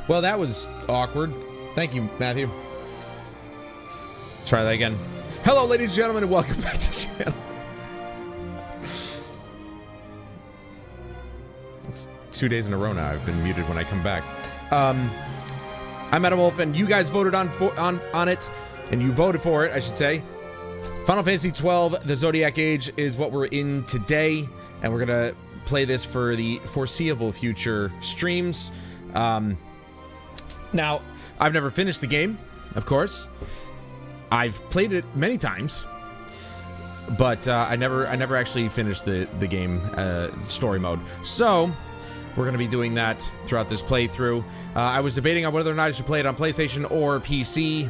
Well, that was awkward. Thank you, Matthew. Try that again. Hello, ladies and gentlemen, and welcome back to the channel. It's 2 days in a row now. I've been muted when I come back. I'm Adam Wolf, and you guys voted on it, and you voted for it, I should say. Final Fantasy XII, the Zodiac Age, is what we're in today, and we're gonna play this for the foreseeable future streams. Now, I've never finished the game, of course. I've played it many times, but I never actually finished the game story mode. So we're going to be doing that throughout this playthrough. I was debating on whether or not I should play it on PlayStation or PC,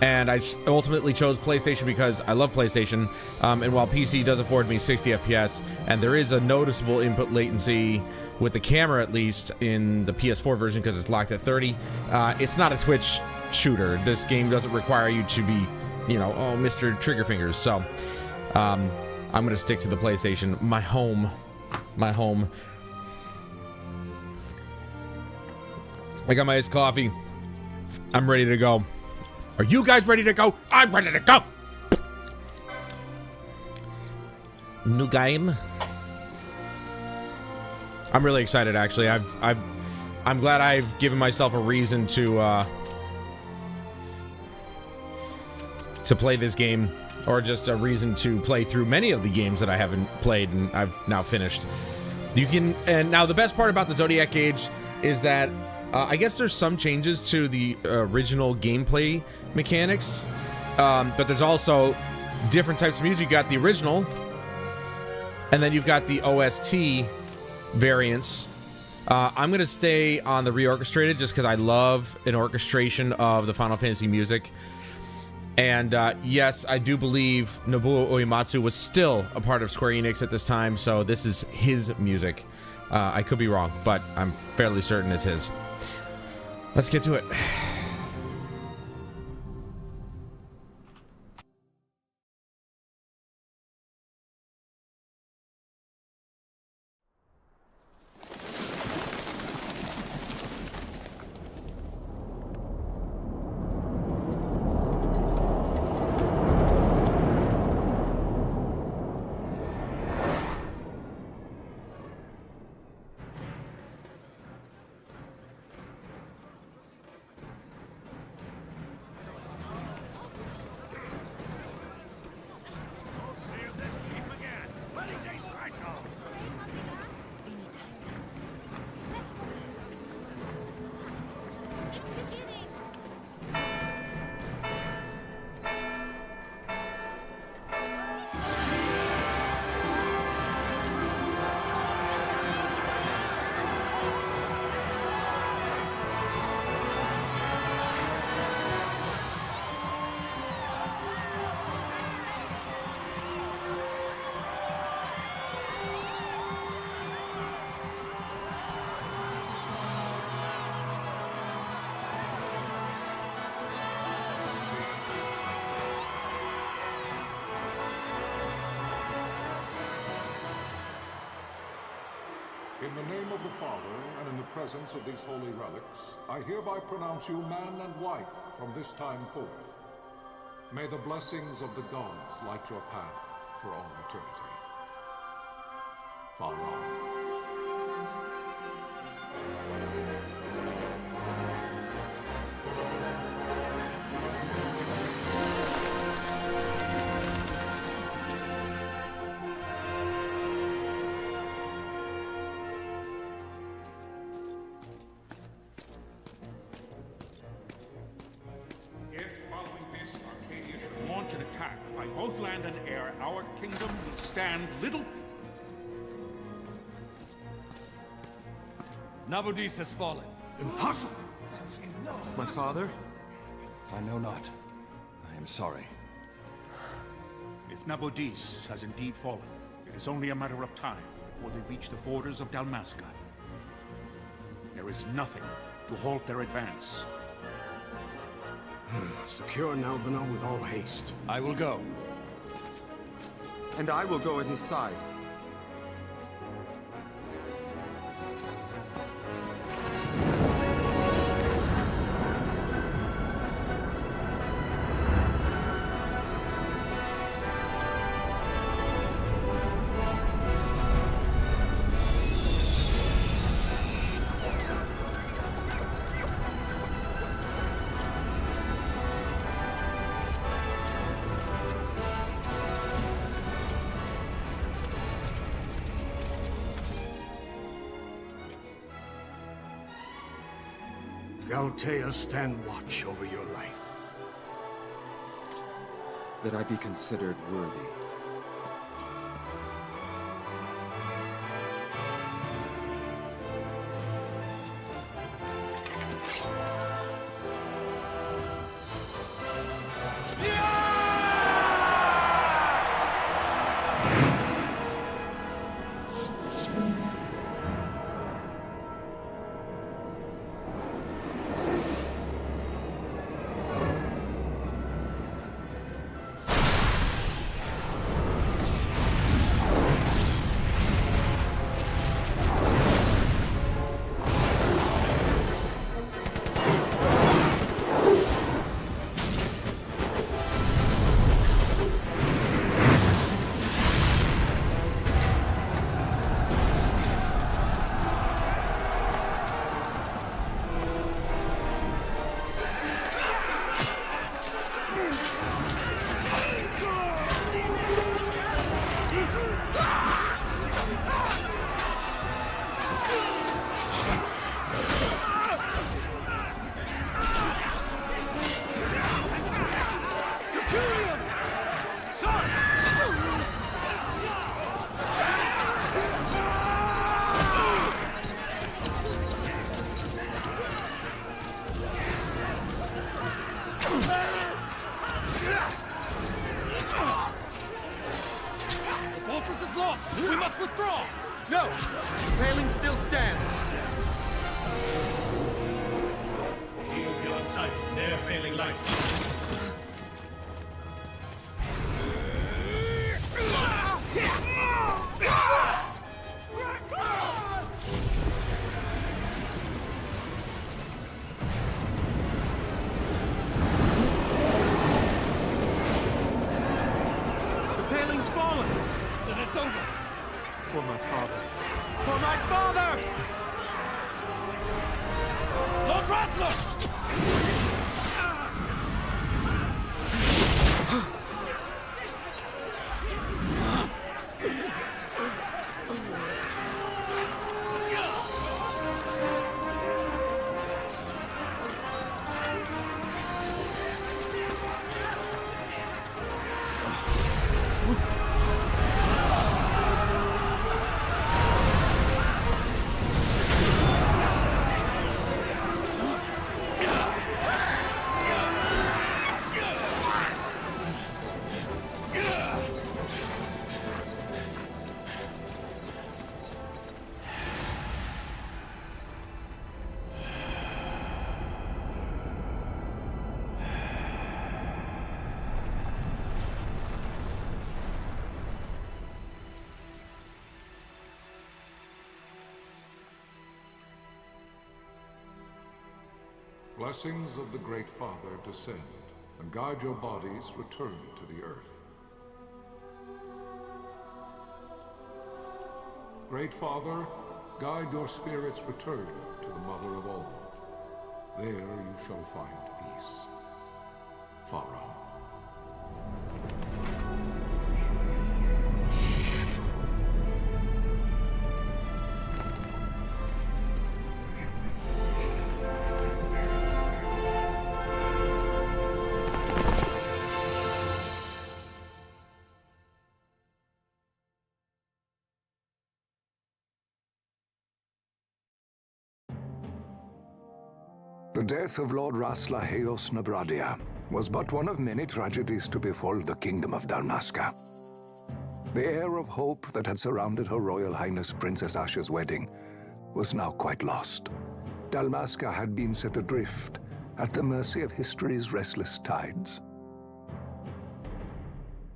and I ultimately chose PlayStation because I love PlayStation. And while PC does afford me 60 FPS, and there is a noticeable input latency with the camera, at least in the PS4 version, because it's locked at 30, it's not a Twitch shooter. This game doesn't require you to be, you know, oh, Mr. Trigger Fingers. So I'm gonna stick to the PlayStation, my home. I got my iced coffee. I'm ready to go. Are you guys ready to go? I'm ready to go. New game. I'm really excited, actually. I'm glad I've given myself a reason to play this game, or just a reason to play through many of the games that I haven't played and I've now finished. You can, and now the best part about the Zodiac Age is that I guess there's some changes to the original gameplay mechanics, but there's also different types of music. You got the original, and then you've got the OST variants. I'm gonna stay on the reorchestrated just because I love an orchestration of the Final Fantasy music. And yes, I do believe Nobuo Uematsu was still a part of Square Enix at this time, so this is his music. I could be wrong, but I'm fairly certain it's his. Let's get to it. In the name of the Father, and in the presence of these holy relics, I hereby pronounce you man and wife from this time forth. May the blessings of the gods light your path for all eternity. Farewell. An attack by both land and air, our kingdom will stand little. Nabudis has fallen. Impossible! My father? I know not. I am sorry. If Nabudis has indeed fallen, it is only a matter of time before they reach the borders of Dalmasca. There is nothing to halt their advance. Secure Nalbina with all haste. I will go. And I will go at his side. Galtea stand watch over your life. That I be considered worthy. We must withdraw! No! Paling still stands! Shield beyond sight, near failing light. The paling's fallen! Then it's over! For my father. For my father! Lord Rasler! Blessings of the Great Father descend, and guide your bodies return to the earth. Great Father, guide your spirits return to the Mother of all. There you shall find peace. Pharaoh. The death of Lord Rasla Heos Nabradia was but one of many tragedies to befall the Kingdom of Dalmasca. The air of hope that had surrounded Her Royal Highness Princess Asha's wedding was now quite lost. Dalmasca had been set adrift at the mercy of history's restless tides.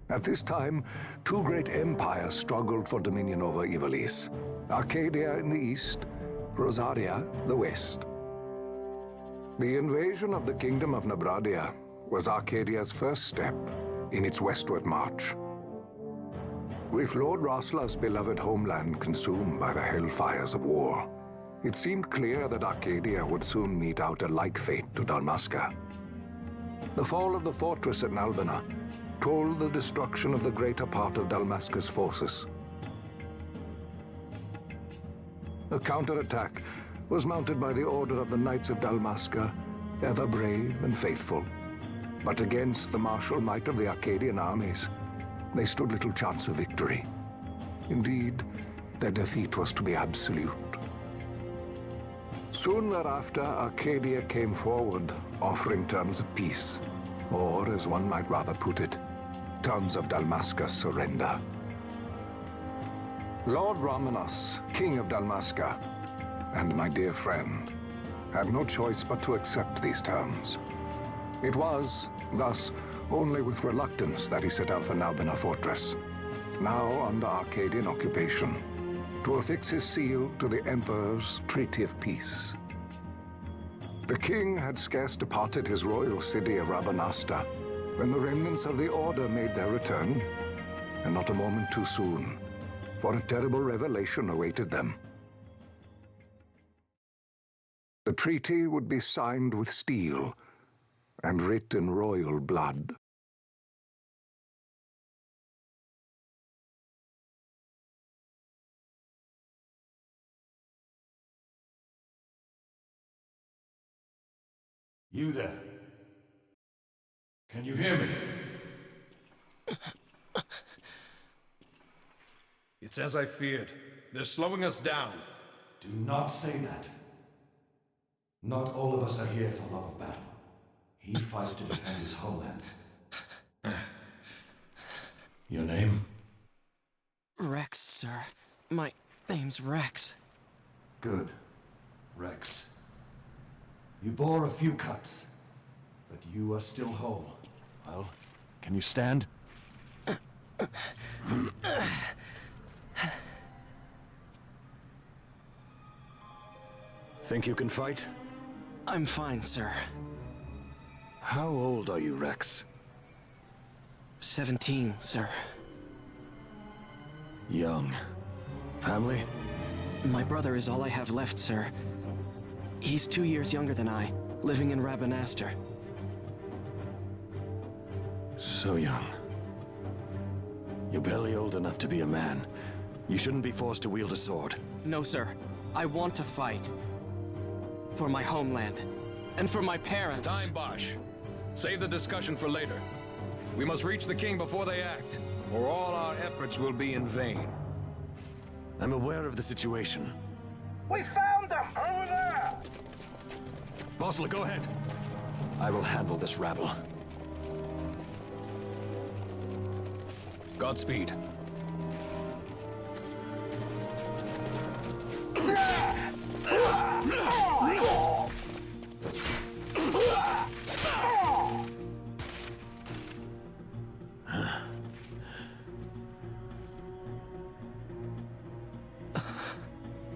At this time, two great empires struggled for dominion over Ivalice: Arcadia in the east, Rosaria the west. The invasion of the Kingdom of Nabradia was Arcadia's first step in its westward march. With Lord Rasla's beloved homeland consumed by the hellfires of war, it seemed clear that Arcadia would soon mete out a like fate to Dalmasca. The fall of the fortress at Nalbina told the destruction of the greater part of Dalmasca's forces. A counterattack was mounted by the Order of the Knights of Dalmasca, ever brave and faithful. But against the martial might of the Arcadian armies, they stood little chance of victory. Indeed, their defeat was to be absolute. Soon thereafter, Arcadia came forward, offering terms of peace, or, as one might rather put it, terms of Dalmasca's surrender. Lord Ramenus, King of Dalmasca, and my dear friend, had no choice but to accept these terms. It was, thus, only with reluctance that he set out for Nalbina Fortress, now under Arcadian occupation, to affix his seal to the Emperor's Treaty of Peace. The king had scarce departed his royal city of Rabanasta when the remnants of the Order made their return, and not a moment too soon, for a terrible revelation awaited them. The treaty would be signed with steel and writ in royal blood. You there? Can you hear me? It's as I feared. They're slowing us down. Do not say that. Not all of us are here for love of battle. He fights to defend his homeland. Your name? Rex, sir. My name's Rex. Good. Rex. You bore a few cuts, but you are still whole. Well, can you stand? Think you can fight? I'm fine, sir. How old are you, Rex? 17, sir. Young. Family? My brother is all I have left, sir. He's 2 years younger than I, living in Rabanastre. So young. You're barely old enough to be a man. You shouldn't be forced to wield a sword. No, sir. I want to fight. For my homeland. And for my parents. It's time, Bosch. Save the discussion for later. We must reach the king before they act, or all our efforts will be in vain. I'm aware of the situation. We found them! Over there! Bossler, go ahead. I will handle this rabble. Godspeed.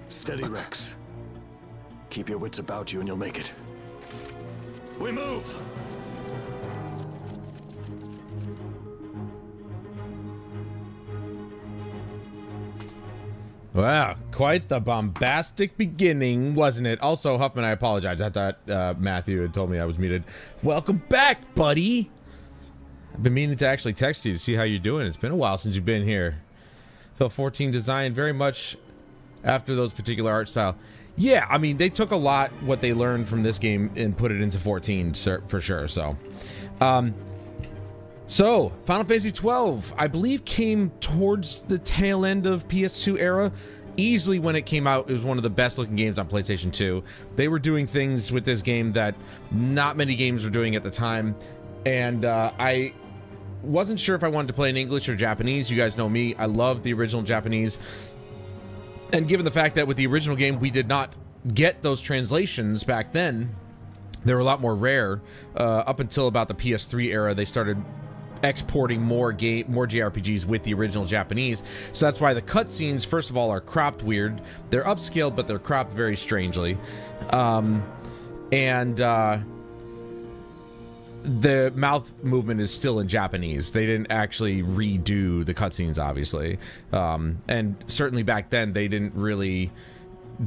Steady, Rex. Keep your wits about you and you'll make it. We move! Wow, quite the bombastic beginning, wasn't it? Also, Huffman, I apologize. I thought Matthew had told me I was muted. Welcome back, buddy! I've been meaning to actually text you to see how you're doing. It's been a while since you've been here. FFXII designed very much after those particular art style. Yeah, I mean, they took a lot what they learned from this game and put it into 14 for sure. So Final Fantasy XII, I believe, came towards the tail end of PS2 era. Easily when it came out, it was one of the best looking games on PlayStation 2. They were doing things with this game that not many games were doing at the time. And I wasn't sure if I wanted to play in English or Japanese. You guys know me. I love the original Japanese. And given the fact that with the original game, we did not get those translations back then, they were a lot more rare. Up until about the PS3 era, they started exporting more JRPGs with the original Japanese. So that's why the cutscenes, first of all, are cropped weird. They're upscaled, but they're cropped very strangely. The mouth movement is still in Japanese. They didn't actually redo the cutscenes, obviously. And certainly back then, they didn't really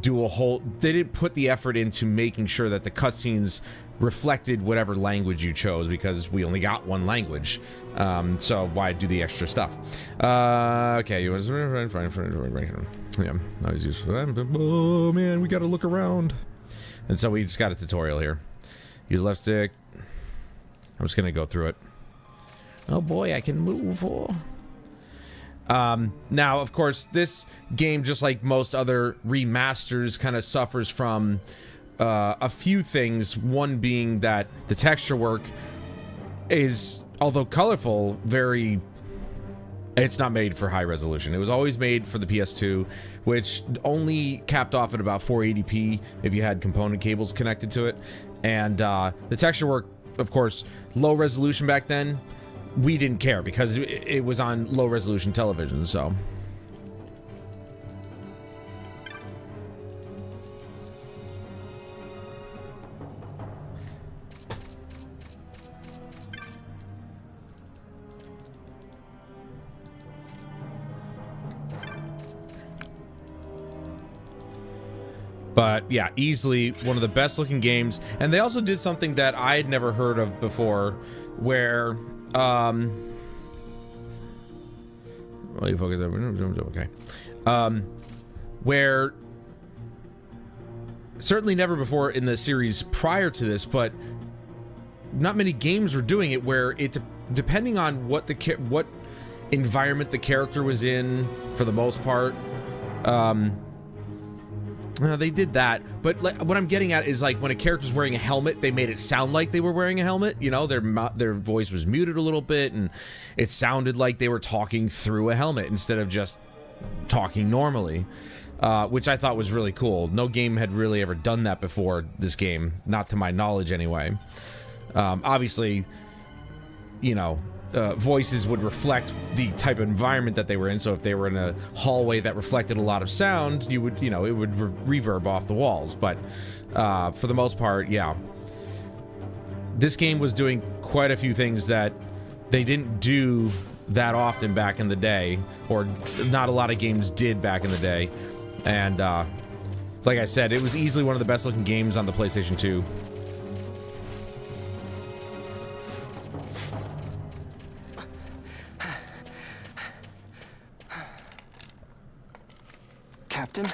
do they didn't put the effort into making sure that the cutscenes reflected whatever language you chose, because we only got one language. So why do the extra stuff? Okay, you was yeah, always useful. Oh man, we got to look around, and so we just got a tutorial here. Use left stick. I'm just gonna go through it. Oh boy, I can move. Now, of course, this game, just like most other remasters, kind of suffers from a few things. One being that the texture work is, although colorful, it's not made for high resolution. It was always made for the PS2, which only capped off at about 480p if you had component cables connected to it. And the texture work, of course, low resolution back then, we didn't care because it was on low resolution television, so. But yeah, easily one of the best looking games. And they also did something that I had never heard of before, where well, you focus okay. Where certainly never before in the series prior to this, but not many games were doing it, where it, depending on what environment the character was in, for the most part, they did that, but what I'm getting at is, like, when a character's wearing a helmet, they made it sound like they were wearing a helmet. You know, their voice was muted a little bit, and it sounded like they were talking through a helmet instead of just talking normally, which I thought was really cool. No game had really ever done that before this game, not to my knowledge anyway. Obviously, you know, voices would reflect the type of environment that they were in. So if they were in a hallway that reflected a lot of sound, it would reverb off the walls. But for the most part, yeah, this game was doing quite a few things that they didn't do that often back in the day, or not a lot of games did back in the day. And like I said, it was easily one of the best looking games on the PlayStation 2. Captain?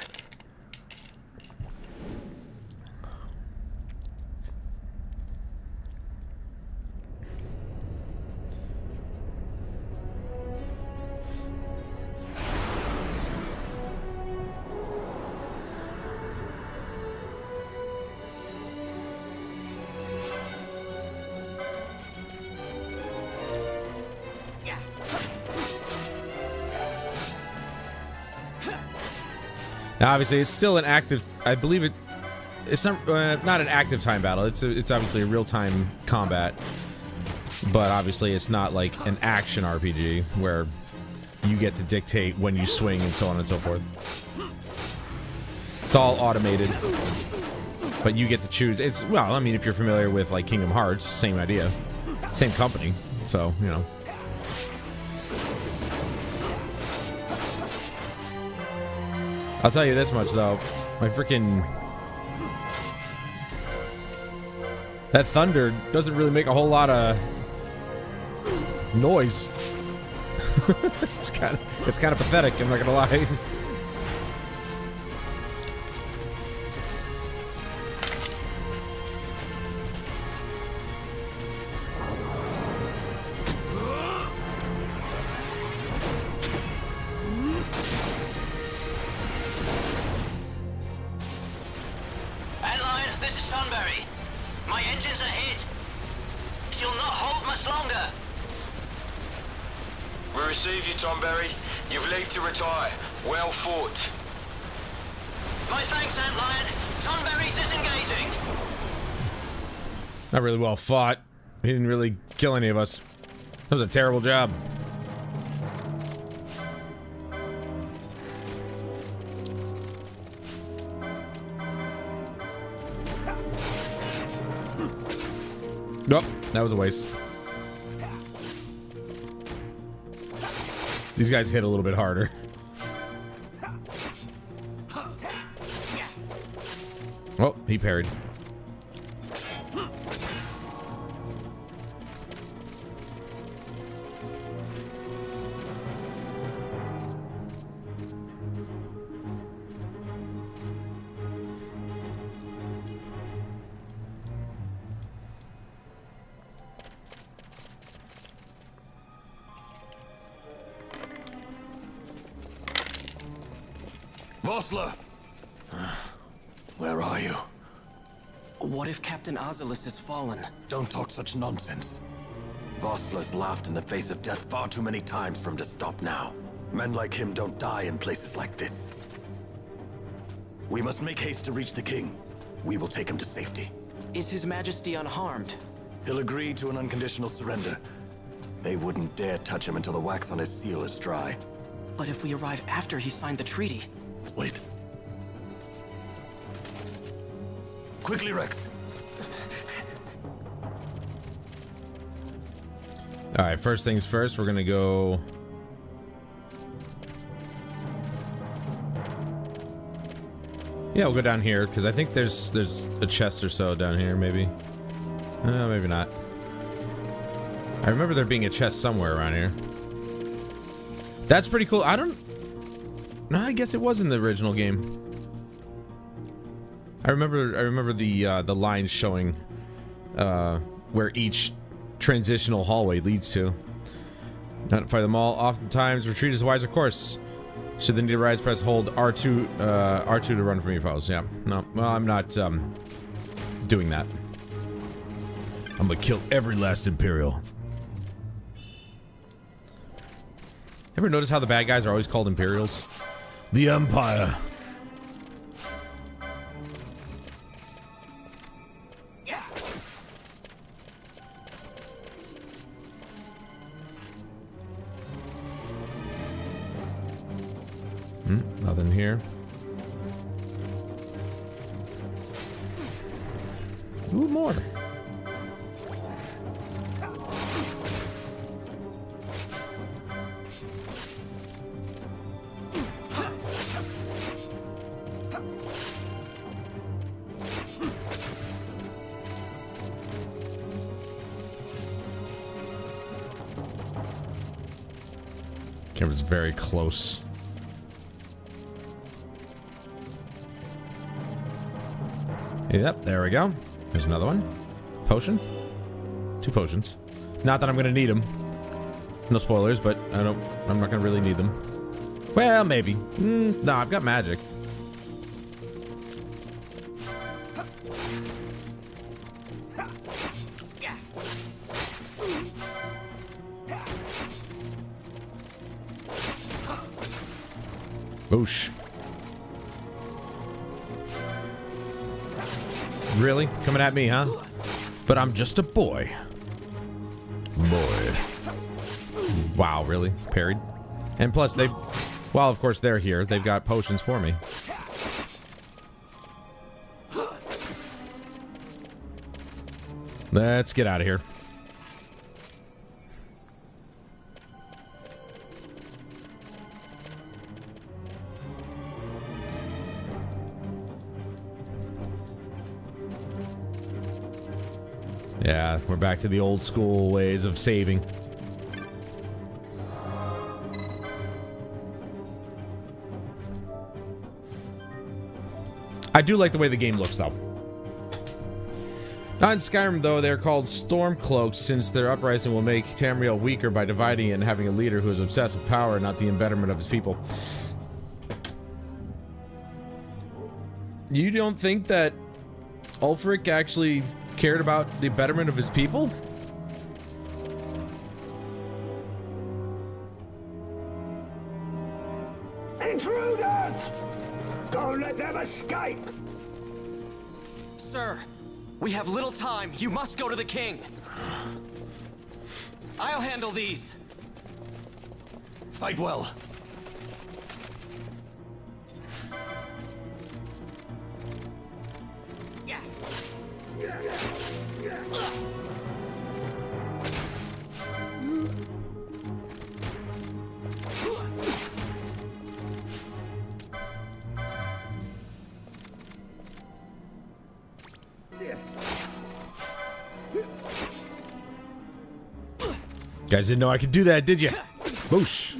Now, obviously, it's still an active. I believe it's not an active time battle. It's obviously a real-time combat, but obviously it's not like an action RPG where you get to dictate when you swing and so on and so forth. It's all automated, but you get to choose. It's, well, I mean, if you're familiar with like Kingdom Hearts, same idea, same company, so you know. I'll tell you this much, though. My freaking... that thunder doesn't really make a whole lot of noise. It's kind of pathetic, I'm not gonna lie. Not really well fought. He didn't really kill any of us. That was a terrible job. Nope, that was a waste. These guys hit a little bit harder. Oh, he parried. Vossler! Where are you? What if Captain Oculus has fallen? Don't talk such nonsense. Vossler's laughed in the face of death far too many times for him to stop now. Men like him don't die in places like this. We must make haste to reach the king. We will take him to safety. Is His Majesty unharmed? He'll agree to an unconditional surrender. They wouldn't dare touch him until the wax on his seal is dry. But if we arrive after he signed the treaty... Wait. Quickly, Rex. All right, first things first, we're gonna go. Yeah, we'll go down here because I think there's a chest or so down here, maybe. Maybe not. I remember there being a chest somewhere around here. That's pretty cool. No, I guess it was in the original game. I remember the lines showing where each transitional hallway leads to. Not fight them all. Oftentimes, retreat is a wiser course. Should the need arise, press hold R2 to run from your foes. Yeah. No. Well, I'm not doing that. I'm gonna kill every last Imperial. Ever notice how the bad guys are always called Imperials? The Empire. Nothing here. Ooh, more. Camera's very close. Yep, there we go. There's another one. Potion. 2 potions. Not that I'm gonna need them. No spoilers, but I'm not gonna really need them. Well, maybe. No, I've got magic. Boosh. Really? Coming at me, huh? But I'm just a boy. Boy. Wow, really? Parried? And plus, well, of course, they're here. They've got potions for me. Let's get out of here. Yeah, we're back to the old school ways of saving. I do like the way the game looks, though. Not in Skyrim, though. They're called Stormcloaks, since their uprising will make Tamriel weaker by dividing it and having a leader who is obsessed with power, not the embetterment of his people. You don't think that Ulfric actually cared about the betterment of his people? Intruders! Don't let them escape! Sir, we have little time. You must go to the king. I'll handle these. Fight well. Guys didn't know I could do that, did you? Boosh.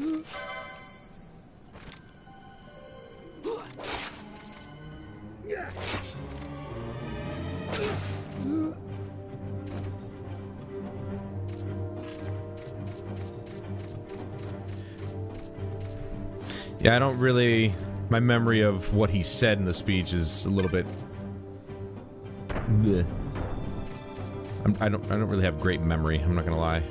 Yeah, I don't really My memory of what he said in the speech is a little bit... bleh. I don't really have great memory, I'm not gonna lie.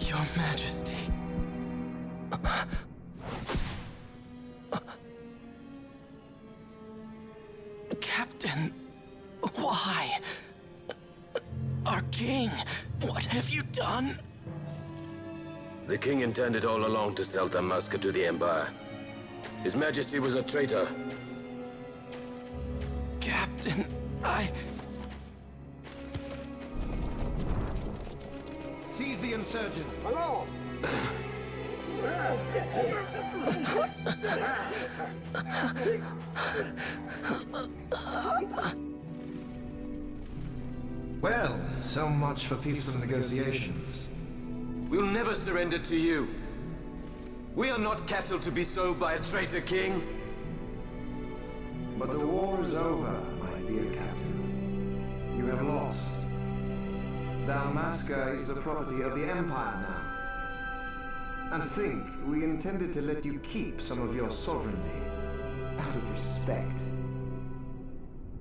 Your Majesty. Captain, why? Our king, what have you done? The king intended all along to sell Dalmasca to the Empire. His Majesty was a traitor. Captain, Seize the insurgent. Hello! Well, so much for peaceful negotiations. We'll never surrender to you. We are not cattle to be sold by a traitor king. But the war is over, my dear captain. You have lost. Dalmasca is the property of the Empire now. And think, we intended to let you keep some of your sovereignty, out of respect.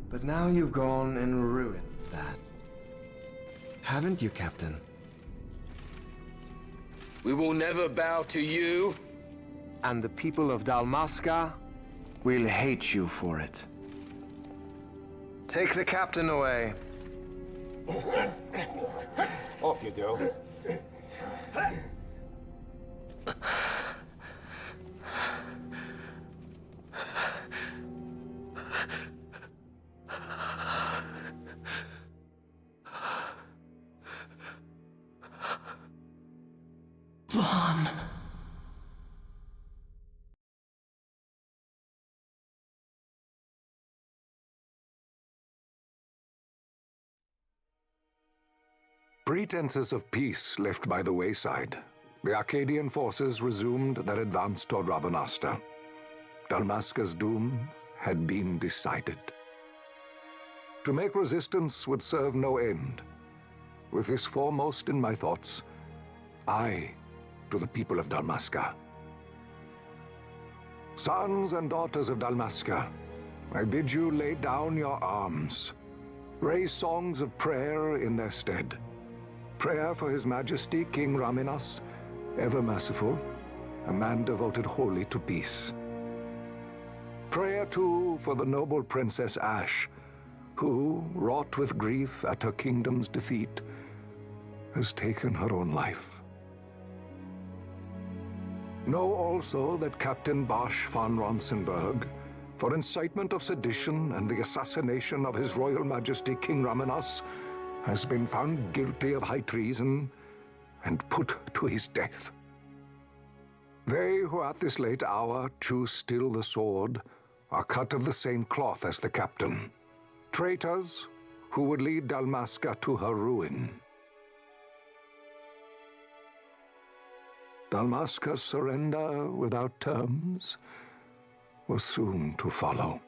But now you've gone and ruined that. Haven't you, Captain? We will never bow to you. And the people of Dalmasca will hate you for it. Take the captain away. Off you go. Vaughn. Pretenses of peace left by the wayside, the Arcadian forces resumed their advance toward Rabanasta. Dalmasca's doom had been decided. To make resistance would serve no end. With this foremost in my thoughts, I to the people of Dalmasca. Sons and daughters of Dalmasca, I bid you lay down your arms. Raise songs of prayer in their stead. Prayer for His Majesty King Raminas, ever merciful, a man devoted wholly to peace. Prayer, too, for the noble Princess Ash, who, wrought with grief at her kingdom's defeat, has taken her own life. Know also that Captain Bosch von Ronsenberg, for incitement of sedition and the assassination of His Royal Majesty King Raminas, has been found guilty of high treason and put to his death. They who at this late hour choose still the sword are cut of the same cloth as the captain. Traitors who would lead Dalmasca to her ruin. Dalmasca's surrender without terms was soon to follow.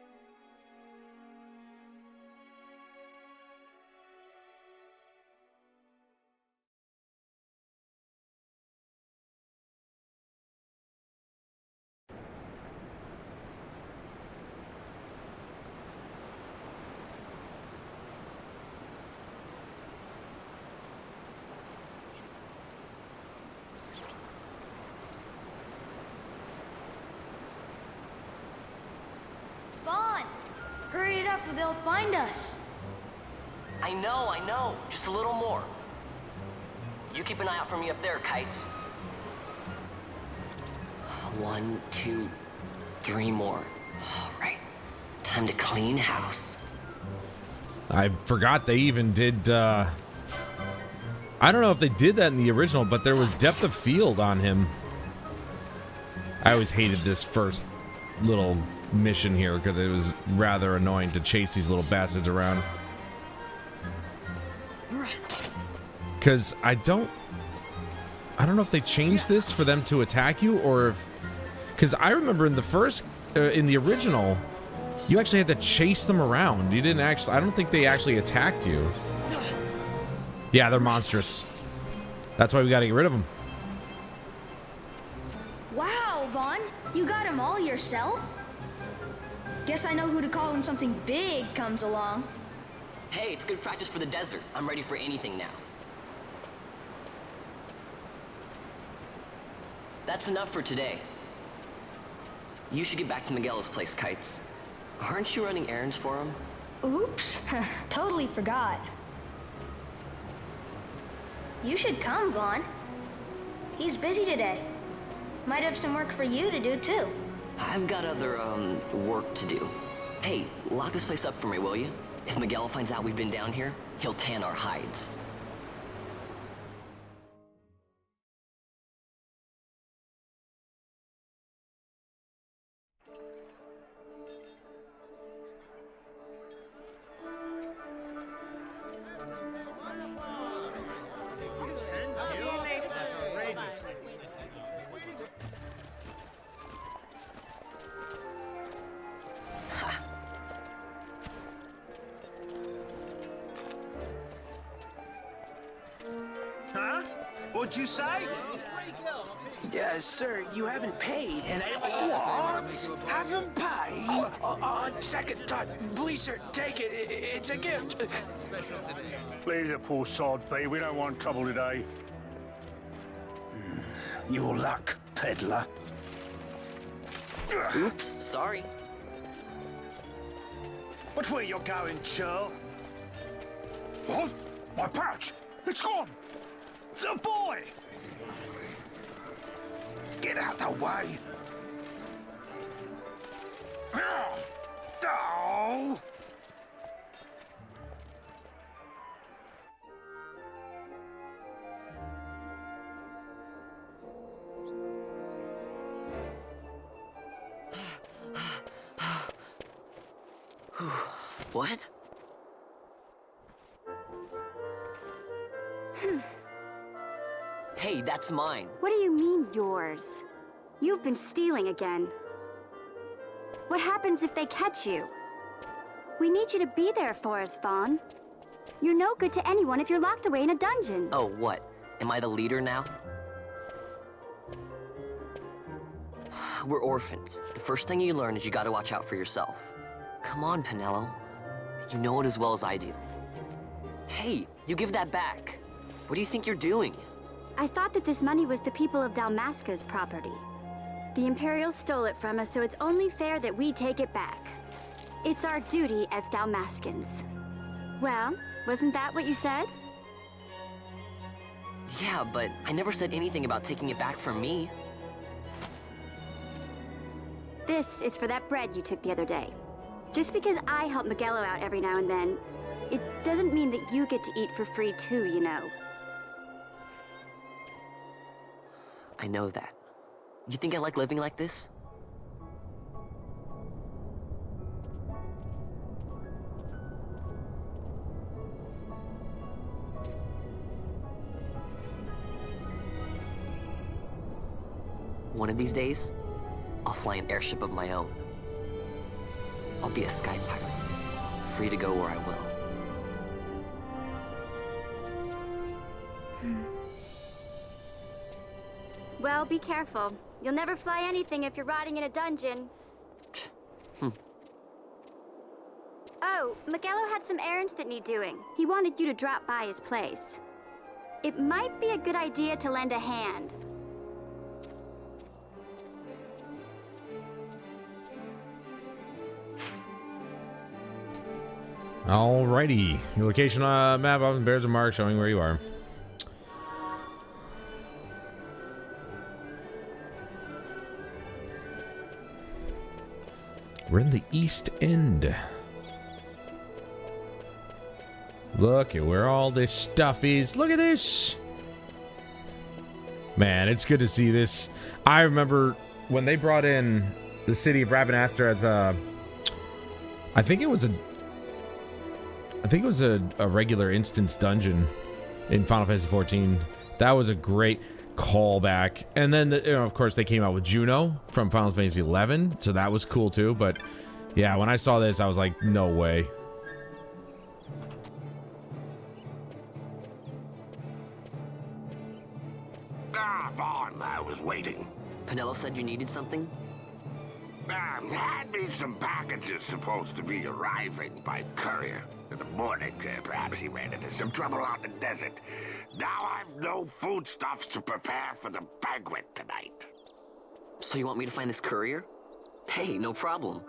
Hurry it up or they'll find us. I know. Just a little more. You keep an eye out for me up there, Kites. 1, 2, 3 more. All right. Time to clean house. I forgot they even did, I don't know if they did that in the original, but there was depth of field on him. I always hated this first little mission here because it was rather annoying to chase these little bastards around. Because I don't know if they changed this for them to attack you or if, because I remember in the first, in the original, you actually had to chase them around. You didn't actually, I don't think they actually attacked you. Yeah, they're monstrous. That's why we got to get rid of them. Wow, Vaughn, you got them all yourself? Guess I know who to call when something big comes along. Hey, it's good practice for the desert. I'm ready for anything now. That's enough for today. You should get back to Miguel's place, Kites. Aren't you running errands for him? Oops, totally forgot. You should come, Vaughn. He's busy today. Might have some work for you to do, too. I've got other, work to do. Hey, lock this place up for me, will you? If Miguel finds out we've been down here, he'll tan our hides. What'd you say? Sir, you haven't paid, and What? Haven't paid? on second thought, please, sir, take it. It's a gift. Leave the poor sod be. We don't want trouble today. Your luck, peddler. Oops, sorry. Which way you're going, churl? What? My pouch! It's gone! The boy! Get out the way! Oh! What? Hey, that's mine. What do you mean, yours? You've been stealing again. What happens if they catch you? We need you to be there for us, Vaughn. You're no good to anyone if you're locked away in a dungeon. Oh, what? Am I the leader now? We're orphans. The first thing you learn is you gotta watch out for yourself. Come on, Pinello. You know it as well as I do. Hey, you give that back. What do you think you're doing? I thought that this money was the people of Dalmasca's property. The Imperials stole it from us, so it's only fair that we take it back. It's our duty as Dalmascans. Well, wasn't that what you said? Yeah, but I never said anything about taking it back from me. This is for that bread you took the other day. Just because I help Miguelo out every now and then, it doesn't mean that you get to eat for free too, you know. I know that. You think I like living like this? One of these days, I'll fly an airship of my own. I'll be a sky pirate, free to go where I will. Well, be careful. You'll never fly anything if you're rotting in a dungeon. Oh, Miguelo had some errands that need doing. He wanted you to drop by his place. It might be a good idea to lend a hand. Alrighty. Your location map often bears a mark showing where you are. We're in the East End. Look at where all this stuff is. Look at this. Man, it's good to see this. I remember when they brought in the city of Rabanastre as a... I think it was a regular instance dungeon in Final Fantasy XIV. That was a great callback. And then, of course, they came out with Juno from Final Fantasy XI, so that was cool too. But yeah, when I saw this, I was like, no way. Vaughn, I was waiting. Penelo said you needed something? Had me some packages supposed to be arriving by courier. In the morning, perhaps he ran into some trouble out in the desert. Now I've no foodstuffs to prepare for the banquet tonight. So you want me to find this courier? Hey, no problem.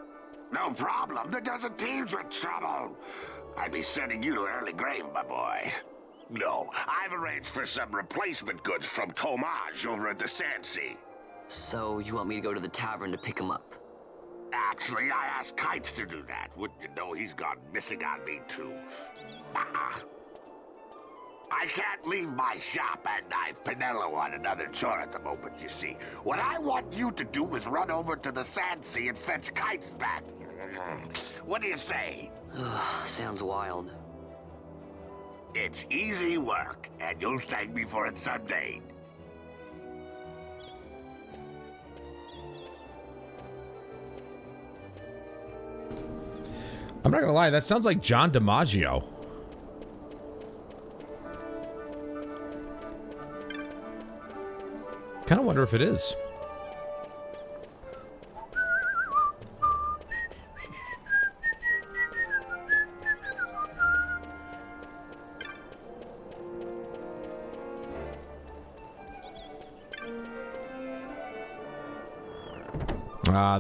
No problem. The desert teems with trouble. I'd be sending you to an early grave, my boy. No, I've arranged for some replacement goods from Tomage over at the Sandsea. So you want me to go to the tavern to pick him up? Actually, I asked Kites to do that. Wouldn't you know he's gone missing on me, too? I can't leave my shop, and I've Penelo on another chore at the moment, you see. What I want you to do is run over to the Sandsea and fetch Kites back. What do you say? Sounds wild. It's easy work, and you'll thank me for it someday. I'm not gonna lie, that sounds like John DiMaggio. Kind of wonder if it is.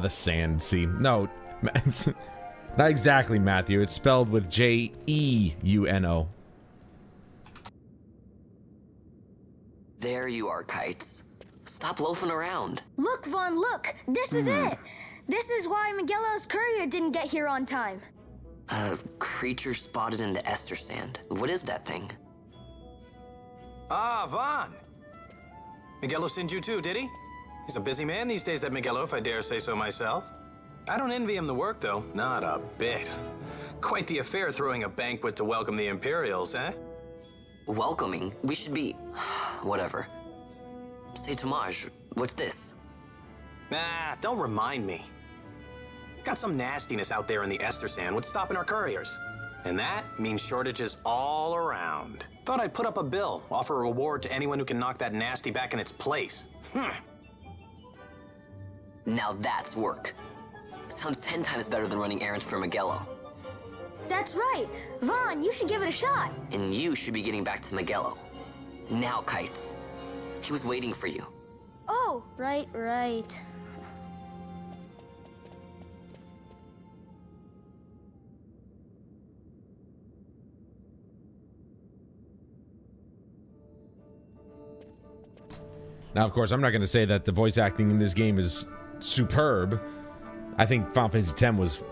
The Sandsea. No, not exactly, Matthew. It's spelled with J-E-U-N-O. There you are, Kites. Stop loafing around. Look, Vaughn, look! This is it! This is why Miguelo's courier didn't get here on time. Creature spotted in the Ester Sand. What is that thing? Ah, Vaughn! Miguelo sent you too, did he? He's a busy man these days, that Miguelo, if I dare say so myself. I don't envy him the work, though. Not a bit. Quite the affair throwing a banquet to welcome the Imperials, eh? Welcoming? We should be... whatever. Say, Tomage, what's this? Nah, don't remind me. Got some nastiness out there in the Ester Sand. What's stopping our couriers? And that means shortages all around. Thought I'd put up a bill, offer a reward to anyone who can knock that nasty back in its place. Now that's work. Sounds 10 times better than running errands for Miguelo. That's right. Vaughn, you should give it a shot. And you should be getting back to Miguelo. Now, Kites. He was waiting for you. Oh, right. Now, of course, I'm not going to say that the voice acting in this game is superb. I think Final Fantasy X was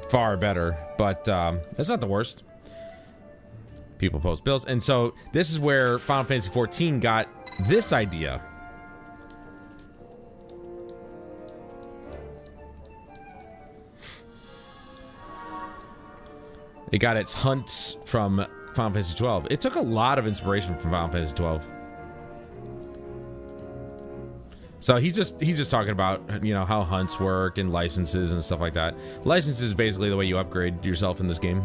far better, but that's not the worst. People post bills. And so this is where Final Fantasy XIV got this idea. It got its hunts from Final Fantasy XII. It took a lot of inspiration from Final Fantasy XII. So he's just talking about, you know, how hunts work and licenses and stuff like that. Licenses is basically the way you upgrade yourself in this game.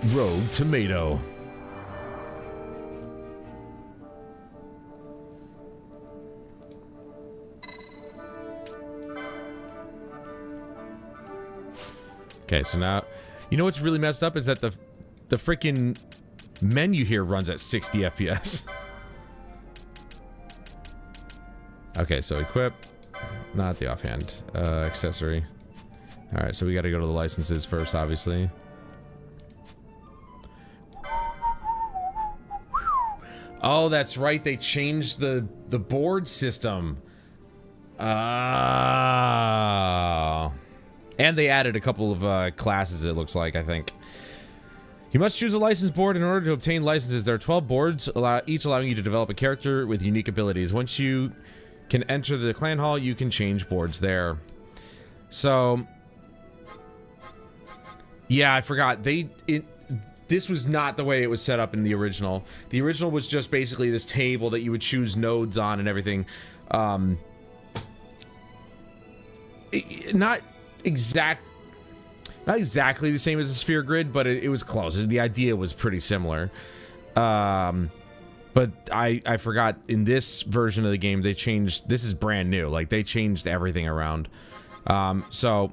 Rogue tomato. Okay, so now, you know what's really messed up is that the freaking menu here runs at 60 FPS. Okay, so equip. not the offhand. Accessory. Alright, so we gotta go to the licenses first, obviously. Oh, that's right. They changed the board system. And they added a couple of classes, it looks like, I think. You must choose a license board in order to obtain licenses. There are 12 boards, each allowing you to develop a character with unique abilities. Once you can enter the clan hall, you can change boards there. So, yeah, I forgot. This was not the way it was set up in the original. The original was just basically this table that you would choose nodes on and everything. Not exactly the same as a sphere grid, but it was close. The idea was pretty similar. But I forgot, in this version of the game, they changed... This is brand new. Like, they changed everything around. So...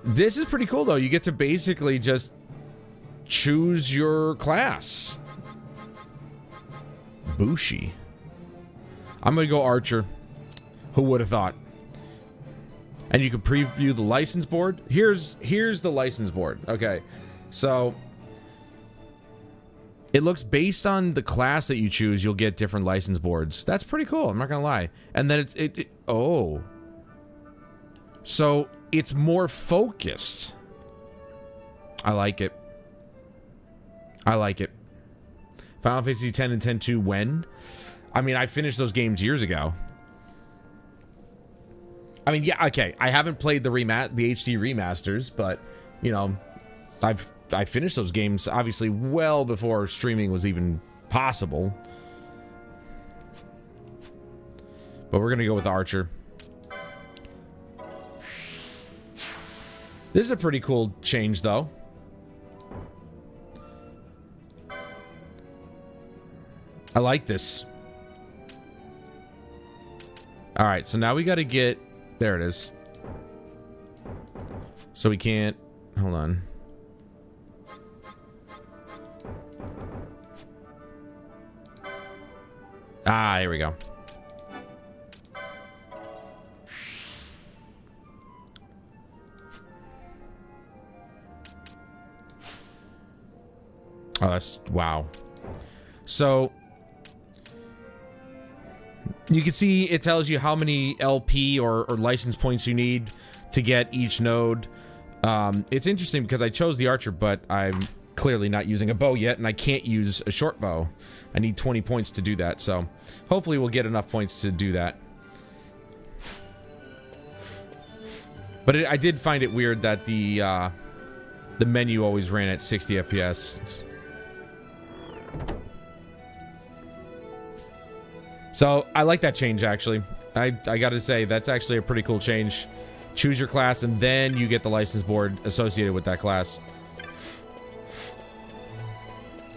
This is pretty cool, though. You get to basically just choose your class. Bushi. I'm gonna go Archer. Who would have thought? And you can preview the license board. Here's the license board. Okay, so it looks based on the class that you choose. You'll get different license boards. That's pretty cool. I'm not gonna lie. And then oh, so it's more focused. I like it. I like it. Final Fantasy X and X-2 when? I mean, I finished those games years ago. I mean, yeah, okay. I haven't played the HD remasters, but you know, I finished those games obviously well before streaming was even possible. But we're gonna go with Archer. This is a pretty cool change, though. I like this. All right, so now we got to get... There it is. So we can't... Hold on. Ah, here we go. Oh, that's... Wow. So... You can see it tells you how many LP or license points you need to get each node. It's interesting because I chose the Archer, but I'm clearly not using a bow yet, and I can't use a short bow. I need 20 points to do that, so hopefully we'll get enough points to do that. But I did find it weird that the menu always ran at 60 FPS. So, I like that change, actually. I gotta say, that's actually a pretty cool change. Choose your class, and then you get the license board associated with that class.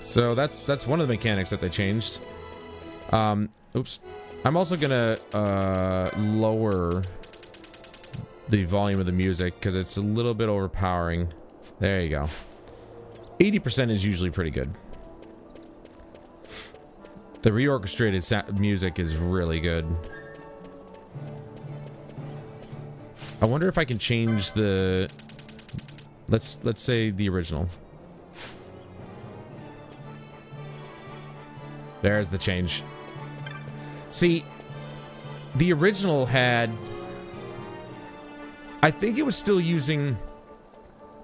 So, that's one of the mechanics that they changed. Oops. I'm also gonna lower the volume of the music, because it's a little bit overpowering. There you go. 80% is usually pretty good. The reorchestrated music is really good. I wonder if I can change the... Let's say the original. There's the change. See, the original had... I think it was still using...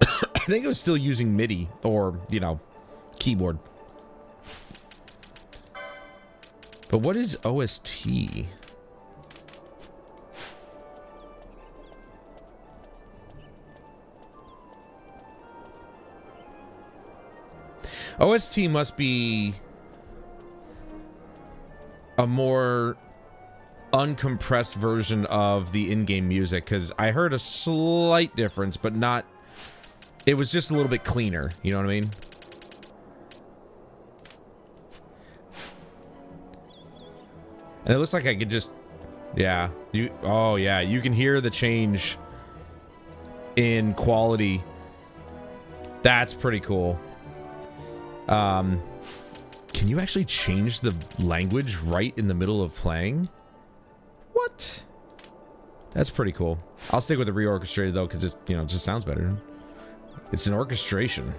I think it was still using MIDI, or, you know, keyboard. But what is OST? OST must be a more uncompressed version of the in-game music, because I heard a slight difference, but not... It was just a little bit cleaner, you know what I mean? And it looks like I could just... Yeah. Oh, yeah. You can hear the change in quality. That's pretty cool. Can you actually change the language right in the middle of playing? What? that. That's pretty cool. I'll stick with the reorchestrated though, because it just sounds better. It's an orchestration.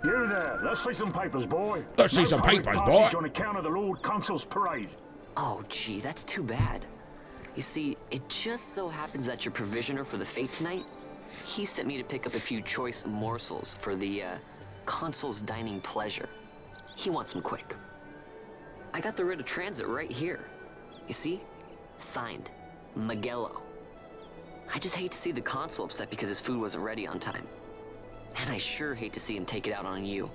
You there, let's see some papers, boy. Let's see some public papers, passage boy. On account of the Lord Consul's parade. Oh, gee, that's too bad. You see, it just so happens that your provisioner for the fete tonight, he sent me to pick up a few choice morsels for the, consul's dining pleasure. He wants them quick. I got the writ of transit right here. You see? Signed, Miguelo. I just hate to see the consul upset because his food wasn't ready on time. And I sure hate to see him take it out on you.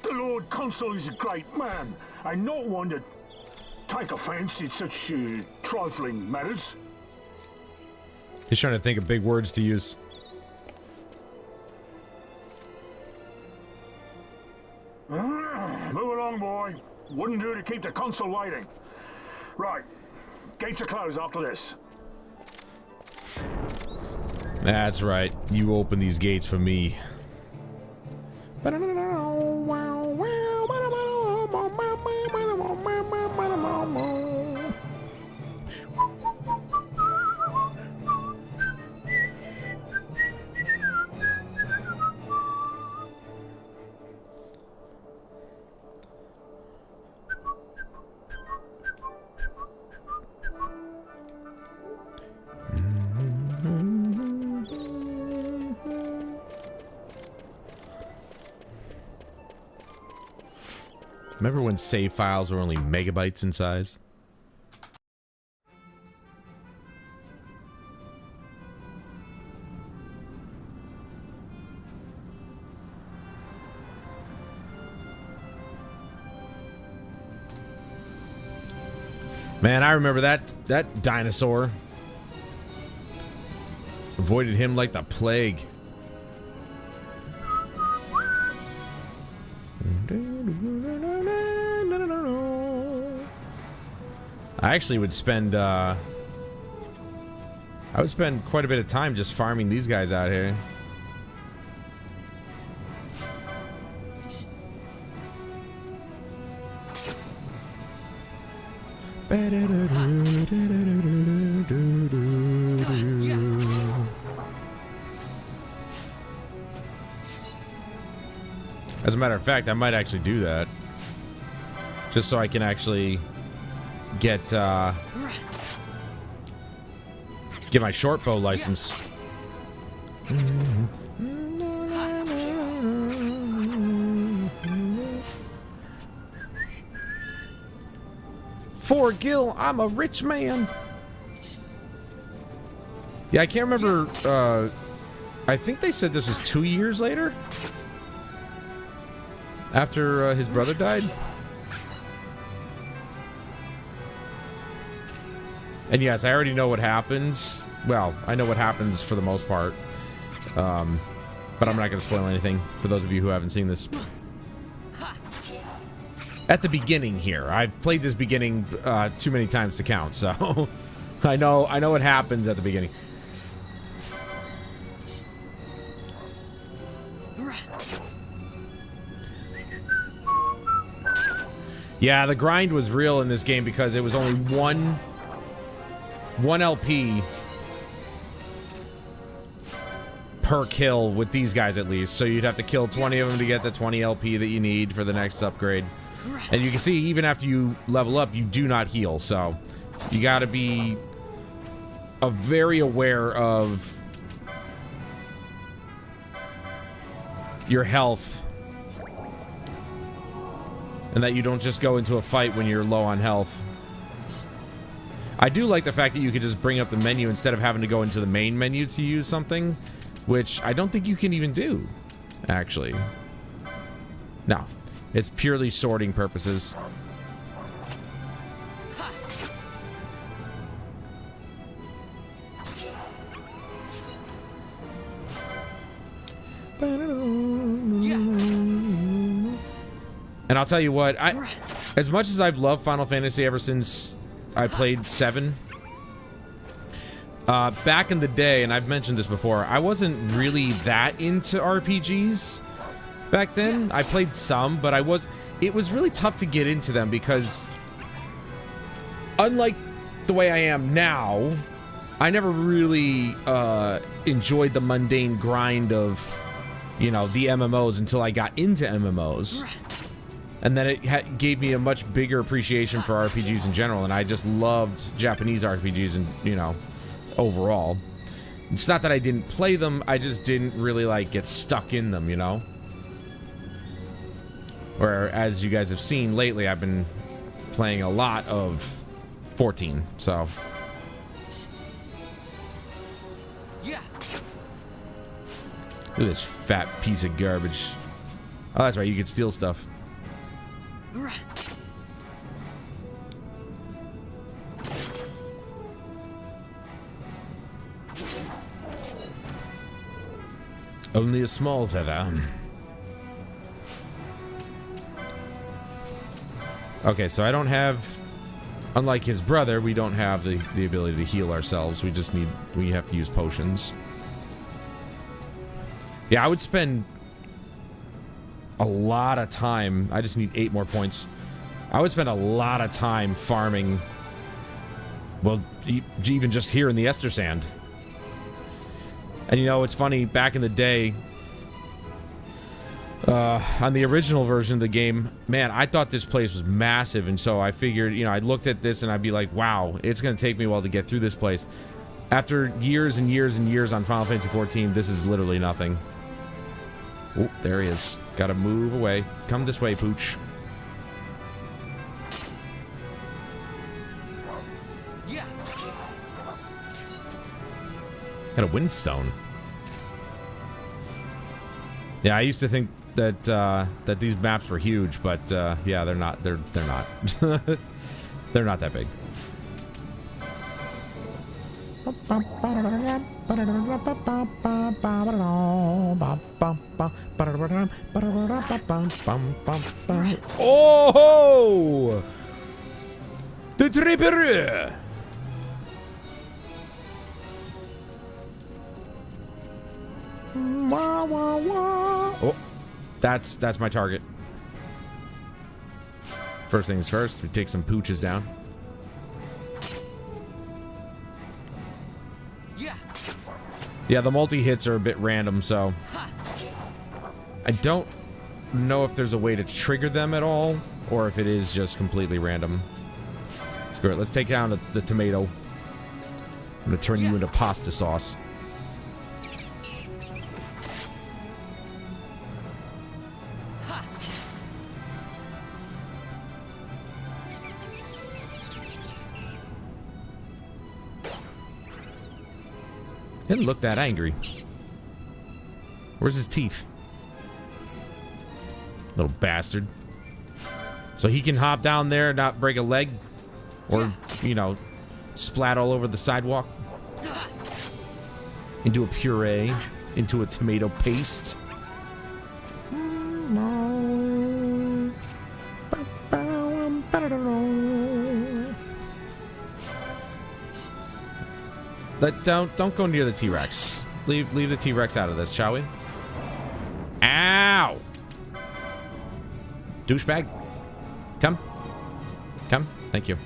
The Lord Consul is a great man, and not one to take offense in such trifling matters. He's trying to think of big words to use. Move along, boy. Wouldn't do to keep the consul waiting. Right. Gates are closed after this. That's right. You open these gates for me. Remember when save files were only megabytes in size? Man, I remember that dinosaur. Avoided him like the plague. I actually would spend, I would spend quite a bit of time just farming these guys out here. As a matter of fact, I might actually do that. Just so I can actually get my short bow license. For Gil, I'm a rich man. Yeah, I can't remember. I think they said this was 2 years later after his brother died. And yes, I already know what happens. Well, I know what happens for the most part. But I'm not going to spoil anything for those of you who haven't seen this. At the beginning here. I've played this beginning too many times to count, so I know what happens at the beginning. Yeah, the grind was real in this game because it was only one LP per kill with these guys at least. So you'd have to kill 20 of them to get the 20 LP that you need for the next upgrade. And you can see even after you level up, you do not heal. So you got to be very aware of your health. And that you don't just go into a fight when you're low on health. I do like the fact that you could just bring up the menu instead of having to go into the main menu to use something, which I don't think you can even do, actually. No, it's purely sorting purposes. And I'll tell you what, as much as I've loved Final Fantasy ever since I played 7, back in the day, and I've mentioned this before, I wasn't really that into RPGs back then. I played some, but it was really tough to get into them because unlike the way I am now, I never really enjoyed the mundane grind of, you know, the MMOs until I got into MMOs. And then it gave me a much bigger appreciation for RPGs in general, and I just loved Japanese RPGs and, you know, overall. It's not that I didn't play them, I just didn't really, like, get stuck in them, you know? Or, as you guys have seen lately, I've been playing a lot of 14, so... Yeah. Look at this fat piece of garbage. Oh, that's right, you can steal stuff. Only a small feather. Okay, so I don't have, unlike his brother, we don't have the ability to heal ourselves. We have to use potions. Yeah, I would spend a lot of time. I just need 8 more points. I would spend a lot of time farming, well, even just here in the Ester Sand. And you know, it's funny, back in the day, on the original version of the game, man, I thought this place was massive, and so I figured, you know, I looked at this and I'd be like, wow, it's going to take me a while to get through this place. After years and years and years on Final Fantasy XIV, this is literally nothing. Oh, there he is. Gotta move away. Come this way, Pooch. Yeah. Got a windstone. Yeah, I used to think that that these maps were huge, but yeah, they're not. They're not. They're not that big. Oh! The Tripper! Oh, that's my target. First things first, we take some pooches down. Yeah, the multi-hits are a bit random, so I don't know if there's a way to trigger them at all, or if it is just completely random. Screw it, let's take down the tomato. I'm gonna turn you into pasta sauce. Didn't look that angry. Where's his teeth? Little bastard. So he can hop down there and not break a leg? Or, you know, splat all over the sidewalk? Into a puree? Into a tomato paste? Don't go near the T-Rex. Leave the T-Rex out of this, shall we? Ow! Douchebag. Come. Come. Thank you.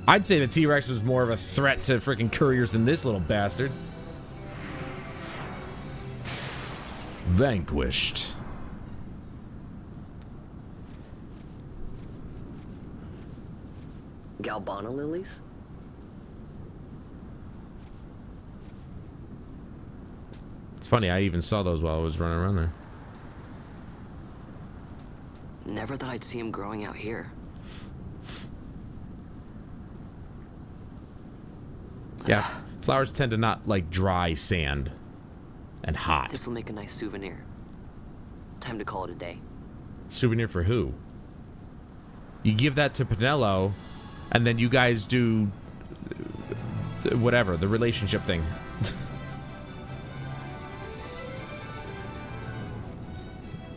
I'd say the T-Rex was more of a threat to freaking couriers than this little bastard. Vanquished. Galbana lilies? It's funny, I even saw those while I was running around there. Never thought I'd see him growing out here. Yeah, flowers tend to not like dry sand and hot. This'll make a nice souvenir. Time to call it a day. Souvenir for who? You give that to Pinello, and then you guys do whatever, the relationship thing.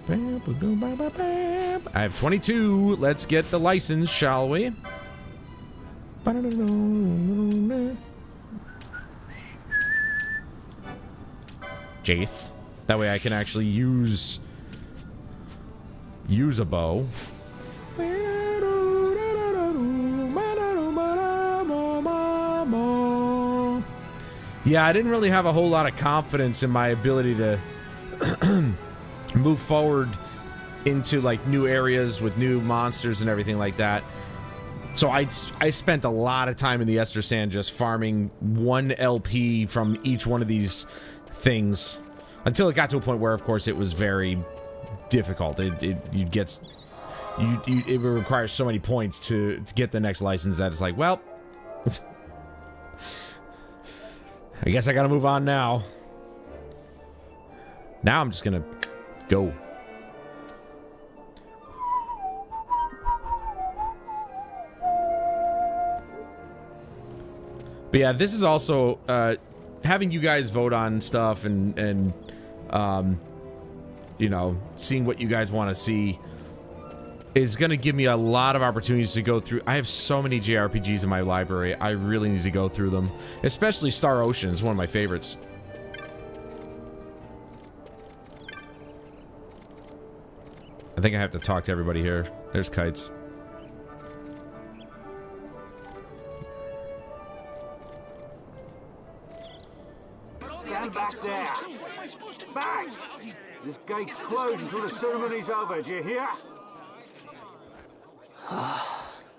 I have 22. Let's get the license, shall we? Jace. That way I can actually use a bow. Yeah, I didn't really have a whole lot of confidence in my ability to move forward into like new areas with new monsters and everything like that. So I spent a lot of time in the Esther Sand just farming 1 LP from each one of these things until it got to a point where, of course, it was very difficult. It would require so many points to get the next license that it's like, well, I guess I gotta move on now. Now I'm just gonna go. But yeah, this is also having you guys vote on stuff and you know, seeing what you guys want to see is going to give me a lot of opportunities to go through. I have so many JRPGs in my library. I really need to go through them, especially Star Ocean is one of my favorites. I think I have to talk to everybody here. There's Kites. Stand back there. Back! This gate's closed until the ceremony's over, do you hear?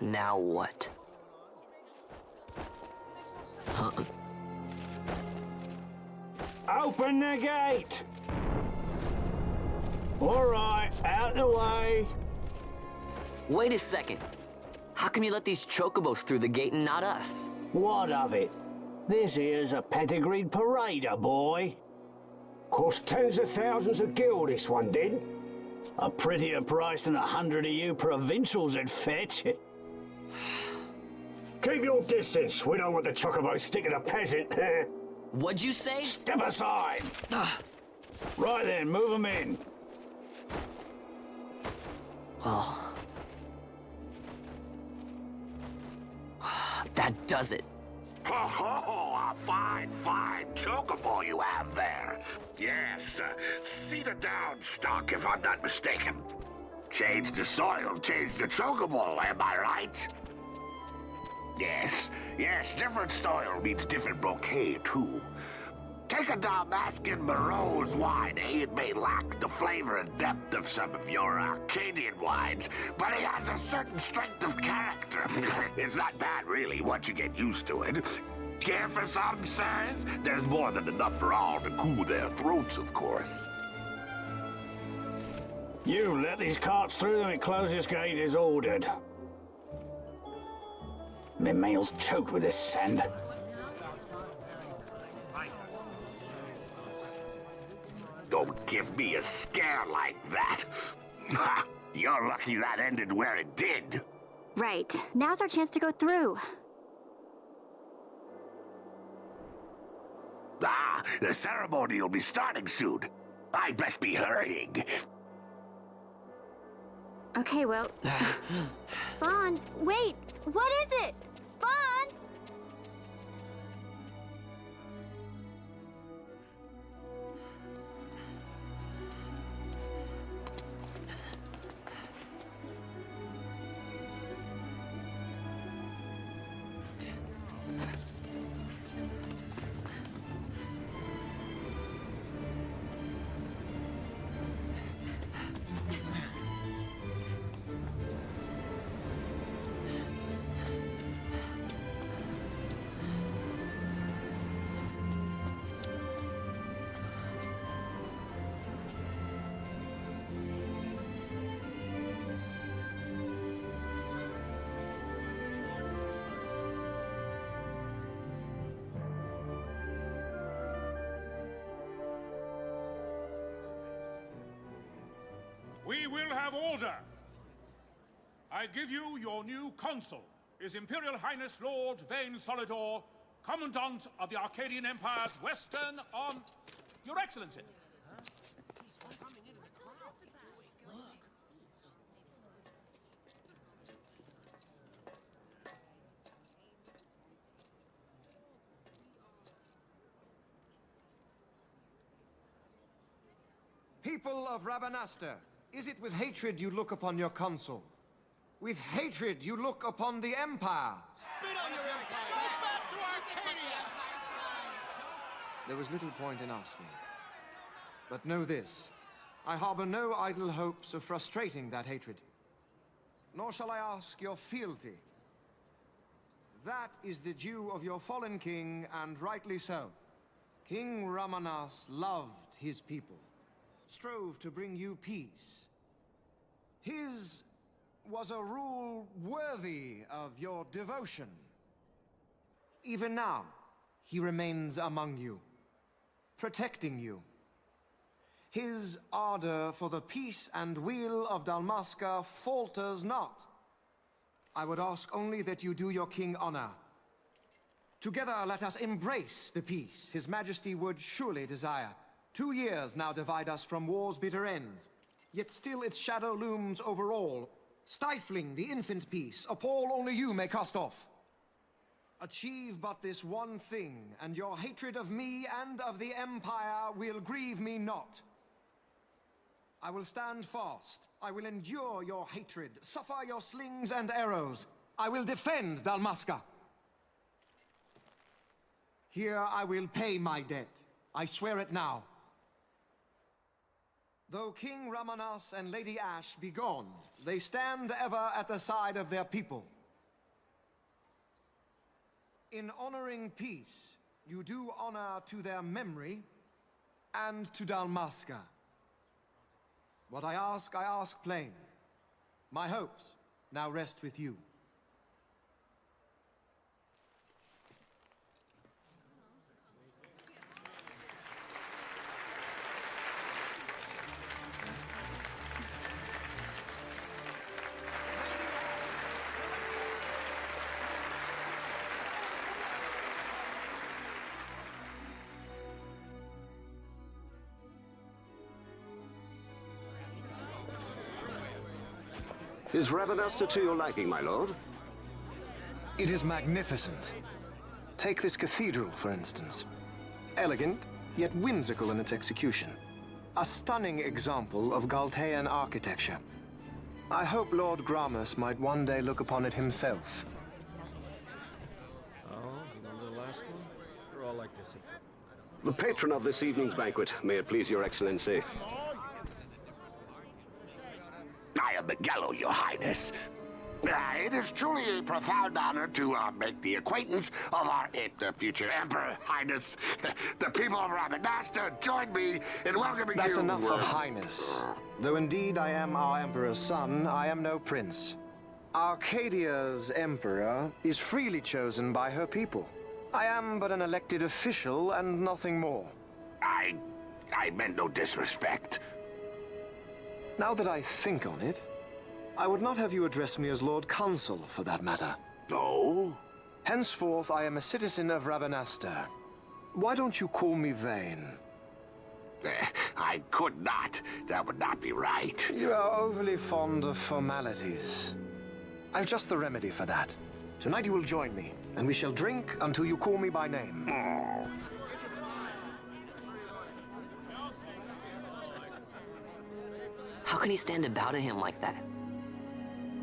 Now what? Open the gate! Alright, out the way. Wait a second. How come you let these chocobos through the gate and not us? What of it? This here's a pedigreed parader, boy. Cost tens of thousands of gil, this one did. A prettier price than 100 of you provincials would fetch. Keep your distance. We don't want the chocobo sticking a peasant. What'd you say? Step aside. Right then, move them in. Well, that does it. Ho ho! A fine chocobo you have there. Yes, cedar down stock if I'm not mistaken. Change the soil, change the chocobo, am I right? Yes, different soil means different bouquet too. Take a Dalmascan Moreau's wine, It may lack the flavor and depth of some of your Arcadian wines, but it has a certain strength of character. It's not bad, really, once you get used to it. Care for some, sirs? There's more than enough for all to cool their throats, of course. You let these carts through and the closest gate is ordered. My mail's choked with this sand. Don't give me a scare like that. You're lucky that ended where it did. Right. Now's our chance to go through. The ceremony will be starting soon. I'd best be hurrying. Okay, well... Fawn, wait! What is it? Fawn! We will have order. I give you your new consul, His Imperial Highness Lord Vane Solidor, Commandant of the Arcadian Empire's Western Your Excellency. People of Rabanastre, is it with hatred you look upon your consul? With hatred you look upon the Empire? Spit on your empire! Move back to Arcadia! There was little point in asking. But know this, I harbor no idle hopes of frustrating that hatred. Nor shall I ask your fealty. That is the due of your fallen king, and rightly so. King Ramanas loved his people, strove to bring you peace. His was a rule worthy of your devotion. Even now, he remains among you, protecting you. His ardor for the peace and weal of Dalmasca falters not. I would ask only that you do your king honor. Together let us embrace the peace His Majesty would surely desire. 2 years now divide us from war's bitter end, yet still its shadow looms over all, stifling the infant peace, a pall only you may cast off. Achieve but this one thing, and your hatred of me and of the Empire will grieve me not. I will stand fast. I will endure your hatred, suffer your slings and arrows. I will defend Dalmasca. Here I will pay my debt. I swear it now. Though King Ramanas and Lady Ash be gone, they stand ever at the side of their people. In honoring peace, you do honor to their memory and to Dalmasca. What I ask plain. My hopes now rest with you. Is Rabanastre to your liking, my lord? It is magnificent. Take this cathedral, for instance. Elegant, yet whimsical in its execution. A stunning example of Galtean architecture. I hope Lord Gramus might one day look upon it himself. Oh, remember the last one? You're all like this. The patron of this evening's banquet, may it please your excellency. I am Miguelo, your highness. It is truly a profound honor to make the acquaintance of our future emperor, highness. The people of Rabanastre join me in welcoming you. That's enough of highness. Though indeed I am our emperor's son, I am no prince. Arcadia's emperor is freely chosen by her people. I am but an elected official and nothing more. I meant no disrespect. Now that I think on it, I would not have you address me as Lord Consul, for that matter. No? Henceforth, I am a citizen of Rabanastre. Why don't you call me Vane? I could not. That would not be right. You are overly fond of formalities. I've just the remedy for that. Tonight you will join me, and we shall drink until you call me by name. Oh. How can he stand about to him like that?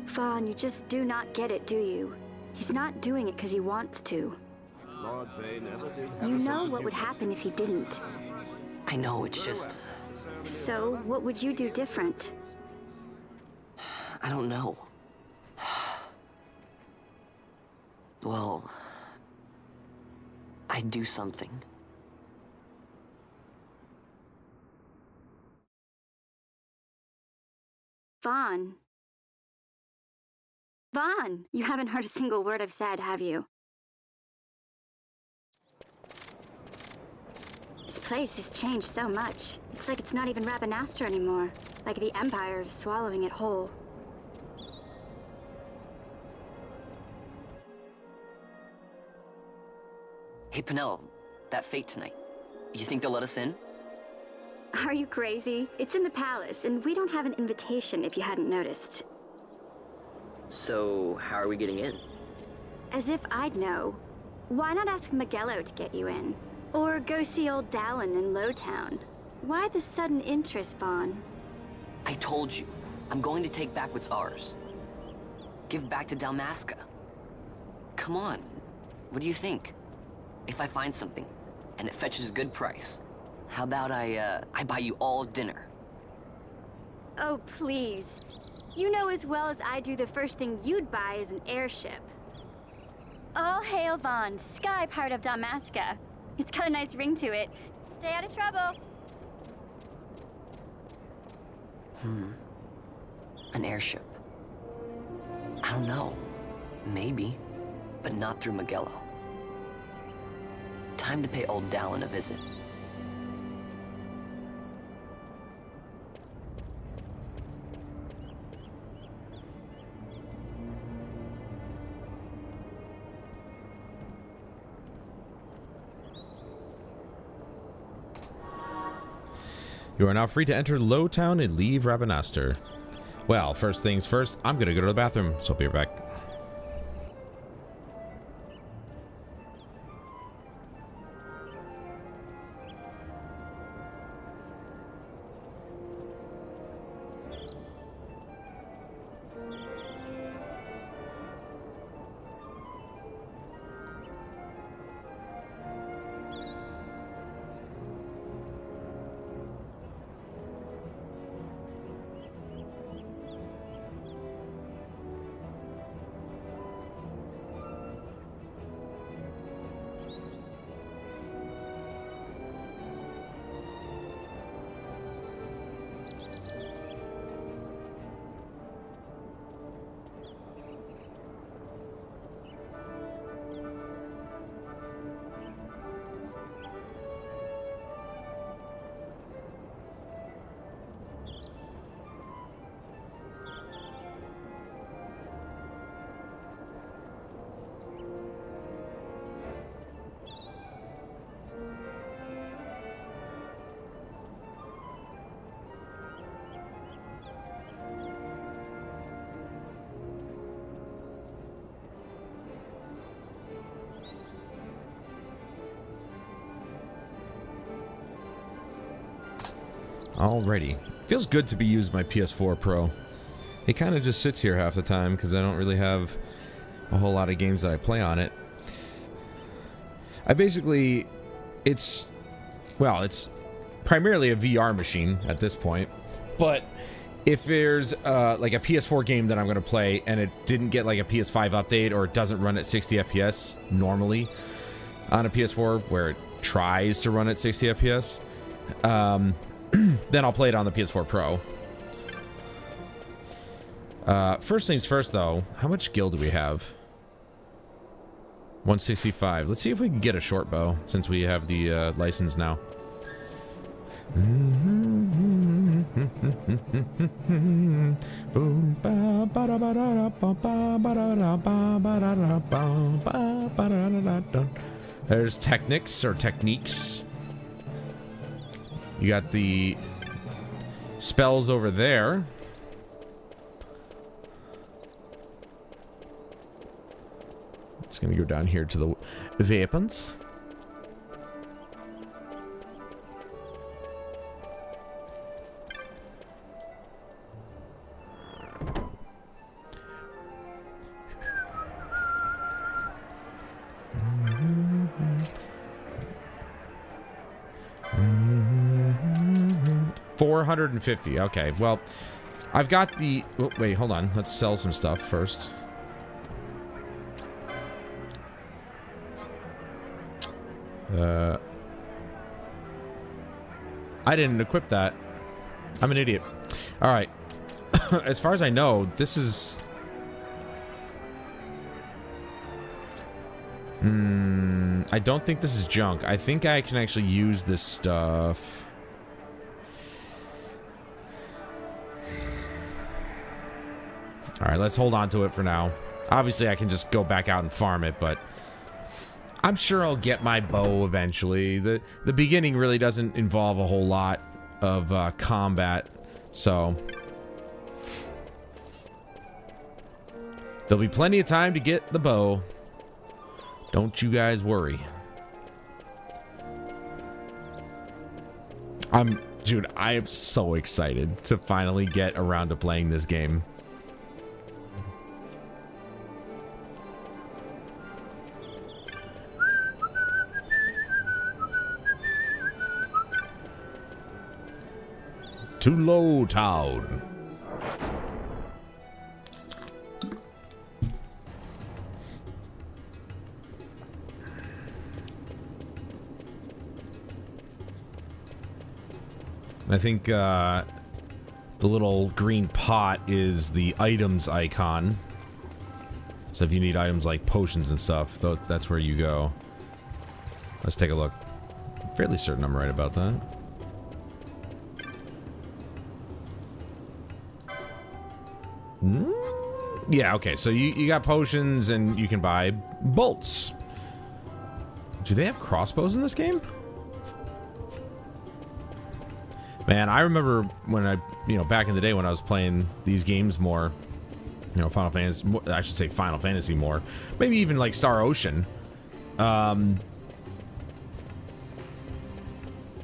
Fawn, you just do not get it, do you? He's not doing it because he wants to. Lord Vane never did. You know what would happen if he didn't. I know, it's just... So, what would you do different? I don't know. Well... I'd do something. Vaughn. Vaughn! You haven't heard a single word I've said, have you? This place has changed so much. It's like it's not even Rabanastre anymore. Like the Empire is swallowing it whole. Hey, Penel, that fate tonight. You think they'll let us in? Are you crazy? It's in the palace, and we don't have an invitation if you hadn't noticed. So, how are we getting in? As if I'd know. Why not ask Magello to get you in? Or go see old Dallin in Lowtown? Why the sudden interest, Vaughn? I told you, I'm going to take back what's ours. Give back to Dalmasca. Come on, what do you think? If I find something, and it fetches a good price, how about I buy you all dinner? Oh, please. You know as well as I do the first thing you'd buy is an airship. All hail Vaughn, sky part of Dalmasca. It's got a nice ring to it. Stay out of trouble. An airship. I don't know. Maybe, but not through Magello. Time to pay old Dallin a visit. You are now free to enter Lowtown and leave Rabanastre. Well, first things first, I'm gonna go to the bathroom, so I'll be right back. Alrighty. Feels good to be used my PS4 Pro. It kind of just sits here half the time because I don't really have a whole lot of games that I play on it. I basically, it's primarily a VR machine at this point, but if there's like a PS4 game that I'm going to play and it didn't get like a PS5 update or it doesn't run at 60 FPS normally on a PS4 where it tries to run at 60 FPS, then I'll play it on the PS4 Pro. First things first, though. How much gil do we have? 165. Let's see if we can get a short bow, since we have the license now. There's techniques or techniques. You got the spells over there. Just gonna go down here to the weapons. $450. Okay, well, I've got the... Oh, wait, hold on. Let's sell some stuff first. I didn't equip that. I'm an idiot. All right. As far as I know, this is... I don't think this is junk. I think I can actually use this stuff. All right, let's hold on to it for now. Obviously, I can just go back out and farm it, but I'm sure I'll get my bow eventually. The beginning really doesn't involve a whole lot. of combat, so there'll be plenty of time to get the bow. Don't you guys worry. Dude, I am so excited to finally get around to playing this game. To Low Town. I think the little green pot is the items icon. So if you need items like potions and stuff, that's where you go. Let's take a look. I'm fairly certain I'm right about that. Yeah, okay, so you got potions and you can buy bolts. Do they have crossbows in this game? Man, I remember when back in the day when I was playing these games more, Final Fantasy, I should say Final Fantasy more, maybe even like Star Ocean. I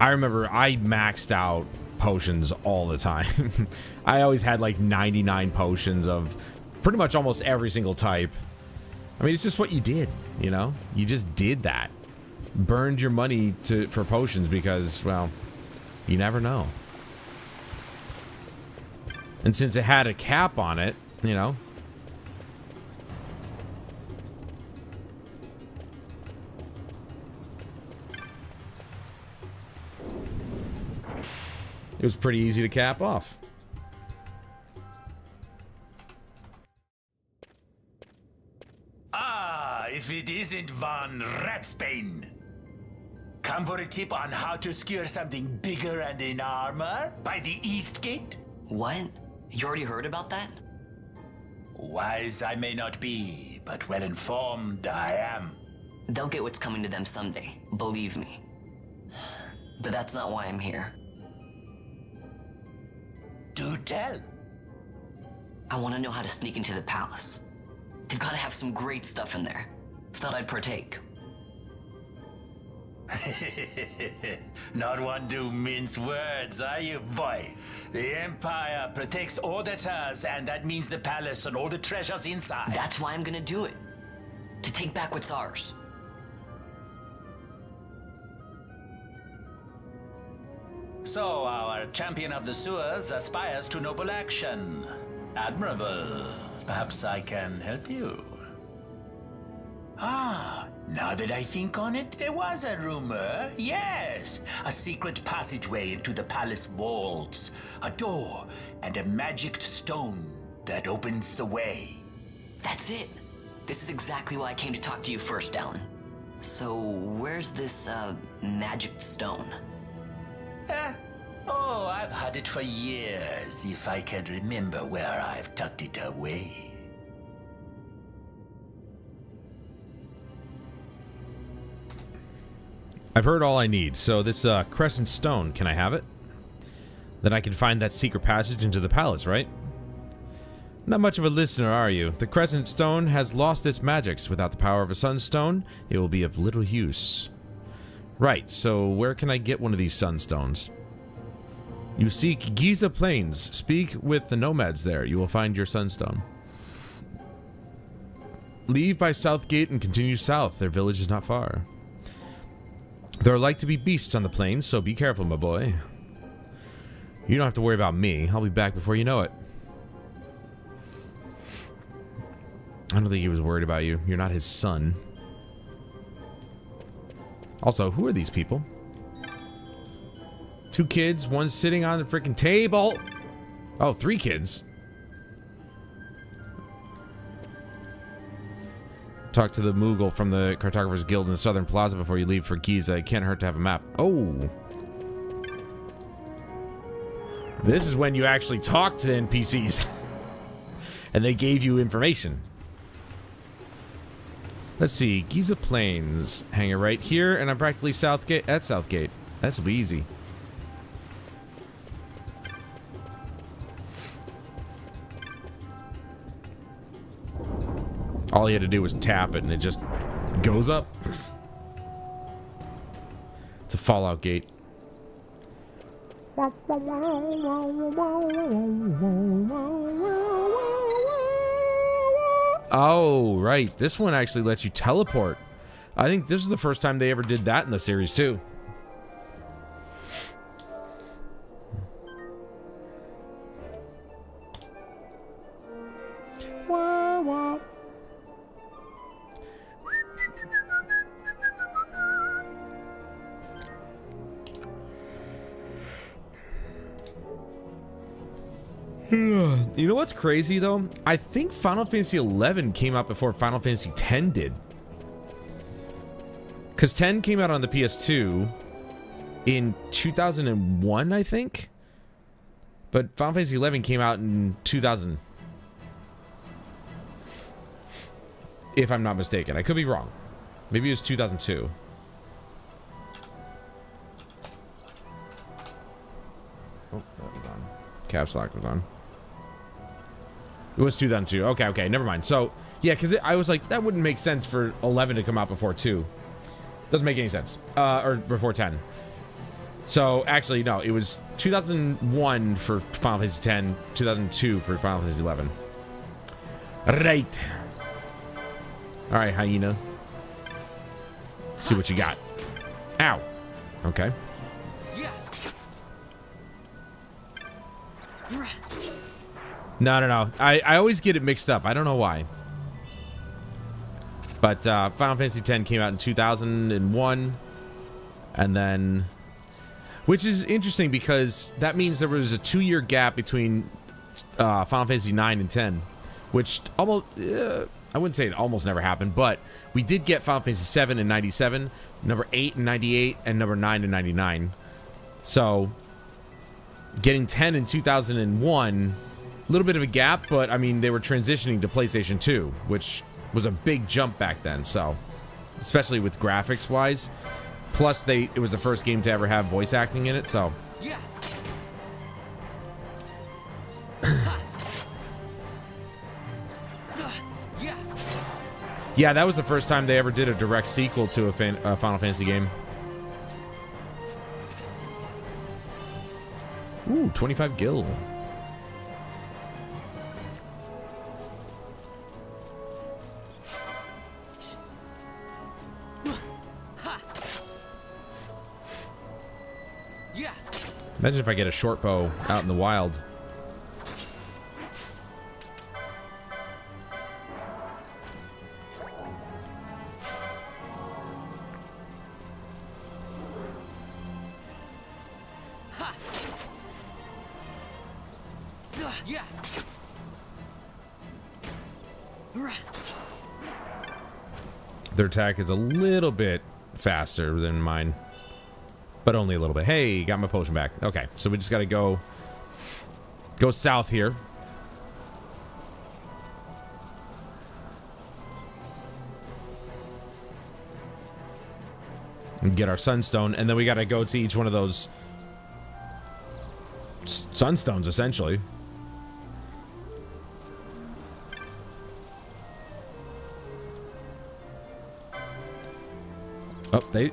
remember I maxed out potions all the time. I always had like 99 potions of pretty much almost every single type. I mean, it's just what you did, You just did that. Burned your money for potions because, well, you never know. And since it had a cap on it, it was pretty easy to cap off. If it isn't Von Ratsbane. Come for a tip on how to secure something bigger and in armor by the East Gate? What? You already heard about that? Wise I may not be, but well informed I am. They'll get what's coming to them someday, believe me. But that's not why I'm here. Do tell. I want to know how to sneak into the palace. They've got to have some great stuff in there. Thought I'd partake. Not one to mince words, are you, boy? The Empire protects all that's hers, and that means the palace and all the treasures inside. That's why I'm gonna do it. To take back what's ours. So, our champion of the sewers aspires to noble action. Admirable. Perhaps I can help you. Now that I think on it, there was a rumor. Yes, a secret passageway into the palace vaults. A door and a magic stone that opens the way. That's it. This is exactly why I came to talk to you first, Alan. So, where's this, magic stone? I've had it for years, if I can remember where I've tucked it away. I've heard all I need, so this crescent stone, can I have it? Then I can find that secret passage into the palace, right? Not much of a listener, are you? The crescent stone has lost its magics. Without the power of a sunstone, it will be of little use. Right, so where can I get one of these sunstones? You seek Giza Plains. Speak with the nomads there. You will find your sunstone. Leave by South Gate and continue south. Their village is not far. There are like to be beasts on the plains, so be careful, my boy. You don't have to worry about me. I'll be back before you know it. I don't think he was worried about you. You're not his son. Also, who are these people? 2 kids, one sitting on the freaking table. Oh, 3 kids. Talk to the Moogle from the Cartographers Guild in the Southern Plaza before you leave for Giza. It can't hurt to have a map. Oh. This is when you actually talk to NPCs. And they gave you information. Let's see. Giza Plains. Hang it right here. And I'm practically at Southgate. That's be easy. All he had to do was tap it and it just goes up. It's a Fallout gate. Oh, right. This one actually lets you teleport. I think this is the first time they ever did that in the series, too. You know what's crazy though? I think Final Fantasy XI came out before Final Fantasy X did. Because 10 came out on the PS2 in 2001, I think. But Final Fantasy XI came out in 2000. If I'm not mistaken. I could be wrong. Maybe it was 2002. Oh, that was on. Caps lock was on. It was 2002. Okay, never mind. So, yeah, because I was like, that wouldn't make sense for 11 to come out before 2. Doesn't make any sense. Or before 10. So, actually, no. It was 2001 for Final Fantasy X, 2002 for Final Fantasy 11. Right. Alright, hyena. Let's see what you got. Ow. Okay. No. I always get it mixed up. I don't know why. But Final Fantasy X came out in 2001. And then... Which is interesting because that means there was a 2-year gap between Final Fantasy IX and 10. Which almost... I wouldn't say it almost never happened, but we did get Final Fantasy VII in 97, number 8 in 98, and number 9 in 99. So... Getting 10 in 2001... A little bit of a gap, but I mean, they were transitioning to PlayStation 2, which was a big jump back then, so especially with graphics wise. Plus, it was the first game to ever have voice acting in it, so yeah. Yeah, that was the first time they ever did a direct sequel to a Final Fantasy game. Ooh, 25 gil. Imagine if I get a short bow out in the wild. Their attack is a little bit faster than mine. But only a little bit. Hey, got my potion back. Okay, so we just gotta go south here. And get our sunstone, and then we gotta go to each one of those sunstones, essentially.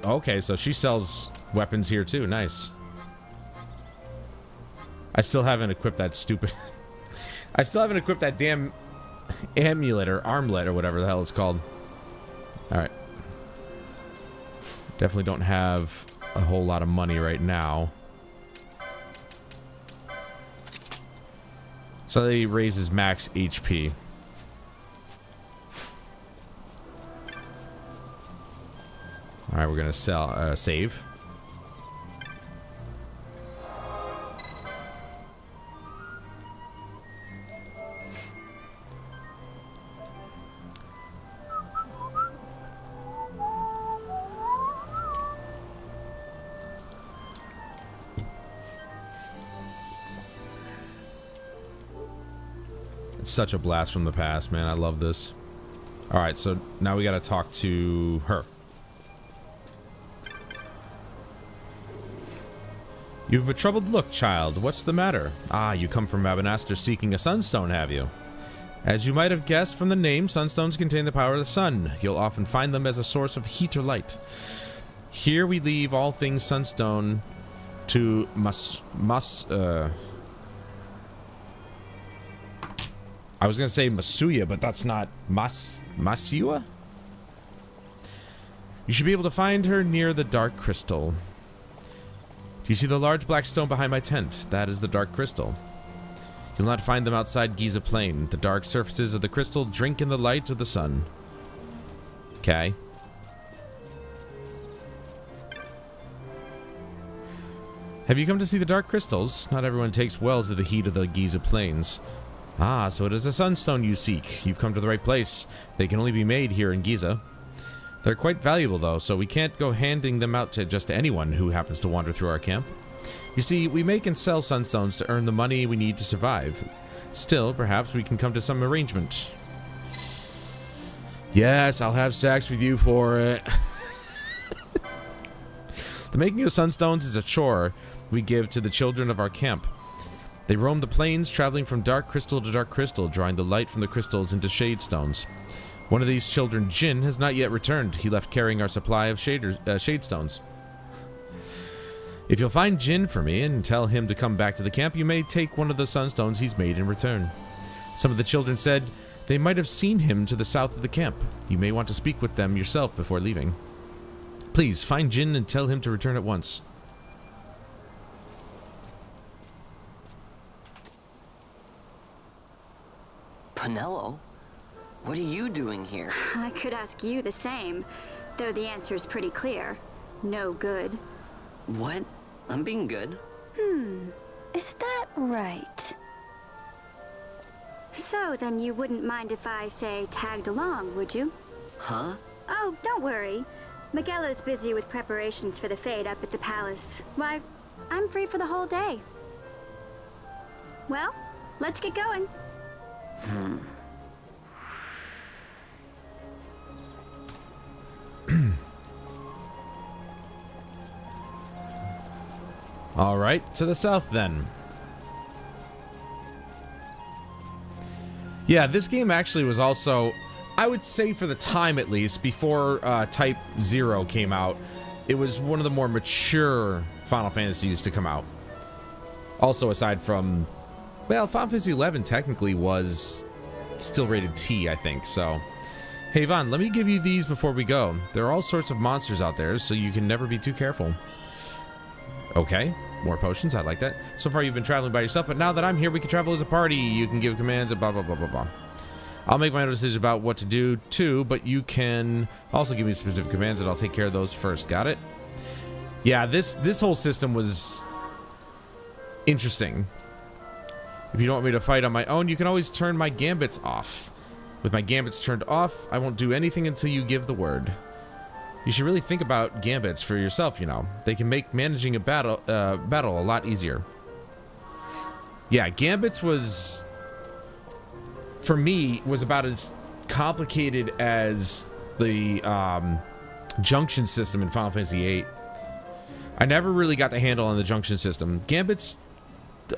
Oh, okay, so she sells weapons here too. Nice. I still haven't equipped that stupid I still haven't equipped that damn amulet or armlet or whatever the hell it's called. Alright. Definitely don't have a whole lot of money right now. So he raises max HP. Alright, we're gonna save. It's such a blast from the past, man. I love this. Alright, so now we gotta talk to her. You have a troubled look, child. What's the matter? Ah, you come from Rabanastre seeking a sunstone, have you? As you might have guessed from the name, sunstones contain the power of the sun. You'll often find them as a source of heat or light. Here we leave all things sunstone to I was going to say Masuya, but that's not Masuya? You should be able to find her near the dark crystal. Do you see the large black stone behind my tent? That is the dark crystal. You'll not find them outside Giza Plain. The dark surfaces of the crystal drink in the light of the sun. Okay. Have you come to see the dark crystals? Not everyone takes well to the heat of the Giza Plains. Ah, so it is a sunstone you seek. You've come to the right place. They can only be made here in Giza. They're quite valuable, though, so we can't go handing them out to just anyone who happens to wander through our camp. You see, we make and sell sunstones to earn the money we need to survive. Still, perhaps we can come to some arrangement. Yes, I'll have sex with you for it. The making of sunstones is a chore we give to the children of our camp. They roam the plains, traveling from dark crystal to dark crystal, drawing the light from the crystals into shade stones. One of these children, Jin, has not yet returned. He left carrying our supply of shade stones. If you'll find Jin for me and tell him to come back to the camp, you may take one of the sunstones he's made in return. Some of the children said they might have seen him to the south of the camp. You may want to speak with them yourself before leaving. Please, find Jin and tell him to return at once. Penelo? What are you doing here? I could ask you the same, though the answer is pretty clear. No good. What? I'm being good. Is that right? So, then you wouldn't mind if I, say, tagged along, would you? Huh? Oh, don't worry. Miguelo's busy with preparations for the fete up at the palace. Why, I'm free for the whole day. Well, let's get going. All right, to the south then. Yeah, this game actually was also, I would say for the time at least, before Type 0 came out, it was one of the more mature Final Fantasies to come out. Also, aside from, well, Final Fantasy XI technically was still rated T, I think, so. Hey, Vaughn, let me give you these before we go. There are all sorts of monsters out there, so you can never be too careful. Okay, more potions, I like that. So far you've been traveling by yourself, but now that I'm here, we can travel as a party. You can give commands and blah, blah, blah, blah, blah. I'll make my own decision about what to do too, but you can also give me specific commands and I'll take care of those first. Got it? Yeah, this whole system was interesting. If you don't want me to fight on my own, you can always turn my gambits off. With my gambits turned off, I won't do anything until you give the word. You should really think about gambits for yourself, you know. They can make managing a battle a lot easier. Yeah, gambits was, for me, was about as complicated as the junction system in Final Fantasy VIII. I never really got the handle on the junction system. Gambits,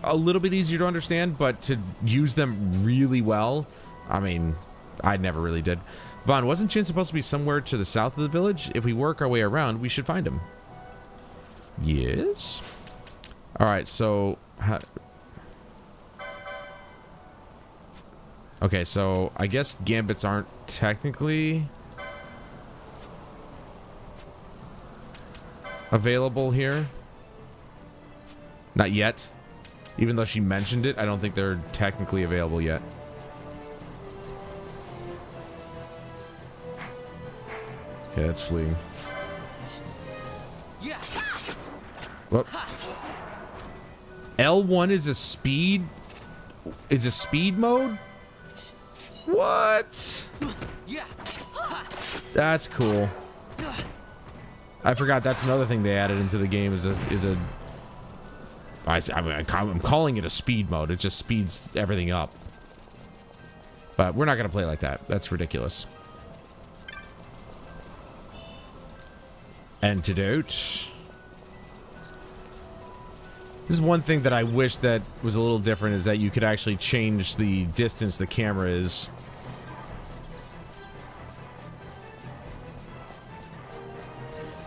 a little bit easier to understand, but to use them really well, I mean, I never really did. Vaughn, wasn't Jin supposed to be somewhere to the south of the village? If we work our way around, we should find him. Yes? Alright, so... Okay, so I guess gambits aren't technically available here. Not yet. Even though she mentioned it, I don't think they're technically available yet. Okay, that's fleeing. Whoop. L1 is a speed mode? What? That's cool. I forgot that's another thing they added into the game I'm calling it a speed mode. It just speeds everything up. But we're not gonna play like that. That's ridiculous. Antidote. This is one thing that I wish that was a little different, is that you could actually change the distance the camera is.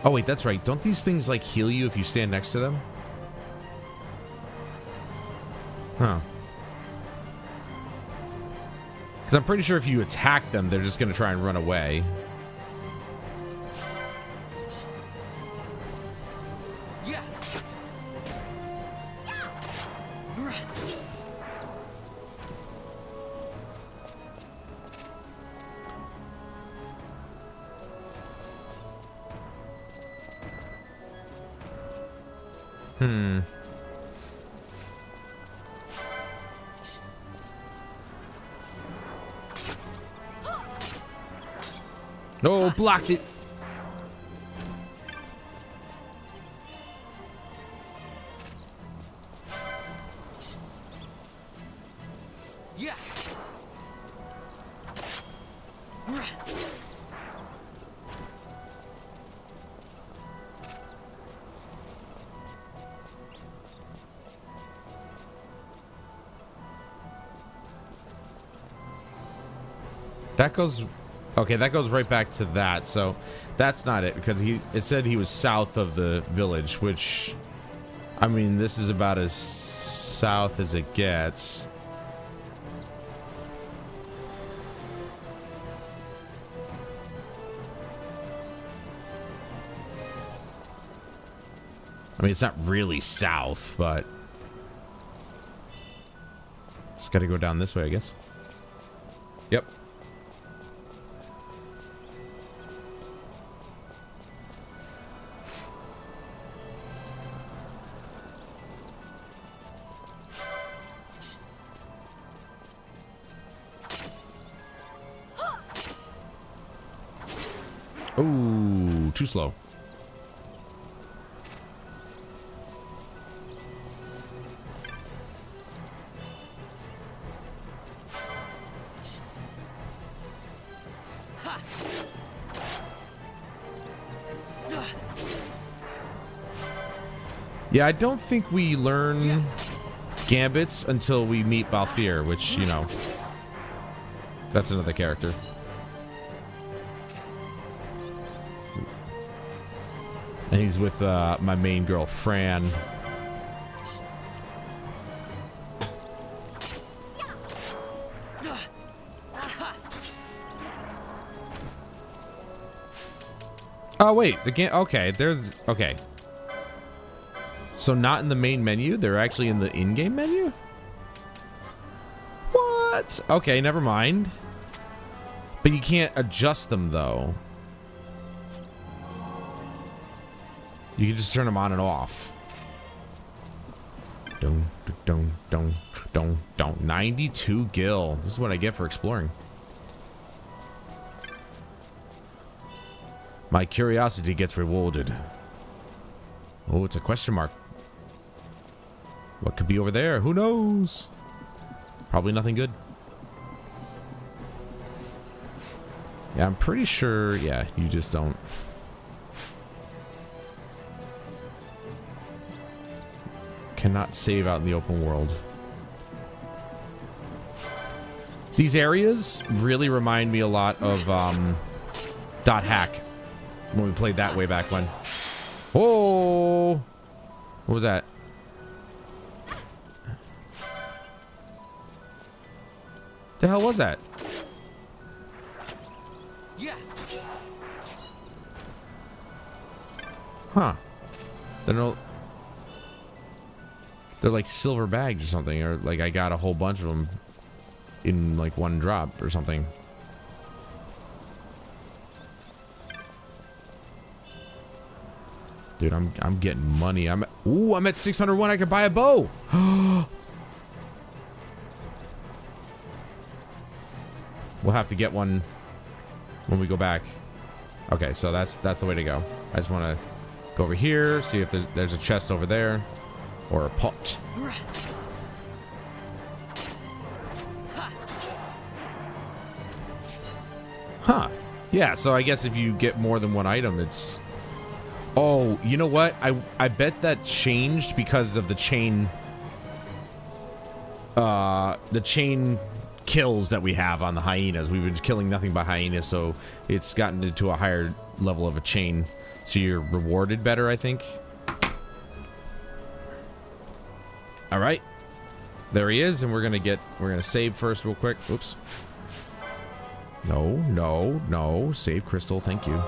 Oh wait, that's right. Don't these things like heal you if you stand next to them? Huh. Because I'm pretty sure if you attack them, they're just going to try and run away. Yeah. Hmm. No, blocked it. Yeah. That goes... Okay, that goes right back to that. So that's not it, because it said he was south of the village, which... I mean, this is about as south as it gets. I mean, it's not really south, but... Just gotta go down this way, I guess. Yep. Ooh, too slow. Yeah, I don't think we learn Gambits until we meet Balthier, which, you know, that's another character. And he's with my main girl, Fran. Oh, wait. The game... Okay, there's... Okay. So not in the main menu? They're actually in the in-game menu? What? Okay, never mind. But you can't adjust them, though. You can just turn them on and off. Don't. 92 gil. This is what I get for exploring. My curiosity gets rewarded. Oh, it's a question mark. What could be over there? Who knows? Probably nothing good. Yeah, I'm pretty sure. Yeah, you just don't. Cannot save out in the open world. These areas really remind me a lot of Dot Hack when we played that way back when. Oh, what was that? The hell was that? Yeah. Huh. They're like silver bags or something, or like I got a whole bunch of them in like one drop or something. Dude, I'm getting money. I'm at 601. I can buy a bow. We'll have to get one when we go back. Okay, so that's the way to go. I just want to go over here, see if there's a chest over there or a pot. Huh. Yeah, so I guess if you get more than one item, it's Oh, you know what? I bet that changed because of the chain kills that we have on the hyenas. We've been killing nothing but hyenas, so it's gotten into a higher level of a chain. So you're rewarded better, I think. All right. There he is, and we're gonna save first real quick. Oops. No. Save crystal, thank you.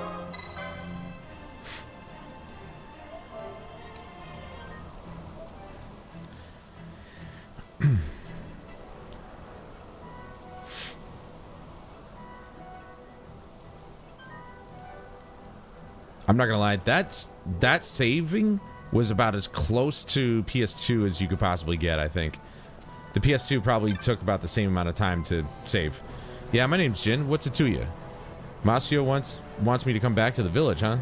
I'm not gonna lie, that saving was about as close to PS2 as you could possibly get, I think. The PS2 probably took about the same amount of time to save. Yeah, my name's Jin. What's it to you? Masio wants me to come back to the village, huh?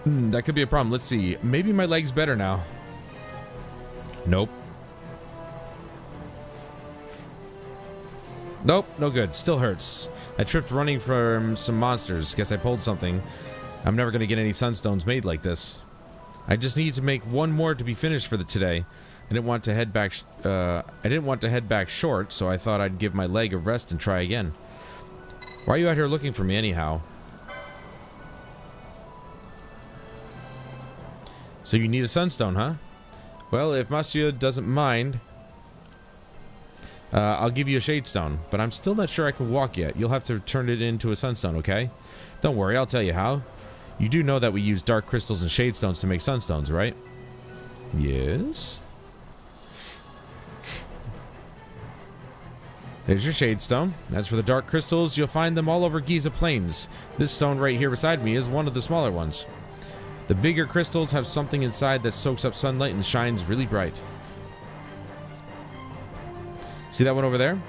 That could be a problem. Let's see. Maybe my leg's better now. Nope. Nope, no good. Still hurts. I tripped running from some monsters. Guess I pulled something. I'm never gonna get any sunstones made like this. I just need to make one more to be finished for today. I didn't want to head back short, so I thought I'd give my leg a rest and try again. Why are you out here looking for me anyhow? So you need a sunstone, huh? Well, if Monsieur doesn't mind, I'll give you a shadestone, but I'm still not sure I can walk yet. You'll have to turn it into a sunstone, okay? Don't worry, I'll tell you how. You do know that we use dark crystals and shadestones to make sunstones, right? Yes. There's your shadestone. As for the dark crystals, you'll find them all over Giza Plains. This stone right here beside me is one of the smaller ones. The bigger crystals have something inside that soaks up sunlight and shines really bright. See that one over there?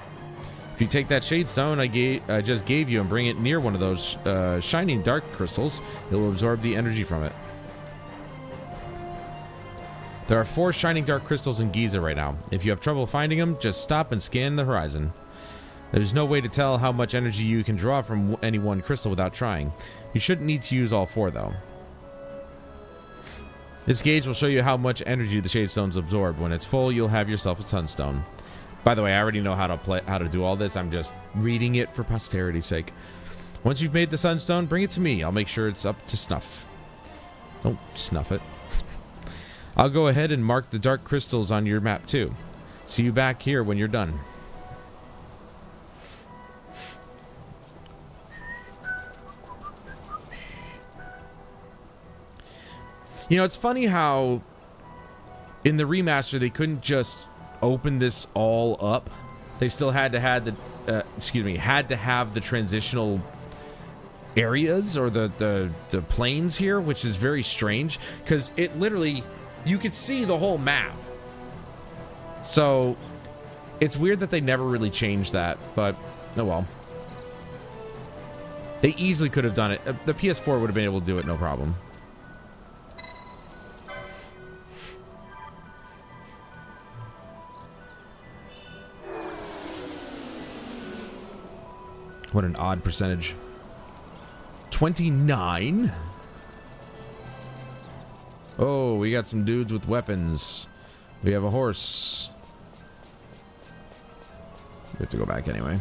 If you take that shadestone I just gave you and bring it near one of those shining dark crystals, it will absorb the energy from it. There are 4 shining dark crystals in Giza right now. If you have trouble finding them, just stop and scan the horizon. There's no way to tell how much energy you can draw from any one crystal without trying. You shouldn't need to use all 4 though. This gauge will show you how much energy the shadestones absorb. When it's full, you'll have yourself a sunstone. By the way, I already know how to do all this. I'm just reading it for posterity's sake. Once you've made the sunstone, bring it to me. I'll make sure it's up to snuff. Don't snuff it. I'll go ahead and mark the dark crystals on your map too. See you back here when you're done. You know, it's funny how in the remaster they couldn't just open this all up. They still had to have the transitional areas or the planes here, which is very strange because it literally, you could see the whole map. So it's weird that they never really changed that, but oh well. They easily could have done it. The PS4 would have been able to do it, no problem. What an odd percentage. 29? Oh, we got some dudes with weapons. We have a horse. We have to go back anyway.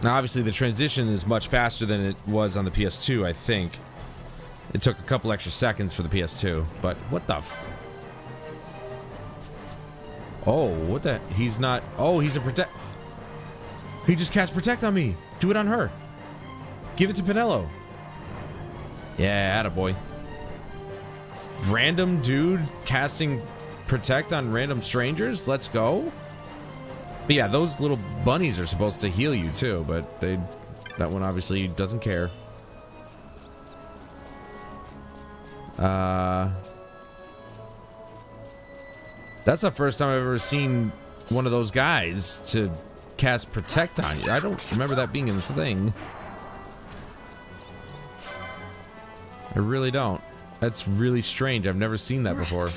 Now, obviously, the transition is much faster than it was on the PS2, I think. It took a couple extra seconds for the PS2, but what the oh, what the? He's not. Oh, he's a protect. He just cast protect on me. Do it on her. Give it to Pinello. Yeah, attaboy. Random dude casting protect on random strangers. Let's go. But yeah, those little bunnies are supposed to heal you too, but that one obviously doesn't care. That's the first time I've ever seen one of those guys to cast protect on you. I don't remember that being a thing. I really don't. That's really strange. I've never seen that before.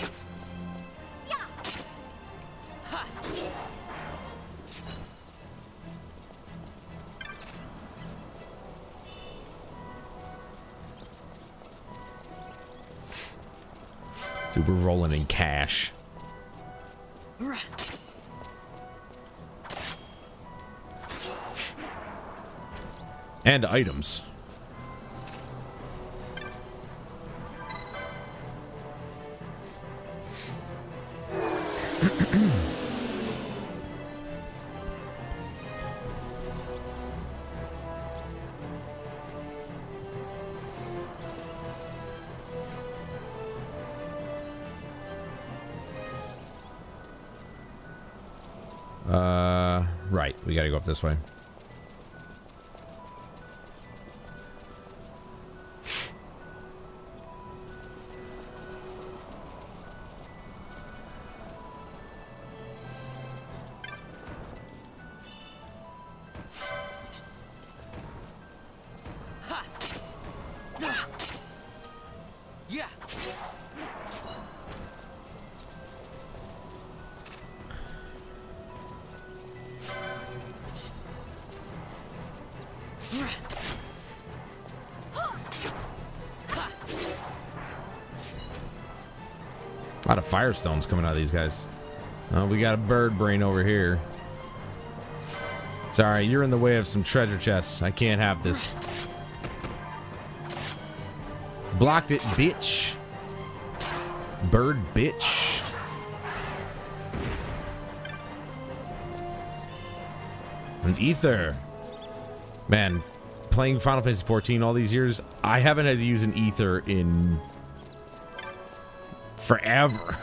Dude, we're rolling in cash. And items. Right. We gotta go up this way. Yeah. A lot of firestones coming out of these guys. Oh, we got a bird brain over here. Sorry, you're in the way of some treasure chests. I can't have this. Blocked it, bitch. Bird, bitch. An ether. Man, playing Final Fantasy XIV all these years, I haven't had to use an ether in forever.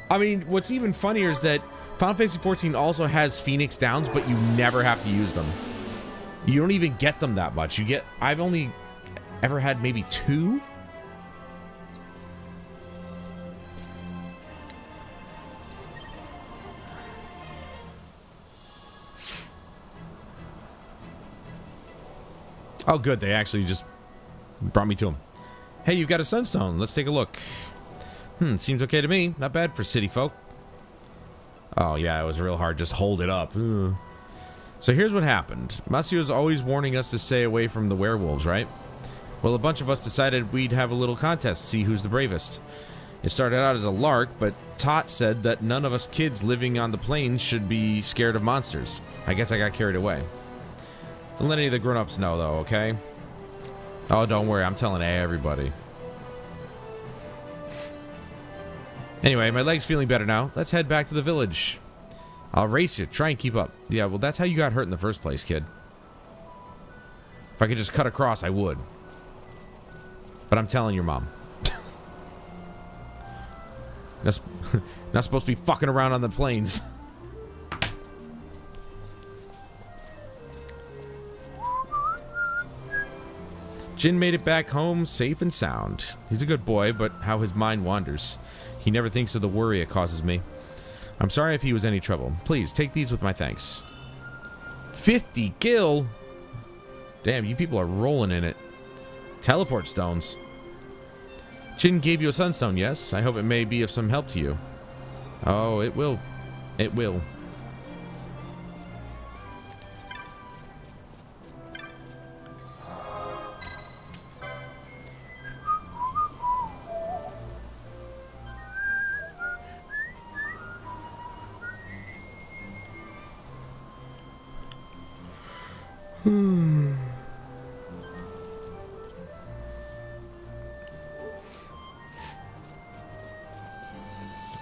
I mean, what's even funnier is that Final Fantasy XIV also has Phoenix Downs, but you never have to use them. You don't even get them that much. You get... I've only ever had maybe 2. Oh, good. They actually just brought me to him. Hey, you've got a sunstone. Let's take a look. Seems okay to me. Not bad for city folk. Oh, yeah, it was real hard. Just hold it up. Ugh. So here's what happened. Masio's always warning us to stay away from the werewolves, right? Well, a bunch of us decided we'd have a little contest, see who's the bravest. It started out as a lark, but Tot said that none of us kids living on the plains should be scared of monsters. I guess I got carried away. Don't let any of the grown-ups know, though, okay? Oh, don't worry. I'm telling everybody. Anyway, my leg's feeling better now. Let's head back to the village. I'll race you. Try and keep up. Yeah, well, that's how you got hurt in the first place, kid. If I could just cut across, I would. But I'm telling your mom. Not supposed to be fucking around on the plains. Jin made it back home safe and sound. He's a good boy, but how his mind wanders. He never thinks of the worry it causes me. I'm sorry if he was any trouble. Please, take these with my thanks. 50 gil? Damn, you people are rolling in it. Teleport stones. Jin gave you a sunstone, yes? I hope it may be of some help to you. Oh, it will. It will.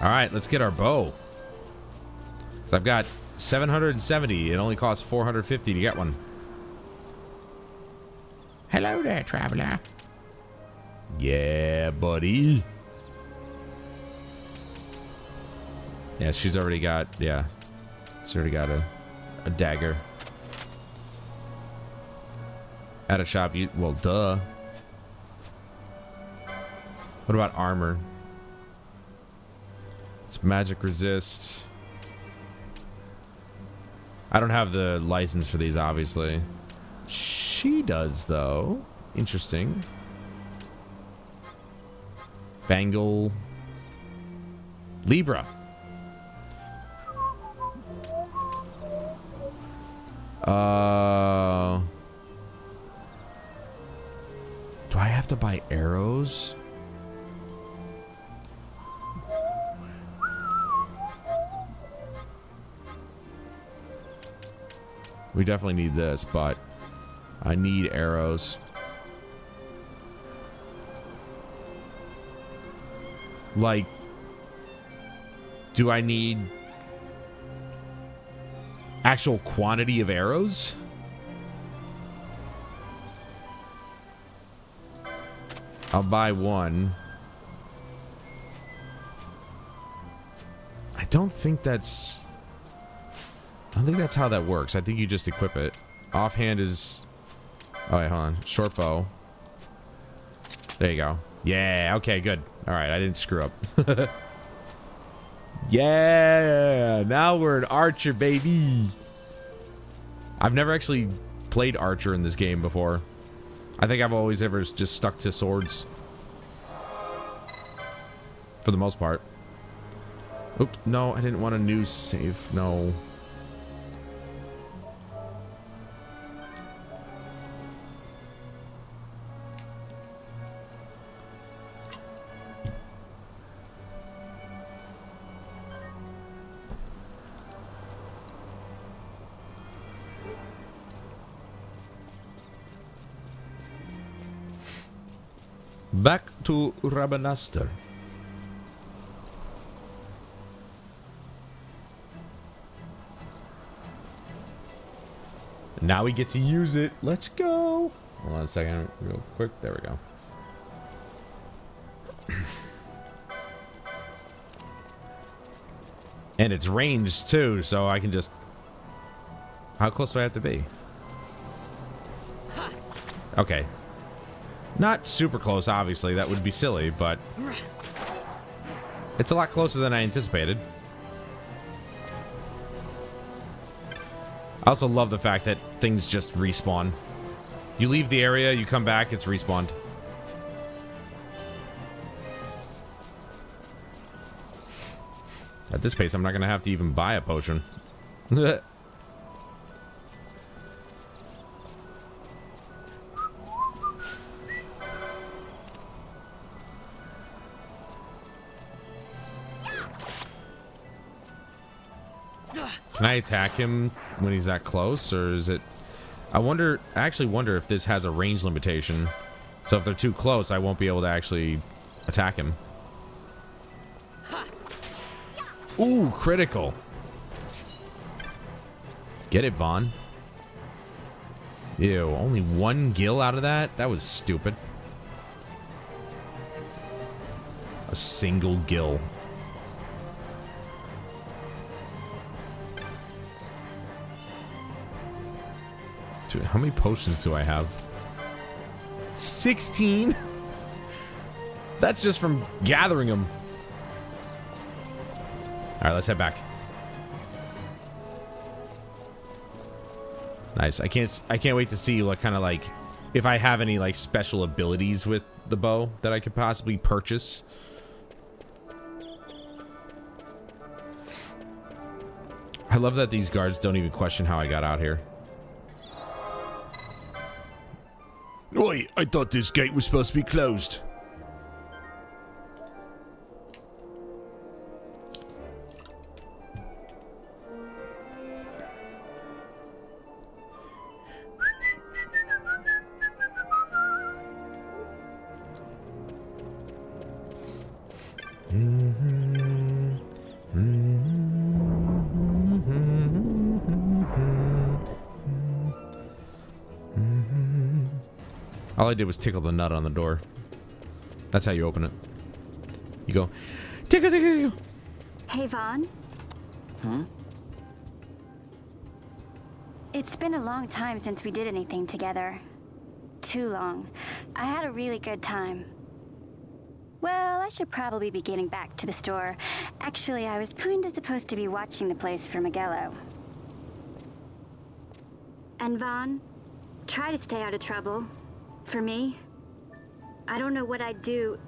Alright, let's get our bow. So I've got 770. It only costs 450 to get one. Hello there, traveler. Yeah, buddy. Yeah, she's already got... Yeah. She's already got a dagger. At a shop, you... Well, duh. What about armor? It's magic resist. I don't have the license for these, obviously. She does, though. Interesting. Bangle. Libra. Do I have to buy arrows? We definitely need this, but I need arrows. Like, do I need actual quantity of arrows? I'll buy one. I don't think that's how that works. I think you just equip it. Offhand is... Oh, wait, hold on. Short bow. There you go. Yeah, okay, good. Alright, I didn't screw up. Yeah! Now we're an archer, baby! I've never actually played archer in this game before. I think I've always ever just stuck to swords. For the most part. Oops, no, I didn't want a new save. No. Back to Rabanaster. Now we get to use it. Let's go. Hold on a second, real quick. There we go. And it's ranged too, so I can just... How close do I have to be? Okay. Not super close, obviously. That would be silly, but... It's a lot closer than I anticipated. I also love the fact that things just respawn. You leave the area, you come back, it's respawned. At this pace, I'm not going to have to even buy a potion. Can I attack him when he's that close, or is it... I actually wonder if this has a range limitation. So if they're too close, I won't be able to actually attack him. Ooh, critical. Get it, Vaughn. Ew, only one gil out of that? That was stupid. A single gil. Dude, how many potions do I have? 16? That's just from gathering them. Alright, let's head back. Nice. I can't wait to see what kind of like if I have any like special abilities with the bow that I could possibly purchase. I love that these guards don't even question how I got out here. Oi, I thought this gate was supposed to be closed. All I did was tickle the nut on the door. That's how you open it. You go, tickle, tickle, tickle. Hey, Vaughn. Hmm? It's been a long time since we did anything together. Too long. I had a really good time. Well, I should probably be getting back to the store. Actually, I was kind of supposed to be watching the place for Miguelo. And Vaughn, try to stay out of trouble. For me, I don't know what I'd do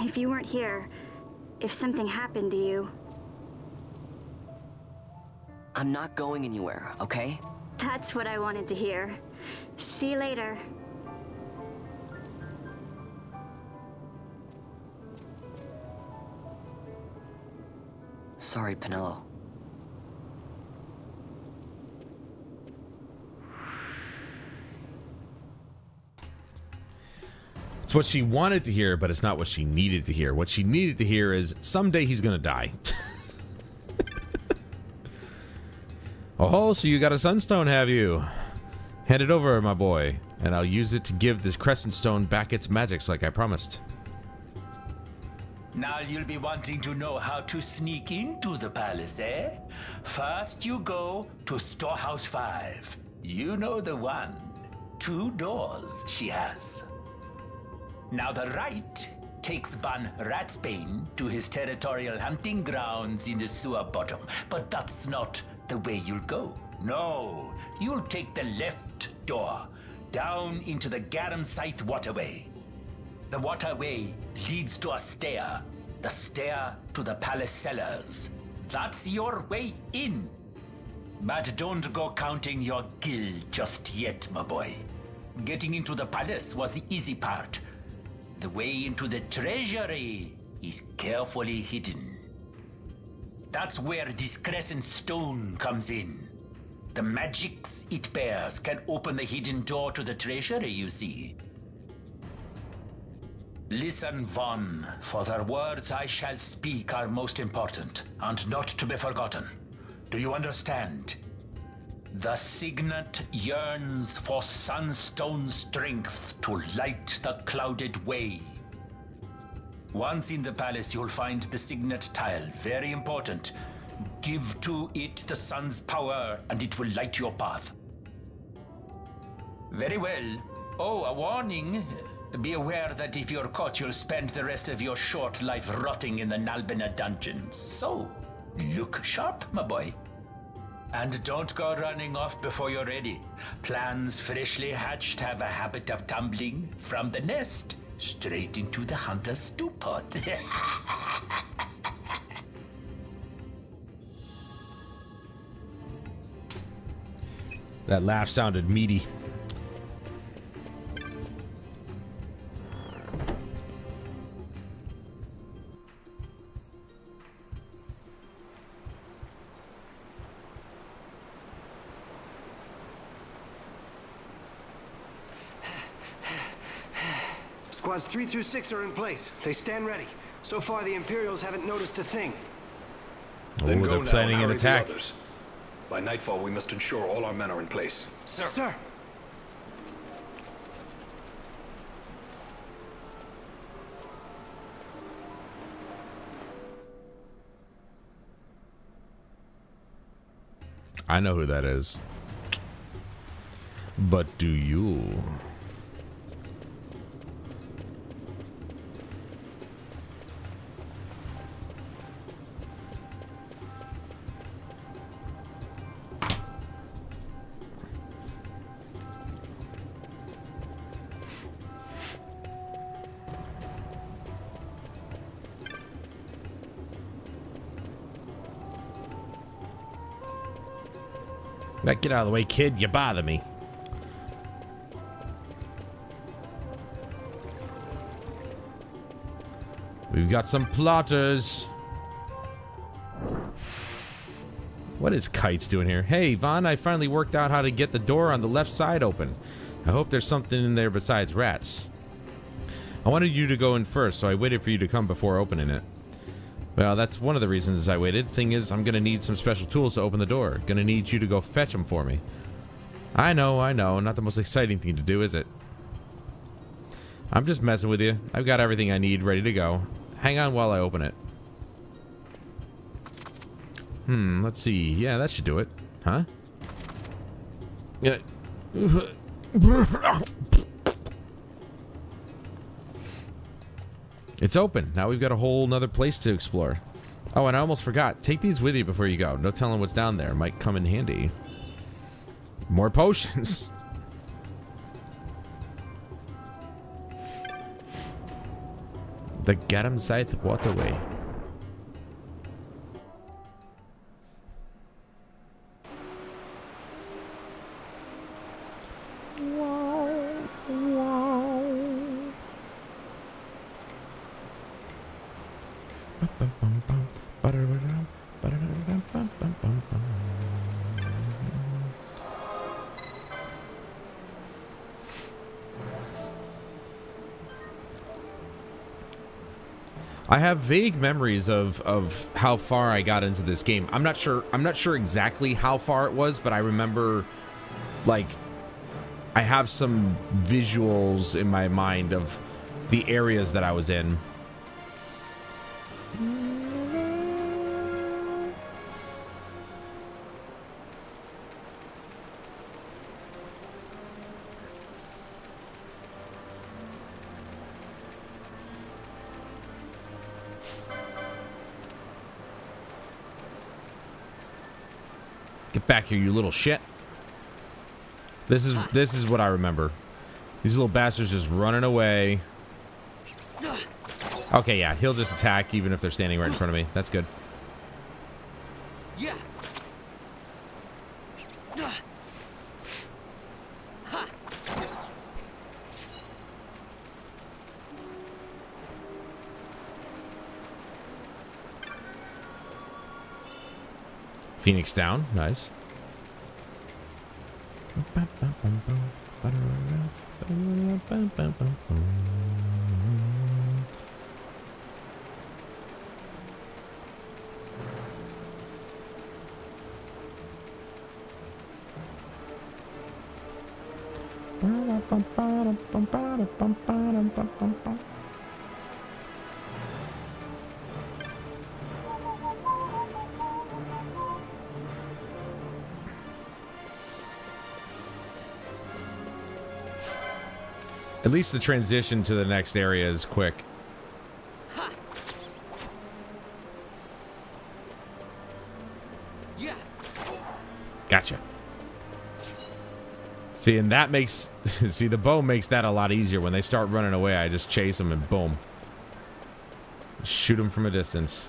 if you weren't here, if something happened to you. I'm not going anywhere, okay? That's what I wanted to hear. See you later. Sorry, Penelo. It's what she wanted to hear, but it's not what she needed to hear. What she needed to hear is someday he's gonna die. Oh, so you got a sunstone, have you? Hand it over, my boy, and I'll use it to give this crescent stone back its magics like I promised. Now you'll be wanting to know how to sneak into the palace, eh? First you go to Storehouse 5. You know the one. 2 doors she has. Now the right takes Ban Ratsbane to his territorial hunting grounds in the sewer bottom. But that's not the way you'll go. No, you'll take the left door down into the Garum Scythe waterway. The waterway leads to a stair. The stair to the palace cellars. That's your way in. But don't go counting your gil just yet, my boy. Getting into the palace was the easy part. The way into the treasury is carefully hidden. That's where this crescent stone comes in. The magics it bears can open the hidden door to the treasury, you see. Listen, Von, for the words I shall speak are most important, and not to be forgotten. Do you understand? The signet yearns for sunstone strength to light the clouded way. Once in the palace, you'll find the signet tile, very important. Give to it the sun's power, and it will light your path. Very well. Oh, a warning. Be aware that if you're caught, you'll spend the rest of your short life rotting in the Nalbina dungeons. So, look sharp, my boy. And don't go running off before you're ready. Plans freshly hatched have a habit of tumbling from the nest straight into the hunter's stew pot. That laugh sounded meaty. Squads 3 through 6 are in place. They stand ready. So far, the Imperials haven't noticed a thing. Then Oh, go they're now planning and an hurry the attack. others. By nightfall, we must ensure all our men are in place. Sir. Sir. I know who that is. But do you? Get out of the way, kid. You bother me. We've got some plotters. What is Kites doing here? Hey, Vaughn, I finally worked out how to get the door on the left side open. I hope there's something in there besides rats. I wanted you to go in first, so I waited for you to come before opening it. Well, that's one of the reasons I waited. Thing is, I'm gonna need some special tools to open the door. Gonna need you to go fetch them for me. I know. Not the most exciting thing to do, is it? I'm just messing with you. I've got everything I need ready to go. Hang on while I open it. Let's see. Yeah, that should do it. Huh? Yeah. It's open. Now we've got a whole nother place to explore. Oh, and I almost forgot. Take these with you before you go. No telling what's down there. Might come in handy. More potions. The Garum Scythe waterway. I have vague memories of how far I got into this game. I'm not sure exactly how far it was, but I remember, like, I have some visuals in my mind of the areas that I was in. Get back here, you little shit. This is what I remember. These little bastards just running away. Okay, yeah, he'll just attack even if they're standing right in front of me. That's good. Yeah. Phoenix down. Nice. At least the transition to the next area is quick. Yeah. Gotcha. See, and that makes... see, the bow makes that a lot easier. When they start running away, I just chase them and boom. Shoot them from a distance.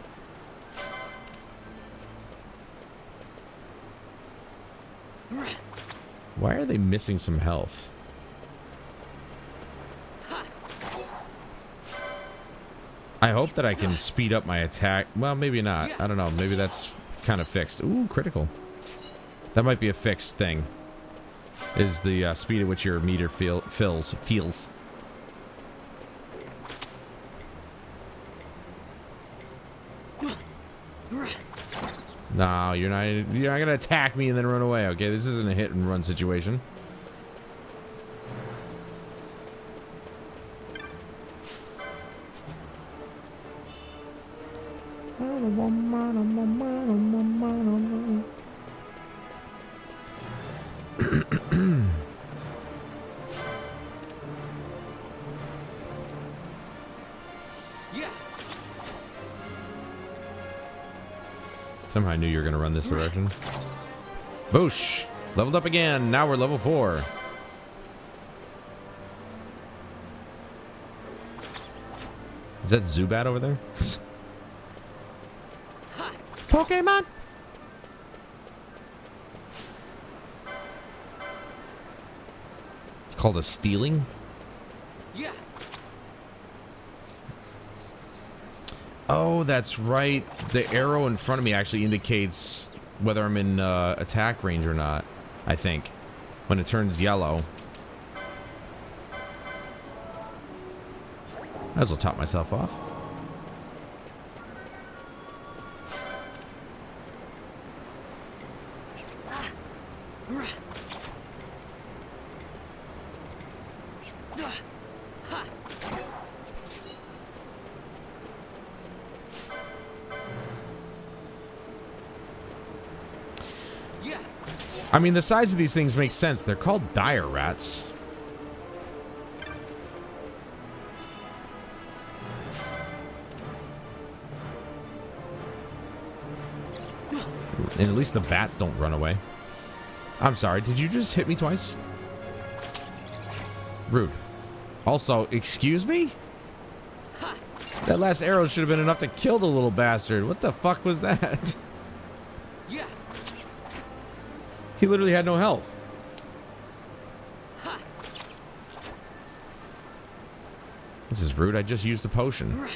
Why are they missing some health? I hope that I can speed up my attack. Well, maybe not. I don't know. Maybe that's kind of fixed. Ooh, critical. That might be a fixed thing. Is the speed at which your meter feels. No, you're not gonna attack me and then run away. Okay, this isn't a hit and run situation. Somehow I knew you were going to run this direction. Boosh! Leveled up again. Now we're level 4. Is that Zubat over there? Pokemon! It's called a stealing? Yeah. Oh, that's right. The arrow in front of me actually indicates whether I'm in attack range or not, I think. When it turns yellow. Might as well top myself off. I mean, the size of these things makes sense. They're called dire rats. And at least the bats don't run away. I'm sorry, did you just hit me twice? Rude. Also, excuse me? That last arrow should have been enough to kill the little bastard. What the fuck was that? Yeah. He literally had no health. This is rude. I just used a potion.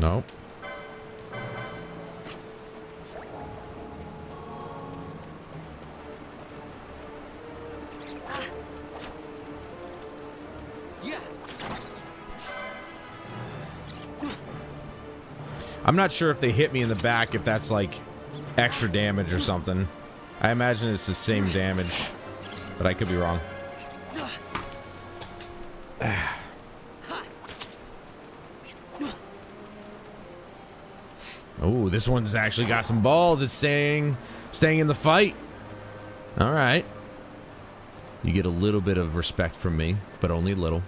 Nope. I'm not sure if they hit me in the back, if that's like extra damage or something. I imagine it's the same damage, but I could be wrong. Oh, this one's actually got some balls. It's staying in the fight. All right. You get a little bit of respect from me, but only a little.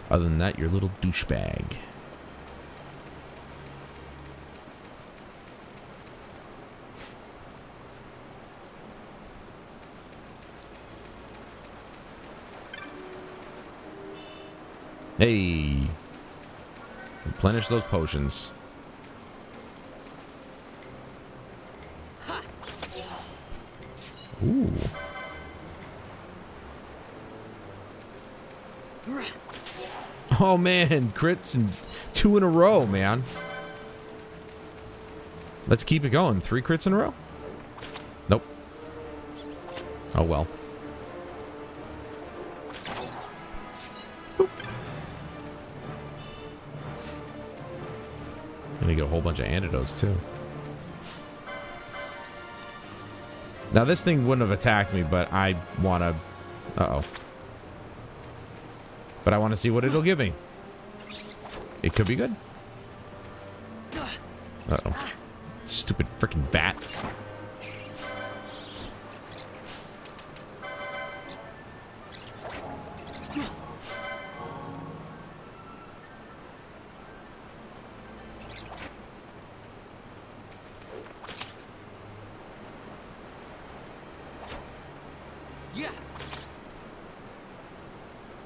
Other than that, you're a little douchebag. Hey. Replenish those potions. Ooh. Oh man, crits and 2 in a row, man. Let's keep it going. 3 crits in a row? Nope. Oh well. Boop. Gonna get a whole bunch of antidotes too. Now this thing wouldn't have attacked me, but I wanna... Uh-oh. But I want to see what it'll give me. It could be good. Uh-oh. Stupid freaking bat.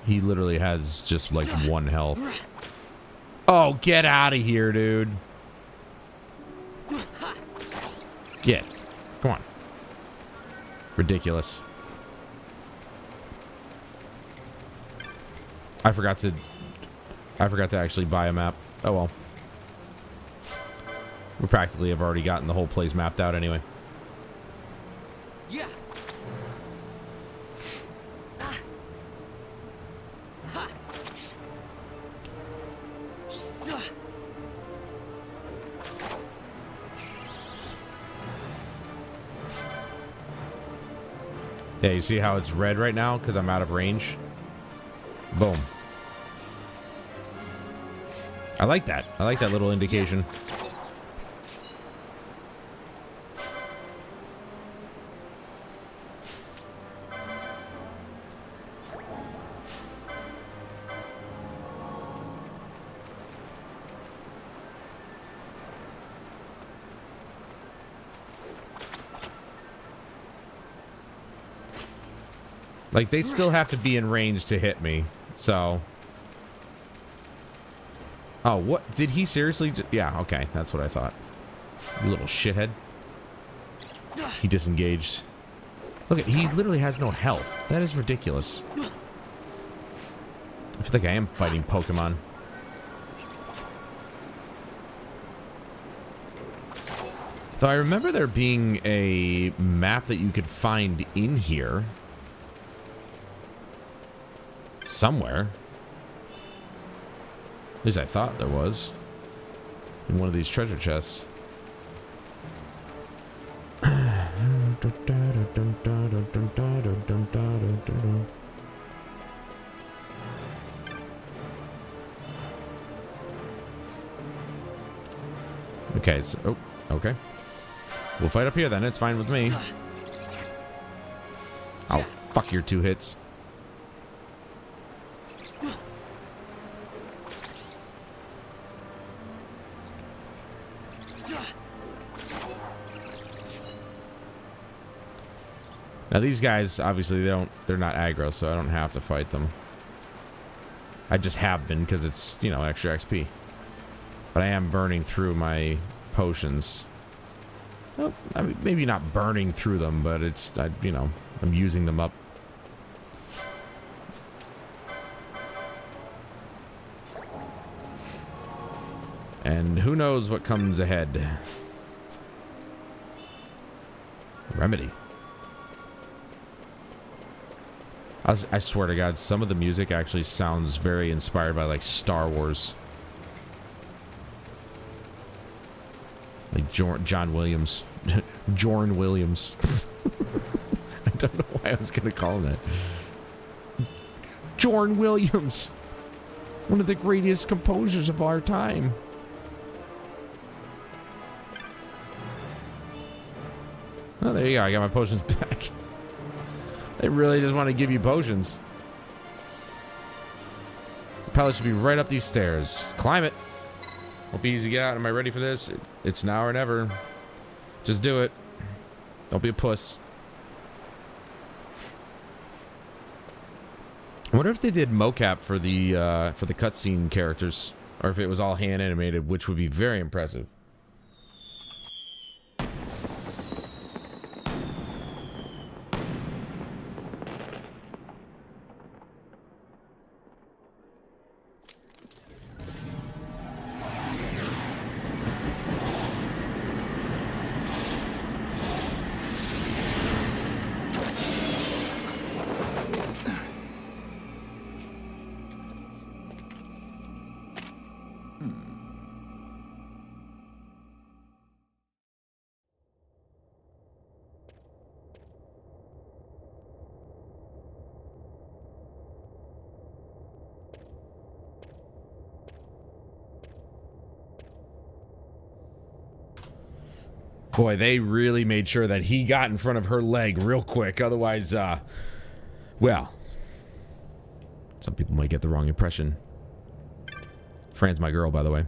He literally has just like 1 health. Oh, get out of here, dude. Get. Come on. Ridiculous. I forgot to actually buy a map. Oh well. We practically have already gotten the whole place mapped out anyway. Yeah. Yeah, you see how it's red right now because I'm out of range? Boom. I like that. I like that little indication. Like, they still have to be in range to hit me, so... Oh, what? Did he seriously... Yeah, okay, that's what I thought. You little shithead. He disengaged. Look, he literally has no health. That is ridiculous. I feel like I am fighting Pokemon. Though I remember there being a map that you could find in here. Somewhere. At least I thought there was. In one of these treasure chests. Okay, so... Oh, okay. We'll fight up here then. It's fine with me. Oh, fuck your 2 hits. Now these guys, obviously, they're not aggro, so I don't have to fight them. I just have been because it's, you know, extra XP. But I am burning through my potions. Well, I mean, maybe not burning through them, but it's, you know, I'm using them up. And who knows what comes ahead. Remedy. I swear to God, some of the music actually sounds very inspired by, like, Star Wars. Like John Williams. Jorn Williams. I don't know why I was going to call him that. Jorn Williams. One of the greatest composers of our time. Oh, there you go. I got my potions back. They really just want to give you potions. The pallet should be right up these stairs. Climb it. Won't be easy to get out. Am I ready for this? It's now or never. Just do it. Don't be a puss. I wonder if they did mocap for the cutscene characters, or if it was all hand animated, which would be very impressive. Boy, they really made sure that he got in front of her leg real quick. Otherwise, well, some people might get the wrong impression. Fran's my girl, by the way.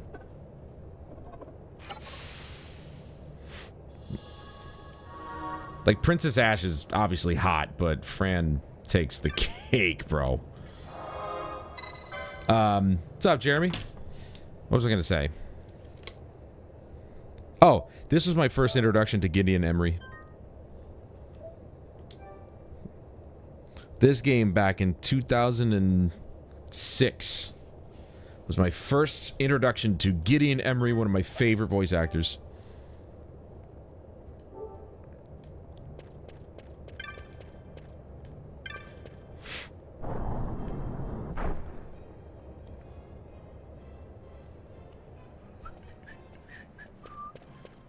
Like, Princess Ash is obviously hot, but Fran takes the cake, bro. What's up, Jeremy? What was I gonna say? Oh, this was my first introduction to Gideon Emery. This game back in 2006 was my first introduction to Gideon Emery, one of my favorite voice actors.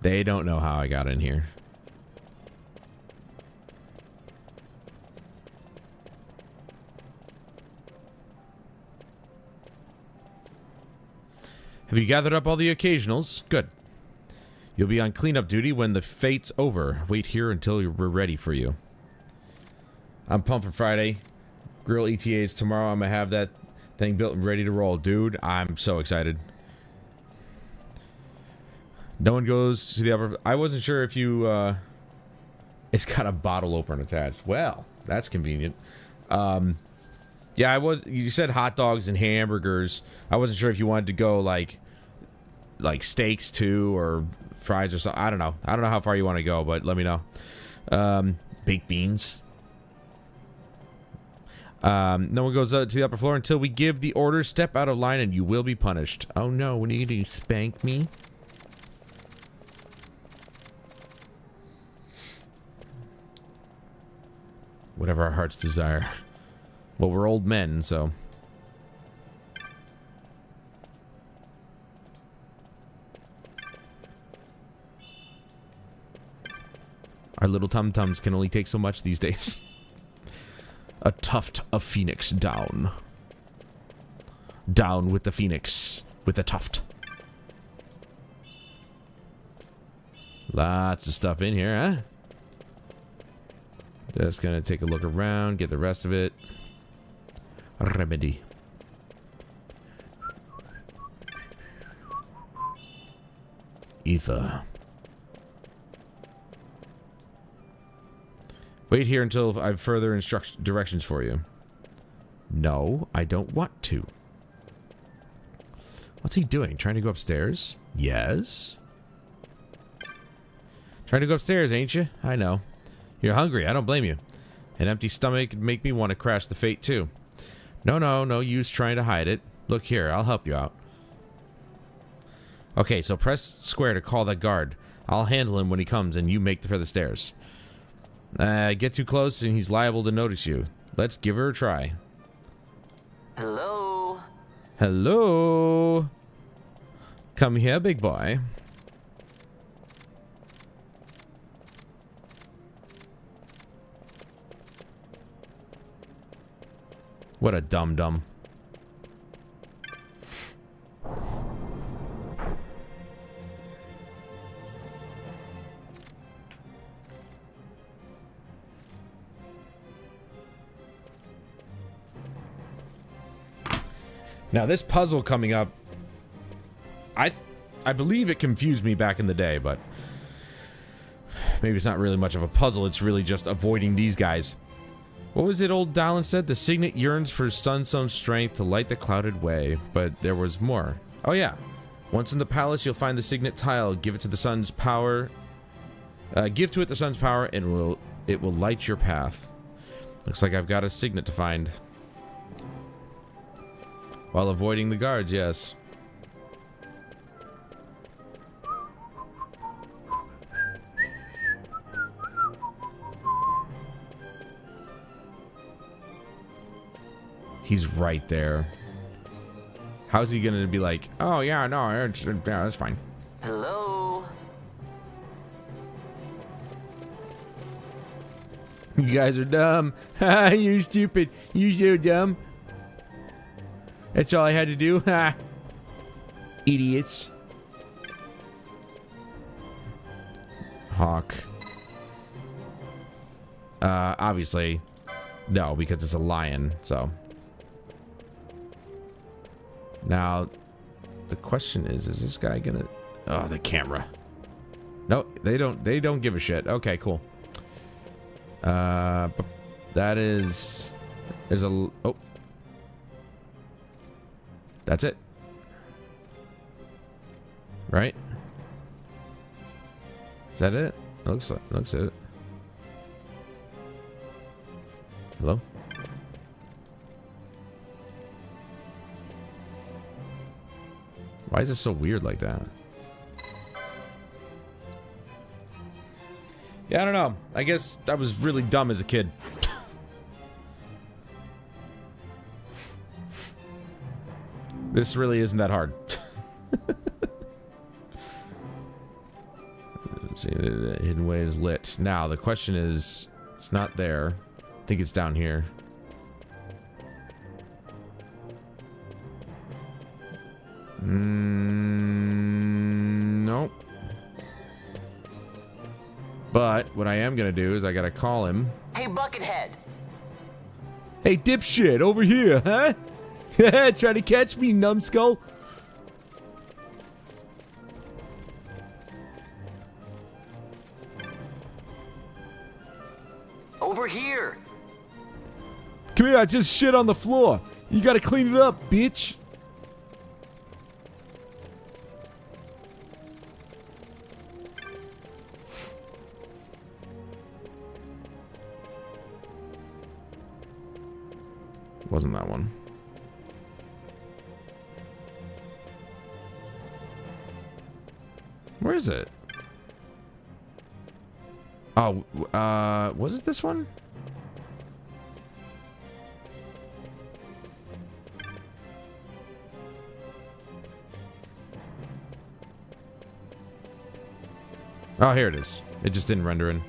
They don't know how I got in here. Have you gathered up all the occasionals? Good. You'll be on cleanup duty when the fate's over. Wait here until we're ready for you. I'm pumped for Friday. Grill ETAs tomorrow. I'm gonna have that thing built and ready to roll. Dude, I'm so excited. No one goes to the upper... I wasn't sure if you, It's got a bottle opener attached. Well, that's convenient. Yeah, you said hot dogs and hamburgers. I wasn't sure if you wanted to go, like steaks, too, or fries or something. I don't know. I don't know how far you want to go, but let me know. Baked beans. No one goes to the upper floor until we give the order. Step out of line and you will be punished. Oh, no. When are you going to spank me? Whatever our hearts desire. Well, we're old men, so... Our little tum-tums can only take so much these days. A tuft of phoenix down. Down with the phoenix. With the tuft. Lots of stuff in here, huh? Just gonna take a look around, get the rest of it. Remedy. Ether. Wait here until I have further directions for you. No, I don't want to. What's he doing? Trying to go upstairs? Yes. Trying to go upstairs, ain't you? I know. You're hungry. I don't blame you. An empty stomach could make me want to crash the Fate too. No use trying to hide it. Look here, I'll help you out. Okay, so press square to call that guard. I'll handle him when he comes and you make for the stairs. Get too close and he's liable to notice you. Let's give her a try. Hello? Hello? Come here, big boy. What a dum-dum. Now this puzzle coming up, I believe it confused me back in the day, but maybe it's not really much of a puzzle. It's really just avoiding these guys. What was it old Dallin said? The signet yearns for sun's strength to light the clouded way, but there was more. Oh yeah. Once in the palace, you'll find the signet tile. Give it to the sun's power. Give to it the sun's power, and it will light your path. Looks like I've got a signet to find. While avoiding the guards, yes. He's right there. How's he gonna be like, oh yeah, no, yeah, that's fine. Hello? You guys are dumb. Ha, you're stupid. You're so dumb. That's all I had to do. Ha. Idiots. Hawk. Obviously, no, because it's a lion, so. Now, the question is this guy gonna... Oh, the camera. No, they don't give a shit. Okay, cool. That is... There's a... Oh. That's it. Right? Is that it? Looks it. Hello? Why is it so weird like that? Yeah, I don't know. I guess I was really dumb as a kid. This really isn't that hard. Let's see, the hidden way is lit. Now, the question is, it's not there. I think it's down here. Nope. But what I am gonna do is I gotta call him. Hey, Buckethead. Hey, dipshit, over here, huh? Trying to catch me, numbskull. Over here. Come here, I just shit on the floor. You gotta clean it up, bitch. Wasn't that one. Where is it? Oh, was it this one? Oh, here it is. It just didn't render in.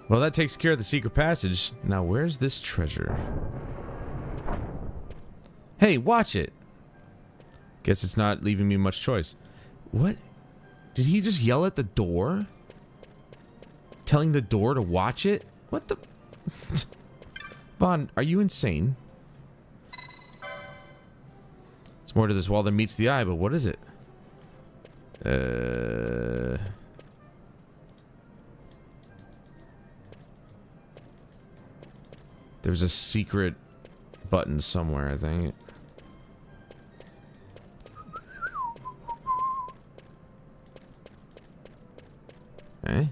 Well, that takes care of the secret passage. Now, where's this treasure? Hey, watch it. Guess it's not leaving me much choice. What? Did he just yell at the door? Telling the door to watch it? What the... Vaughn, are you insane? There's more to this wall than meets the eye, but what is it? There's a secret button somewhere, I think. Eh?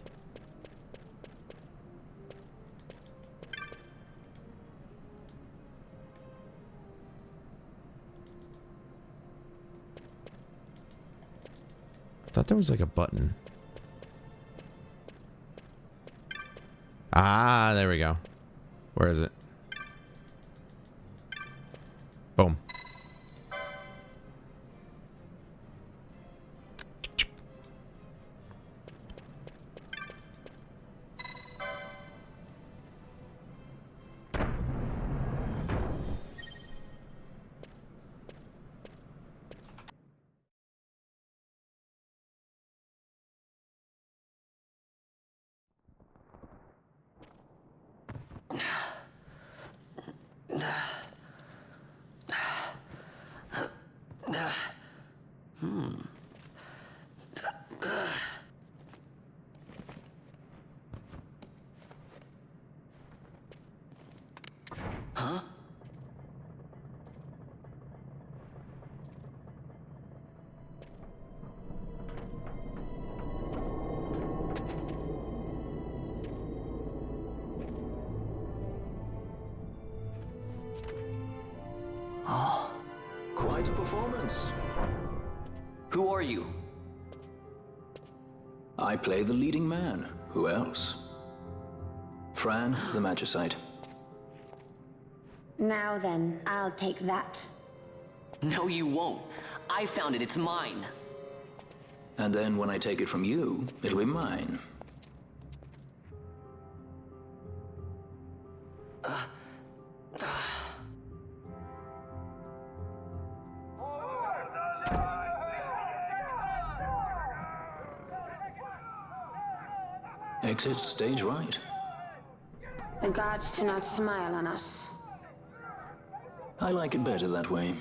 I thought there was like a button. Ah, there we go. Where is it? Boom. Huh? Oh. Quite a performance. Who are you? I play the leading man. Who else? Fran, the Magicite. Now then, I'll take that. No, you won't. I found it. It's mine. And then when I take it from you, it'll be mine. Exit stage right. The gods do not smile on us. I like it better that way.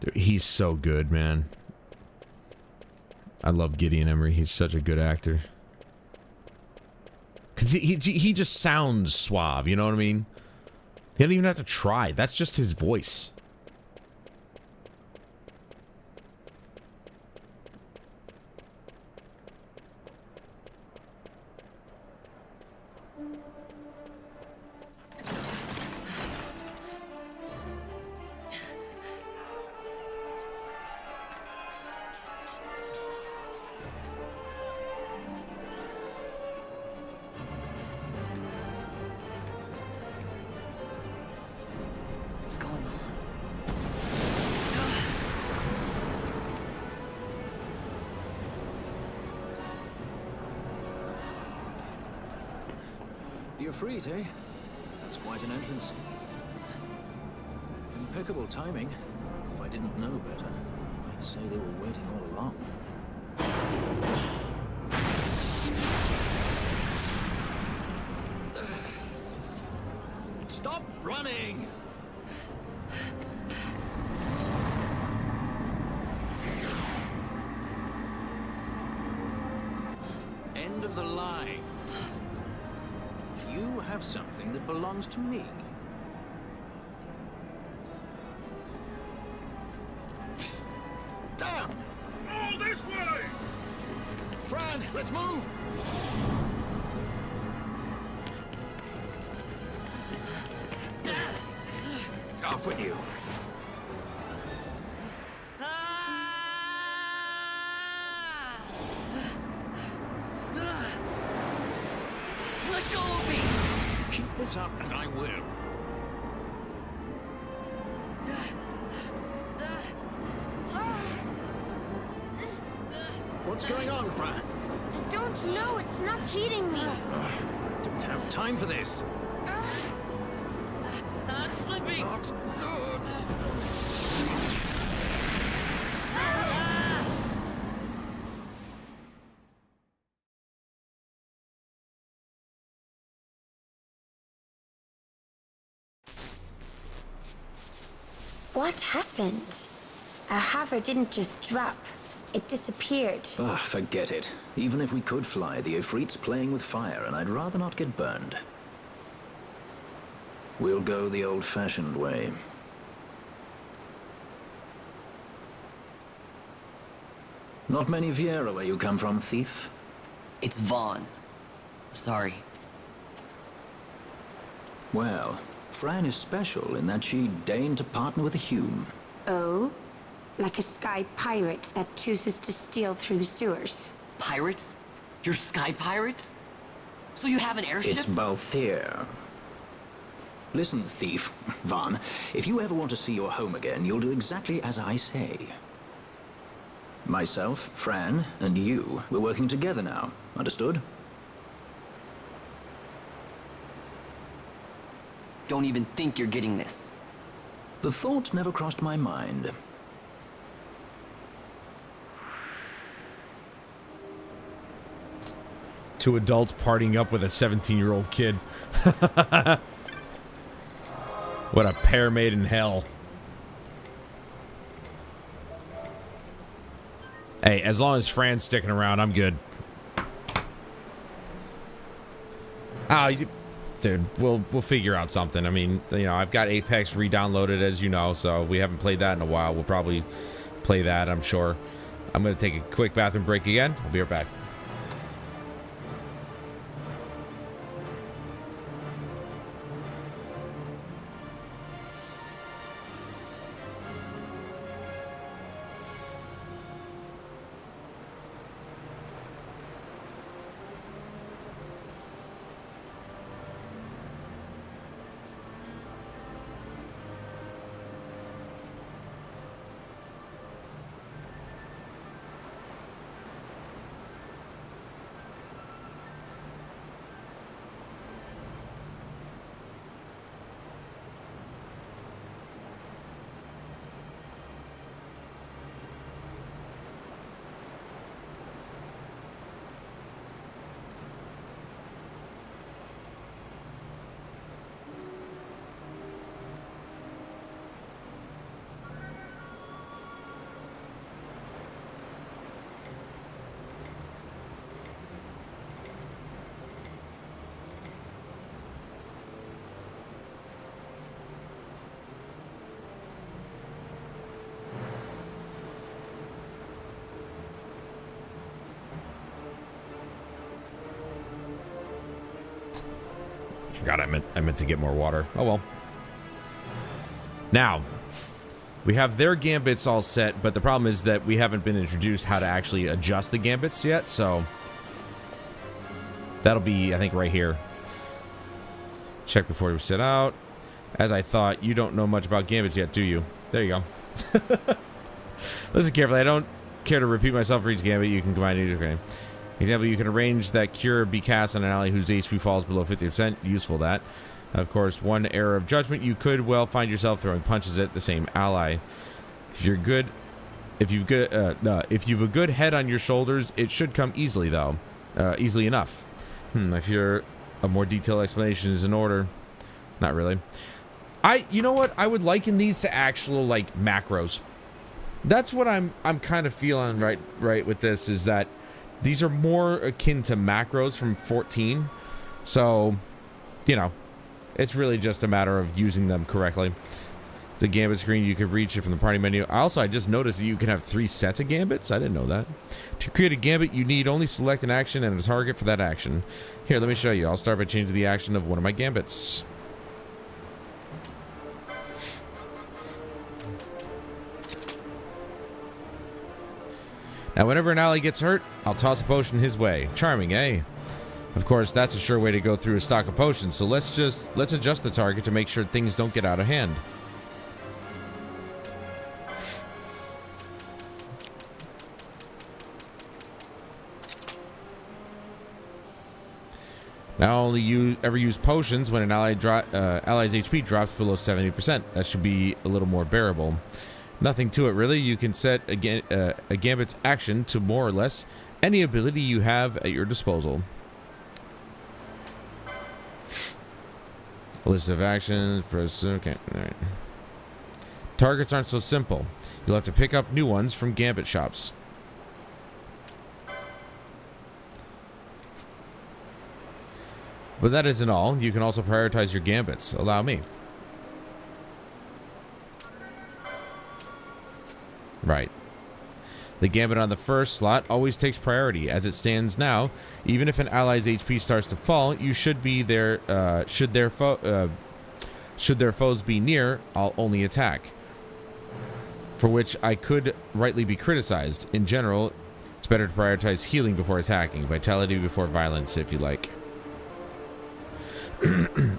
Dude, he's so good, man. I love Gideon Emery. He's such a good actor. Cause he just sounds suave, you know what I mean? He doesn't even have to try. That's just his voice. What's going on? The Ifrit, eh? That's quite an entrance. Impeccable timing. If I didn't know better, I'd say they were waiting all along. Stop running! End of the line. You have something that belongs to me. Damn! All this way! Fran, let's move! Off with you. Let go of me! Keep this up and I will. What's going on, Fran? I don't know. It's not heating me. Don't have time for this. What happened? Our hover didn't just drop. It disappeared. Ah, forget it. Even if we could fly, the Ifrit's playing with fire, and I'd rather not get burned. We'll go the old-fashioned way. Not many Viera where you come from, thief? It's Vaughn. Sorry. Well, Fran is special in that she deigned to partner with a Hume. Oh? Like a sky pirate that chooses to steal through the sewers. Pirates? You're sky pirates? So you have an airship? It's both here. Listen, thief, Vaughn, if you ever want to see your home again, you'll do exactly as I say. Myself, Fran, and you, we're working together now. Understood? Don't even think you're getting this. The thought never crossed my mind. Two adults partying up with a 17-year-old kid. What a pair made in hell. Hey, as long as Fran's sticking around, I'm good. Dude, we'll figure out something. I mean, you know, I've got Apex re-downloaded, as you know, so we haven't played that in a while. We'll probably play that, I'm sure. I'm going to take a quick bathroom break again. I'll be right back. Forgot I meant to get more water. Oh well. Now, we have their gambits all set, but the problem is that we haven't been introduced how to actually adjust the gambits yet, so that'll be, I think, right here. Check before we set out. As I thought, you don't know much about gambits yet, do you? There you go. Listen carefully. I don't care to repeat myself for each gambit. You can combine either game. Example, you can arrange that cure be cast on an ally whose HP falls below 50%. Useful that. Of course, one error of judgment, you could well find yourself throwing punches at the same ally. If you've a good head on your shoulders, it should come easily though. Easily enough. If you're a more detailed explanation is in order. Not really. You know what? I would liken these to actual like macros. That's what I'm kind of feeling right with this, is that these are more akin to macros from 14. So, you know, it's really just a matter of using them correctly. The gambit screen, you can reach it from the party menu. I just noticed that you can have 3 sets of gambits. I didn't know that. To create a gambit, you need only select an action and a target for that action. Here, let me show you. I'll start by changing the action of one of my gambits. Now, whenever an ally gets hurt, I'll toss a potion his way. Charming, eh? Of course, that's a sure way to go through a stock of potions, so let's adjust the target to make sure things don't get out of hand. Now only ever use potions when an ally's HP drops below 70%. That should be a little more bearable. Nothing to it, really. You can set a gambit's action to more or less any ability you have at your disposal. A list of actions. Press. Okay. All right. Targets aren't so simple. You'll have to pick up new ones from gambit shops. But that isn't all. You can also prioritize your gambits. Allow me. Right. The gambit on the first slot always takes priority. As it stands now, even if an ally's HP starts to fall, you should be there. Should their foes be near, I'll only attack. For which I could rightly be criticized. In general, it's better to prioritize healing before attacking, vitality before violence, if you like.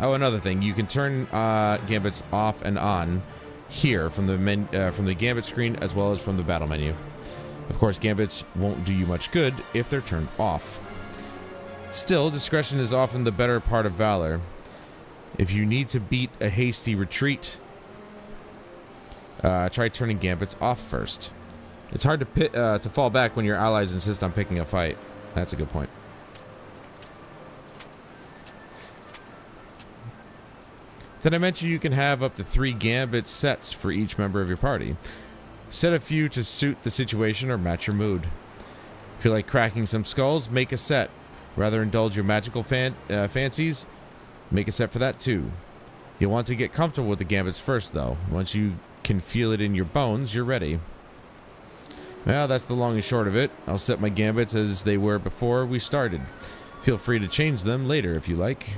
Oh, another thing, you can turn gambits off and on here from the gambit screen as well as from the battle menu. Of course, gambits won't do you much good if they're turned off. Still, discretion is often the better part of valor. If you need to beat a hasty retreat, try turning gambits off first. It's hard to fall back when your allies insist on picking a fight. That's a good point. Did I mention you can have up to 3 gambit sets for each member of your party? Set a few to suit the situation or match your mood. If you like cracking some skulls, make a set. Rather indulge your magical fancies, make a set for that too. You'll want to get comfortable with the gambits first though. Once you can feel it in your bones, you're ready. Well, that's the long and short of it. I'll set my gambits as they were before we started. Feel free to change them later if you like.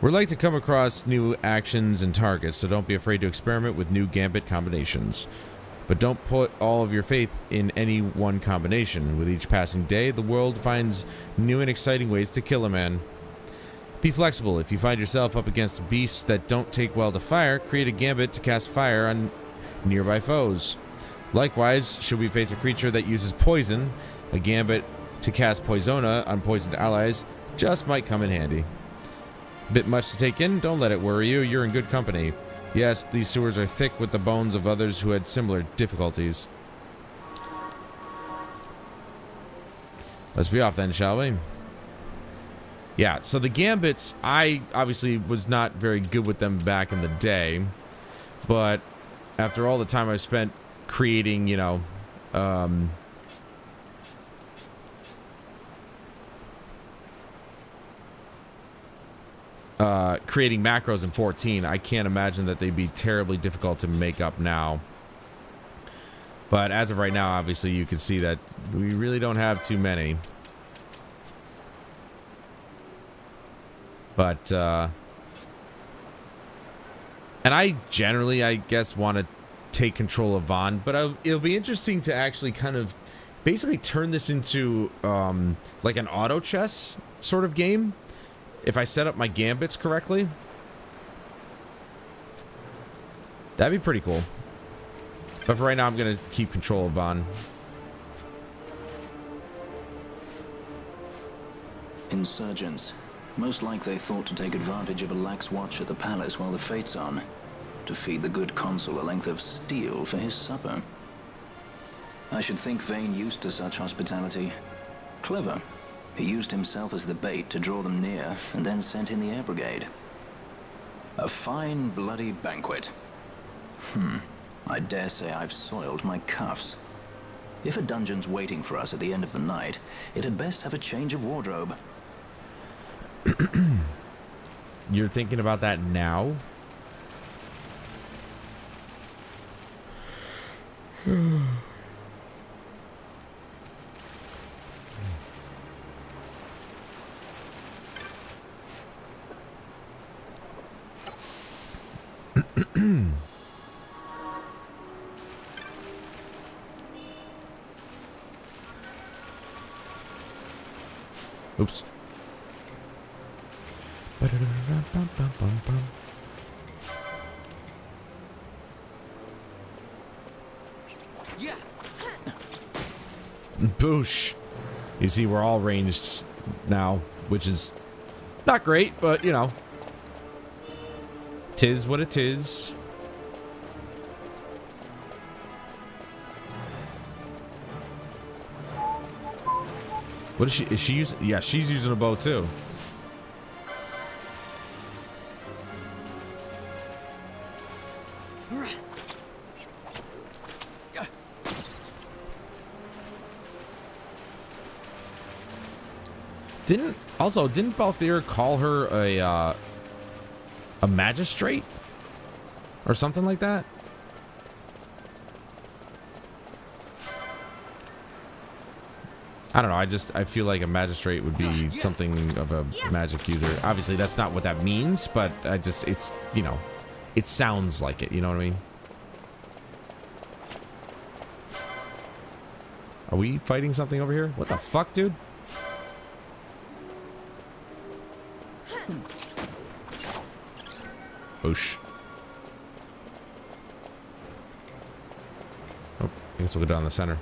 We're like to come across new actions and targets, so don't be afraid to experiment with new gambit combinations. But don't put all of your faith in any one combination. With each passing day, the world finds new and exciting ways to kill a man. Be flexible. If you find yourself up against beasts that don't take well to fire, create a gambit to cast fire on nearby foes. Likewise, should we face a creature that uses poison, a gambit to cast Poisona on poisoned allies just might come in handy. Bit much to take in? Don't let it worry you. You're in good company. Yes, these sewers are thick with the bones of others who had similar difficulties. Let's be off then, shall we? Yeah, so the gambits, I obviously was not very good with them back in the day. But after all the time I've spent creating, you know, creating macros in 14, I can't imagine that they'd be terribly difficult to make up now. But as of right now, obviously you can see that we really don't have too many. But and I generally, I guess, want to take control of Vaughn, but it'll be interesting to actually kind of basically turn this into like an auto chess sort of game. If I set up my gambits correctly, that'd be pretty cool. But for right now, I'm going to keep control of Vaughn. Insurgents. Most like they thought to take advantage of a lax watch at the palace while the fate's on. To feed the good consul a length of steel for his supper. I should think Vane used to such hospitality. Clever. He used himself as the bait to draw them near, and then sent in the air brigade. A fine, bloody banquet. I dare say I've soiled my cuffs. If a dungeon's waiting for us at the end of the night, it had best have a change of wardrobe. You're thinking about that now? Oops. Yeah. Boosh. You see, we're all ranged now, which is not great, but you know, tis what it is. What is she using? Yeah, she's using a bow too. Didn't Balthier call her a magistrate or something like that? I don't know. I feel like a magistrate would be something of a magic user. Obviously, that's not what that means, but it's, you know, it sounds like it. You know what I mean? Are we fighting something over here? What the fuck, dude? Oosh. Oh, I guess we'll go down the center.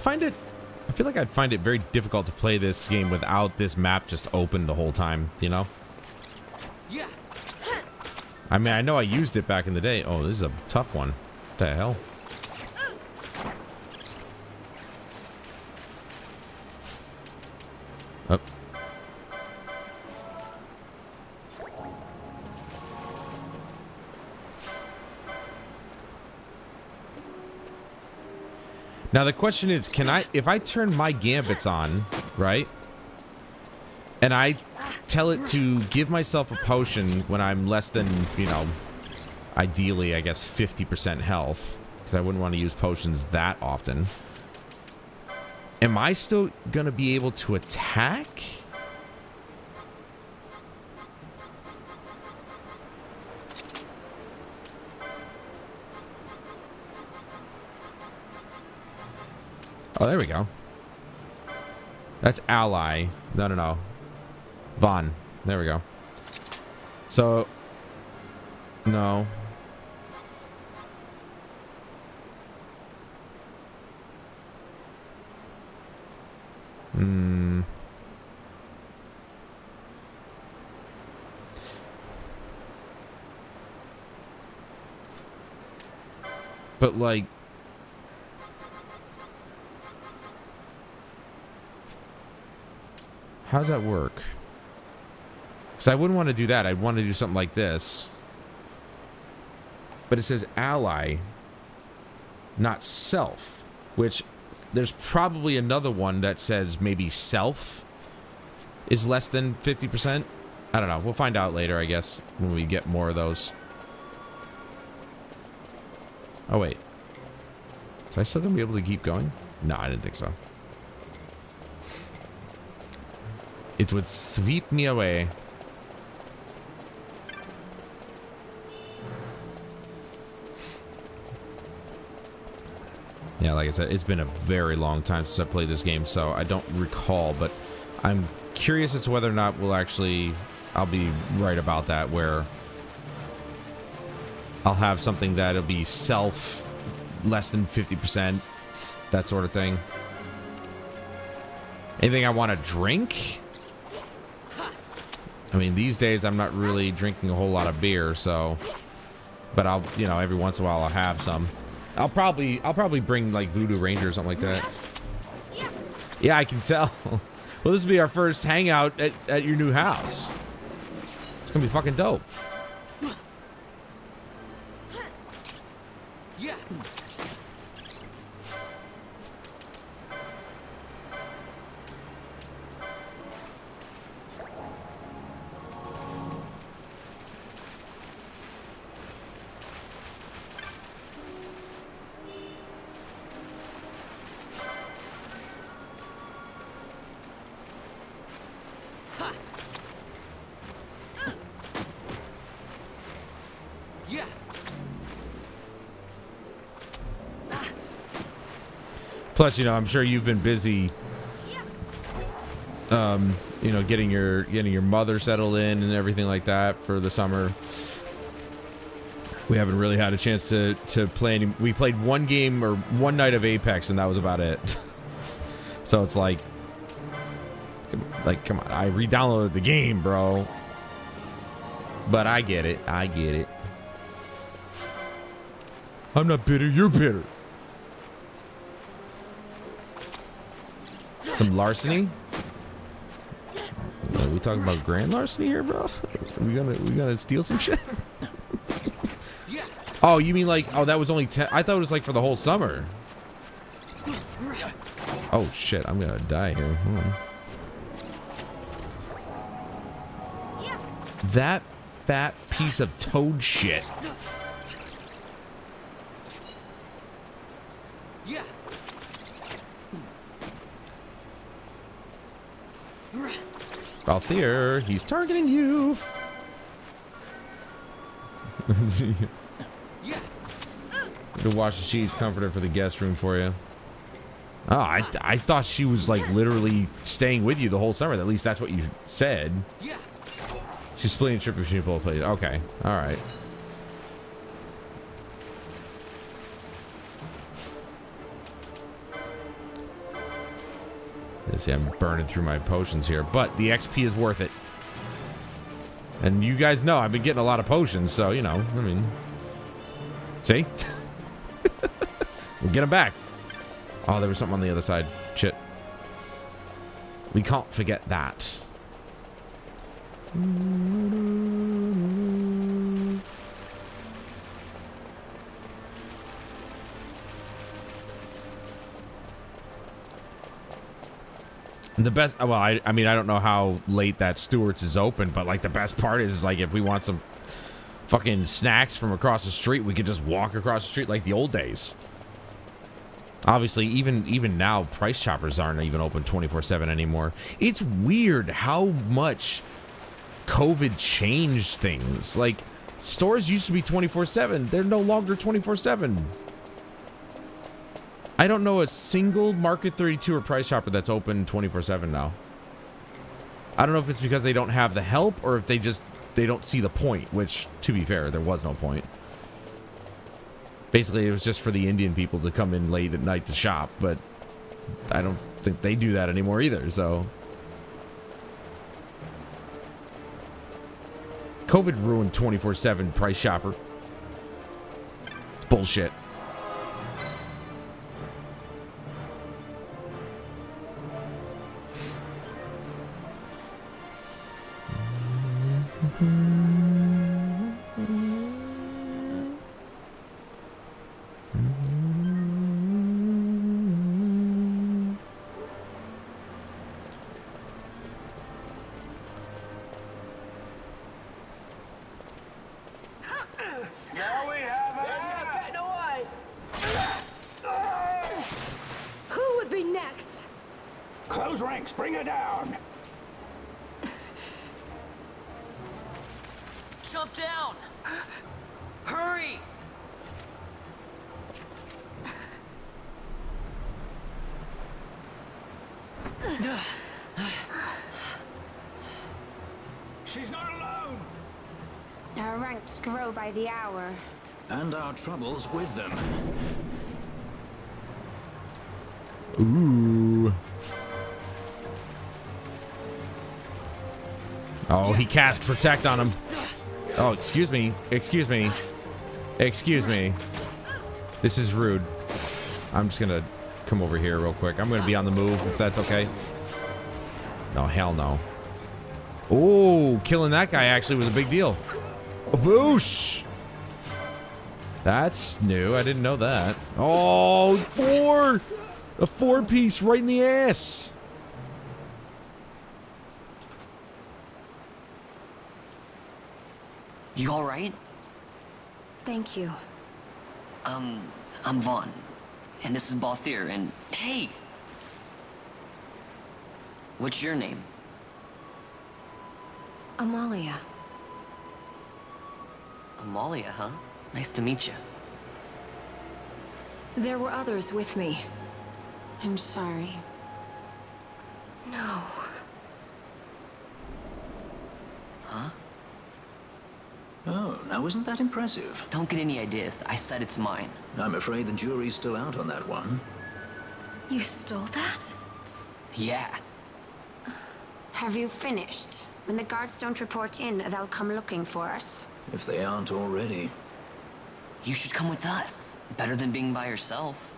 I feel like I'd find it very difficult to play this game without this map just open the whole time, you know? Yeah. I mean, I know I used it back in the day. Oh, this is a tough one. What the hell? Oh. Now the question is, can I, if I turn my gambits on, right? And I tell it to give myself a potion when I'm less than, you know, ideally, I guess 50% health, because I wouldn't want to use potions that often. Am I still going to be able to attack? Oh, there we go. That's ally. No. Von. There we go. So, no. But like, how does that work? Because I wouldn't want to do that. I'd want to do something like this. But it says ally, not self, which there's probably another one that says maybe self is less than 50%. I don't know. We'll find out later, I guess, when we get more of those. Oh, wait. Is I still going to be able to keep going? No, I didn't think so. It would sweep me away. Yeah, like I said, it's been a very long time since I played this game, so I don't recall, but I'm curious as to whether or not I'll be right about that, where I'll have something that'll be self less than 50%, that sort of thing. Anything I want to drink? I mean, these days I'm not really drinking a whole lot of beer, so, but I'll, you know, every once in a while I'll have some. I'll probably bring like Voodoo Ranger or something like that. Yeah, I can tell. Well, this will be our first hangout at your new house. It's gonna be fucking dope. Yeah. Plus, you know, I'm sure you've been busy You know, getting your mother settled in and everything like that for the summer. We haven't really had a chance to play any. We played one game or one night of Apex, and that was about it. So it's like, come on, I re-downloaded the game, bro. But I get it. I get it. I'm not bitter. You're bitter. Some larceny. Are we talking about grand larceny here, bro? We gonna steal some shit? Oh, you mean like, oh, that was only 10? I thought it was like for the whole summer. Oh shit, I'm gonna die here. Hold on. That fat piece of toad shit. Balthier, he's targeting you. To wash the sheets, comforter for the guest room for you. Oh, I thought she was like literally staying with you the whole summer. At least that's what you said. She's splitting trip between both places. Okay, all right. You see, I'm burning through my potions here, but the XP is worth it. And you guys know I've been getting a lot of potions, so you know, I mean, see. We'll get them back. Oh, there was something on the other side. Shit. We can't forget that. The best, well, I mean, I don't know how late that Stewart's is open, but like the best part is like if we want some fucking snacks from across the street, we could just walk across the street like the old days. Obviously, even now, Price Choppers aren't even open 24/7 anymore. It's weird how much COVID changed things. Like, stores used to be 24/7. They're no longer 24/7. I don't know a single Market 32 or Price Chopper that's open 24/7 now. I don't know if it's because they don't have the help or if they don't see the point, which, to be fair, there was no point. Basically, it was just for the Indian people to come in late at night to shop, but I don't think they do that anymore either, so. COVID ruined 24/7 Price Chopper. It's bullshit. Bring her down! Jump down! Hurry! She's not alone! Our ranks grow by the hour. And our troubles with them. Ooh. Oh, he cast Protect on him. Oh, excuse me. Excuse me. Excuse me. This is rude. I'm just gonna come over here real quick. I'm gonna be on the move, if that's okay. No, hell no. Oh, killing that guy actually was a big deal. Oh, boosh! That's new. I didn't know that. Oh, a 4-piece right in the ass. You all right? Thank you. I'm Vaughn, and this is Balthier, and hey! What's your name? Amalia. Amalia, huh? Nice to meet you. There were others with me. I'm sorry. No. Huh? Oh, now isn't that impressive? Don't get any ideas. I said it's mine. I'm afraid the jury's still out on that one. You stole that? Yeah. Have you finished? When the guards don't report in, they'll come looking for us. If they aren't already. You should come with us. Better than being by yourself.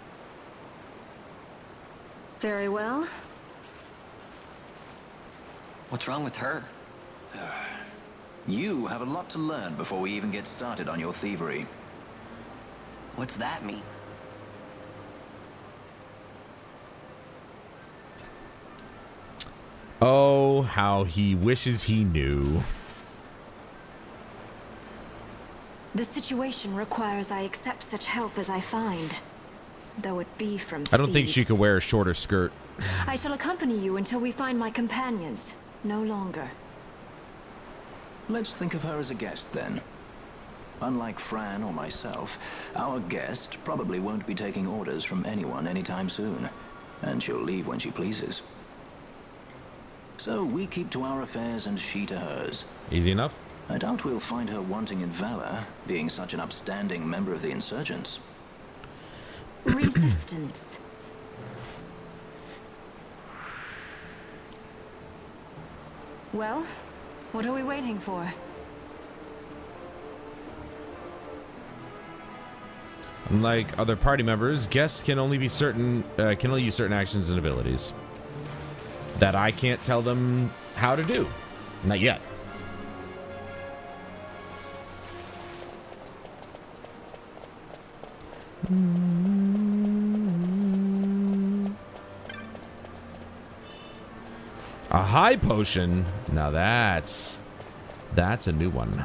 Very well. What's wrong with her? You have a lot to learn before we even get started on your thievery. What's that mean? Oh, how he wishes he knew. The situation requires I accept such help as I find, though it be from I don't think she thieves. could wear a shorter skirt. I shall accompany you until we find my companions. No longer. Let's think of her as a guest, then. Unlike Fran or myself, our guest probably won't be taking orders from anyone anytime soon, and she'll leave when she pleases. So we keep to our affairs and she to hers. Easy enough. I doubt we'll find her wanting in valor, being such an upstanding member of the insurgents. Resistance. Well, what are we waiting for? Unlike other party members, guests can only use certain actions and abilities that I can't tell them how to do. Not yet. A high potion. Now that's a new one.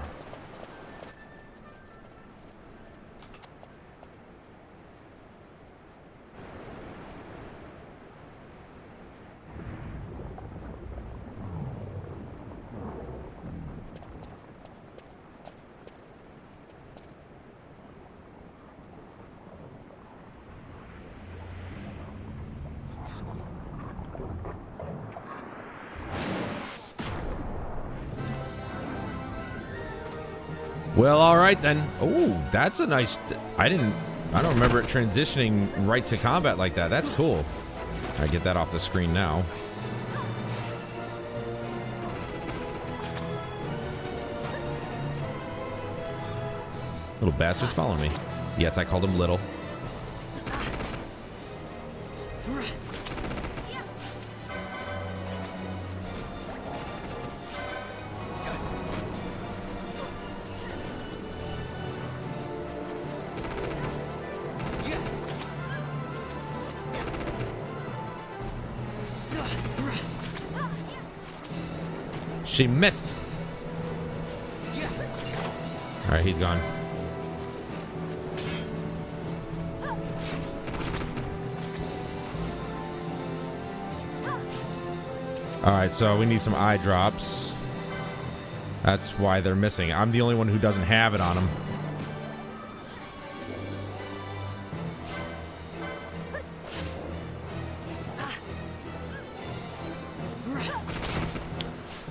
Well, all right then. Oh, that's a nice. I don't remember it transitioning right to combat like that. That's cool. I get that off the screen now. Little bastards following me. Yes, I called him little. She missed. All right, he's gone. All right, so we need some eye drops. That's why they're missing. I'm the only one who doesn't have it on him.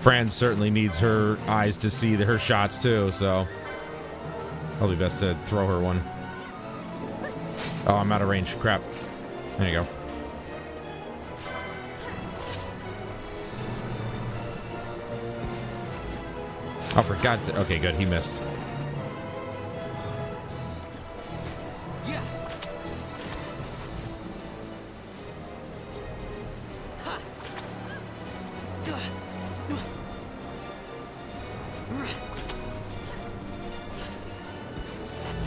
Fran certainly needs her eyes to see her shots too, so probably best to throw her one. Oh, I'm out of range. Crap. There you go. Oh, for God's sake. Okay, good. He missed.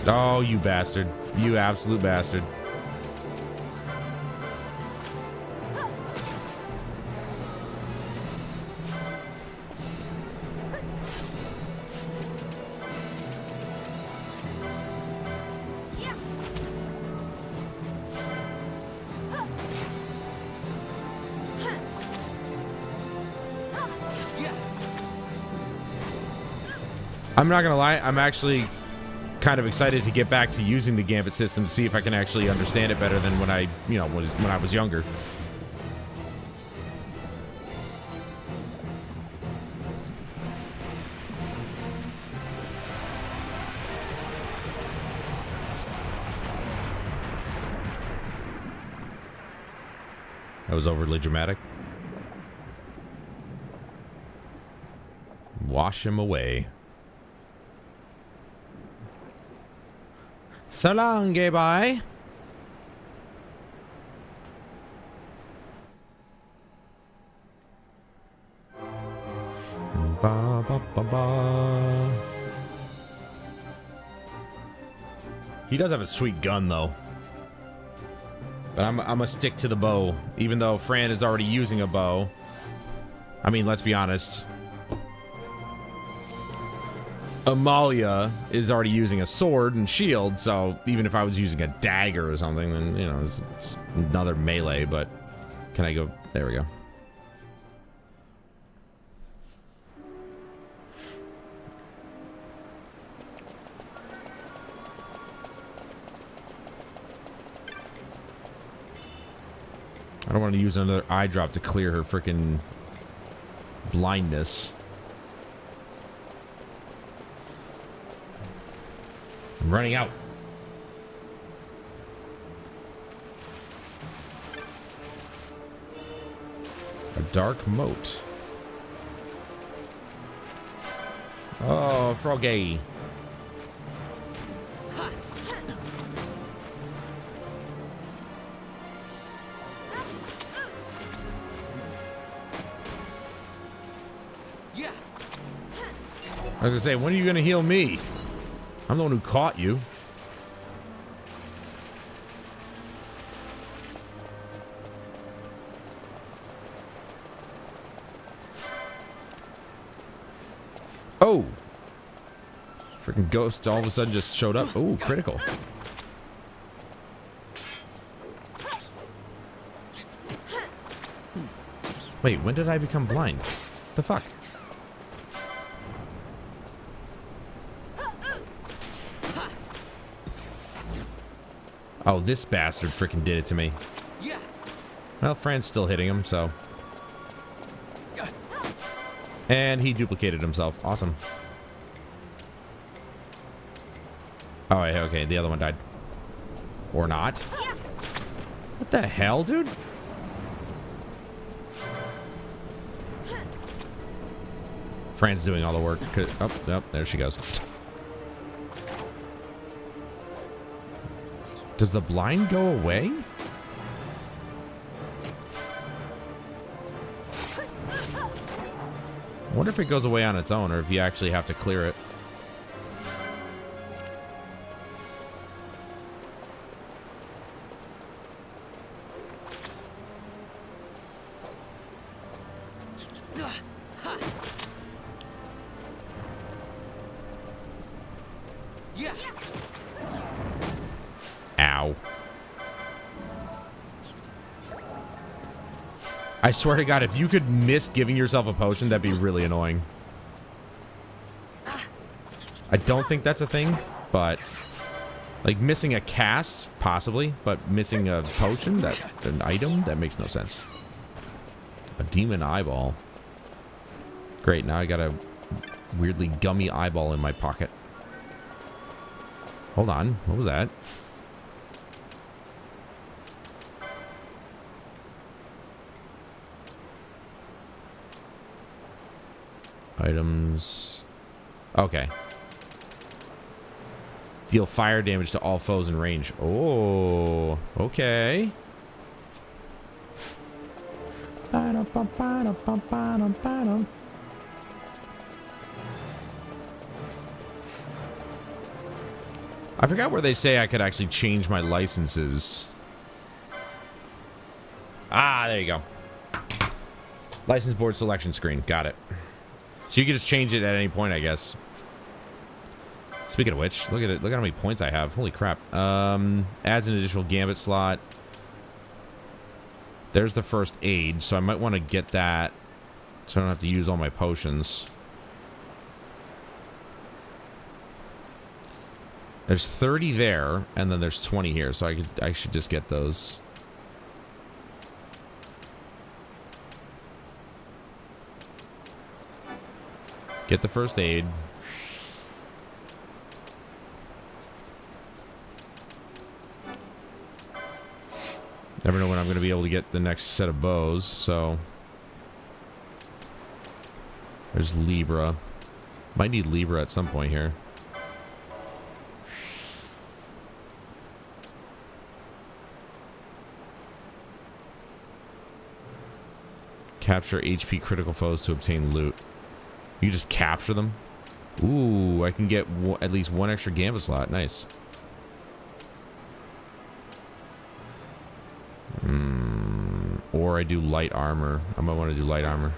Oh, you bastard. You absolute bastard. I'm not gonna lie, I'm actually kind of excited to get back to using the gambit system to see if I can actually understand it better than when I was younger. That was overly dramatic. Wash him away. So long, gay boy. Ba, ba, ba, ba. He does have a sweet gun, though. But I'm gonna stick to the bow, even though Fran is already using a bow. I mean, let's be honest. Amalia is already using a sword and shield, so even if I was using a dagger or something, then, you know, it's another melee, but can I go? There we go. I don't want to use another eye drop to clear her freaking blindness. I'm running out. A dark moat. Oh, froggy. I was gonna say, when are you gonna heal me? I'm the one who caught you. Oh! Freaking ghost all of a sudden just showed up. Oh, critical. Wait, when did I become blind? The fuck? Oh, this bastard freaking did it to me. Well, Fran's still hitting him, so. And he duplicated himself. Awesome. Oh, okay, the other one died. Or not. What the hell, dude? Fran's doing all the work. Oh, there she goes. Does the blind go away? I wonder if it goes away on its own or if you actually have to clear it. Ow. I swear to God, if you could miss giving yourself a potion, that'd be really annoying. I don't think that's a thing, but like missing a cast, possibly, but missing a potion, an item, that makes no sense. A demon eyeball. Great, now I got a weirdly gummy eyeball in my pocket. Hold on, what was that? Items. Okay. Deal fire damage to all foes in range. Oh, okay. I forgot where they say I could actually change my licenses. Ah, there you go. License board selection screen. Got it. So you can just change it at any point, I guess. Speaking of which, look at it. Look at how many points I have. Holy crap. Adds an additional gambit slot. There's the first aid, so I might want to get that so I don't have to use all my potions. There's 30 there, and then there's 20 here, so I should just get those. Get the first aid. Never know when I'm going to be able to get the next set of bows, so... There's Libra. Might need Libra at some point here. Capture HP critical foes to obtain loot. You just capture them? Ooh, I can get at least one extra gambit slot. Nice. Or I do light armor. I might want to do light armor.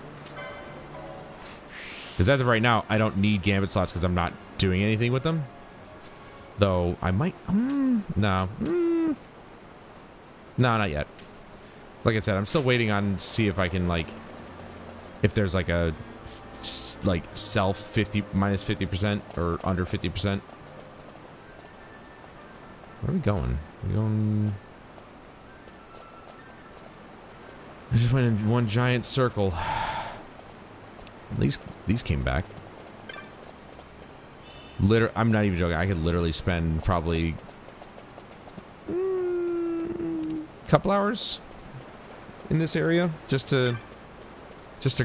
Because as of right now, I don't need gambit slots because I'm not doing anything with them. Though, I might... No. No, not yet. Like I said, I'm still waiting on to see if I can, like... If there's, like, a... Like, self 50... Minus 50% or under 50%. Where are we going? We're going... I just went in one giant circle. At least these came back. I'm not even joking. I could literally spend probably a couple hours in this area just to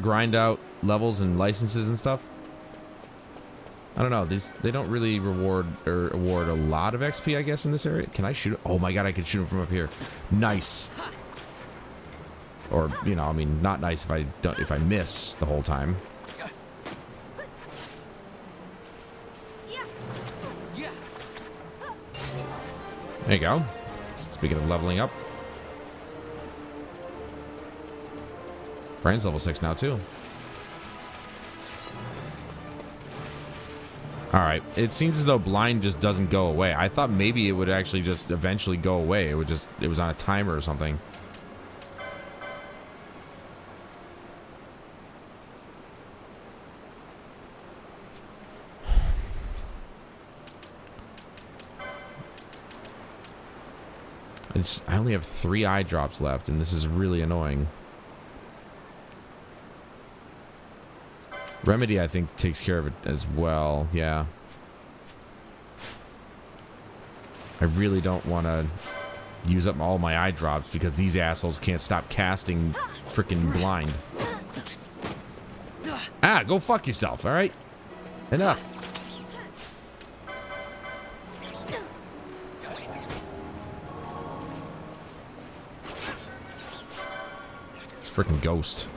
grind out levels and licenses and stuff. I don't know. They don't really reward or award a lot of XP, I guess, in this area. Can I shoot? Oh my god, I can shoot him from up here. Nice. Or, you know, I mean, not nice if I miss the whole time. There you go. Speaking of leveling up. Fran's level 6 now, too. Alright, it seems as though blind just doesn't go away. I thought maybe it would actually just eventually go away. It was on a timer or something. I only have 3 eye drops left, and this is really annoying. Remedy, I think, takes care of it as well. Yeah. I really don't want to use up all my eye drops because these assholes can't stop casting freaking blind. Ah, go fuck yourself, all right? Enough. Freaking ghost.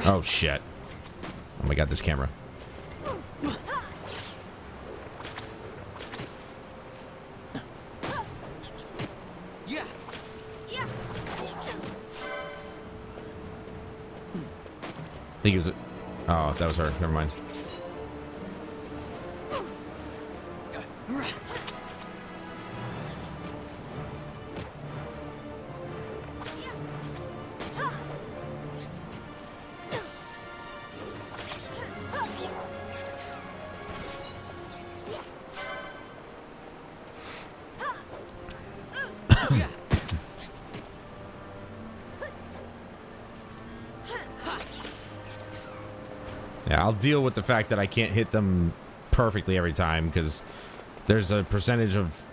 Oh shit. Oh my god, this camera. I think it was... Oh, that was her. Never mind. I'll deal with the fact that I can't hit them perfectly every time because there's a percentage of,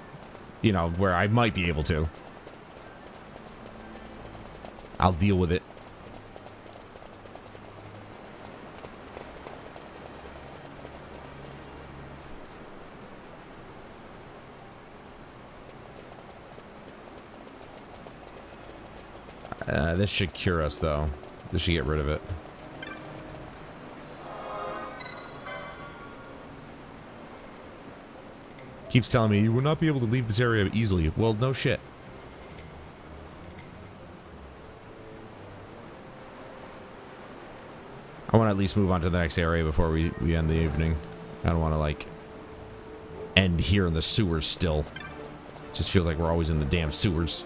you know, where I might be able to. I'll deal with it. This should cure us, though. This should get rid of it. Keeps telling me you will not be able to leave this area easily. Well, no shit. I want to at least move on to the next area before we end the evening. I don't want to, like, end here in the sewers still. Just feels like we're always in the damn sewers.